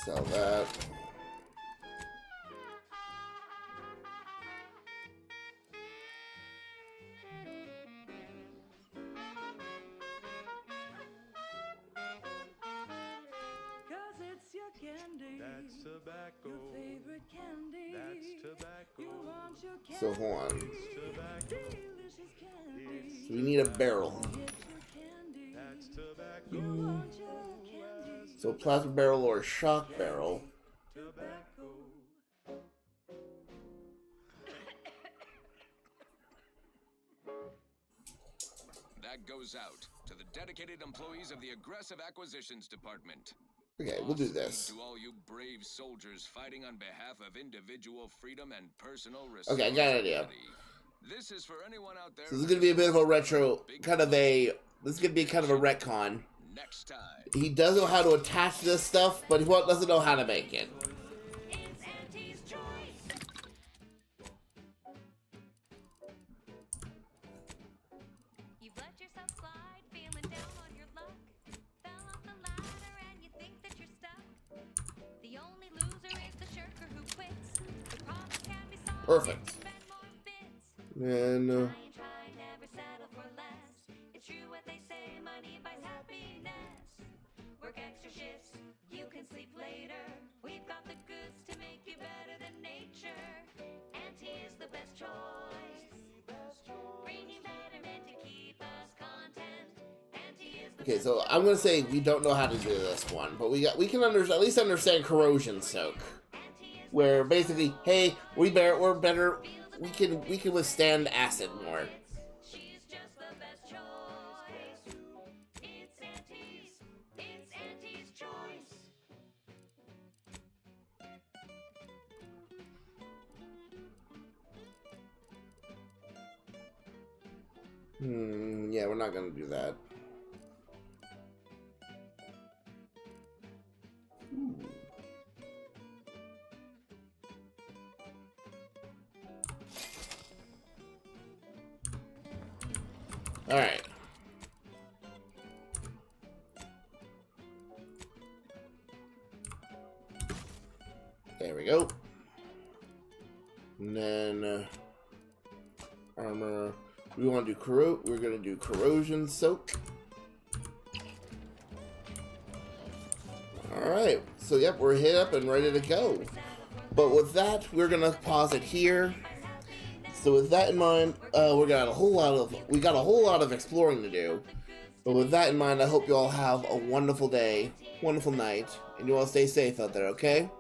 Sell that. Cause it's your candy. That's tobacco. Your favorite candy. That's tobacco. You want your candy. So hold on. Delicious candy. So we need a barrel. That's tobacco. You want your candy. So plasma barrel or shock barrel. Tobacco. That goes out to the dedicated employees of the Aggressive Acquisitions Department. Okay, we'll do this. To all you brave soldiers fighting on behalf of individual freedom and personal Okay, I got an idea. This is for anyone out there. So this is gonna be a bit of a retro, this is gonna be kind of a retcon. Next time. He does know how to attach this stuff, but he doesn't know how to make it. It's Auntie's choice. You've let yourself slide, feeling down on your luck. Fell off the ladder and you think that you're stuck. The only loser is the shirker who quits. The problems can be solved. Perfect. Spend more bits. And Try, never settle for less. It's true what they say, money buys happiness. Work extra shifts, you can sleep later. We've got the goods to make you better than nature. Auntie is the best choice. Bringing betterment to keep us content. Auntie is the okay, so I'm gonna say we don't know how to do this one, but we can at least understand corrosion soak, where basically, hey, we're better. We can withstand acid more. She's just the best choice. Yeah, we're not gonna do that. Alright. There we go. And then armor. We want to do we're gonna do corrosion soak. Alright, so yep, we're hit up and ready to go. But with that, we're gonna pause it here. So with that in mind, we got a whole lot of exploring to do. But with that in mind, I hope you all have a wonderful day, wonderful night, and you all stay safe out there, okay?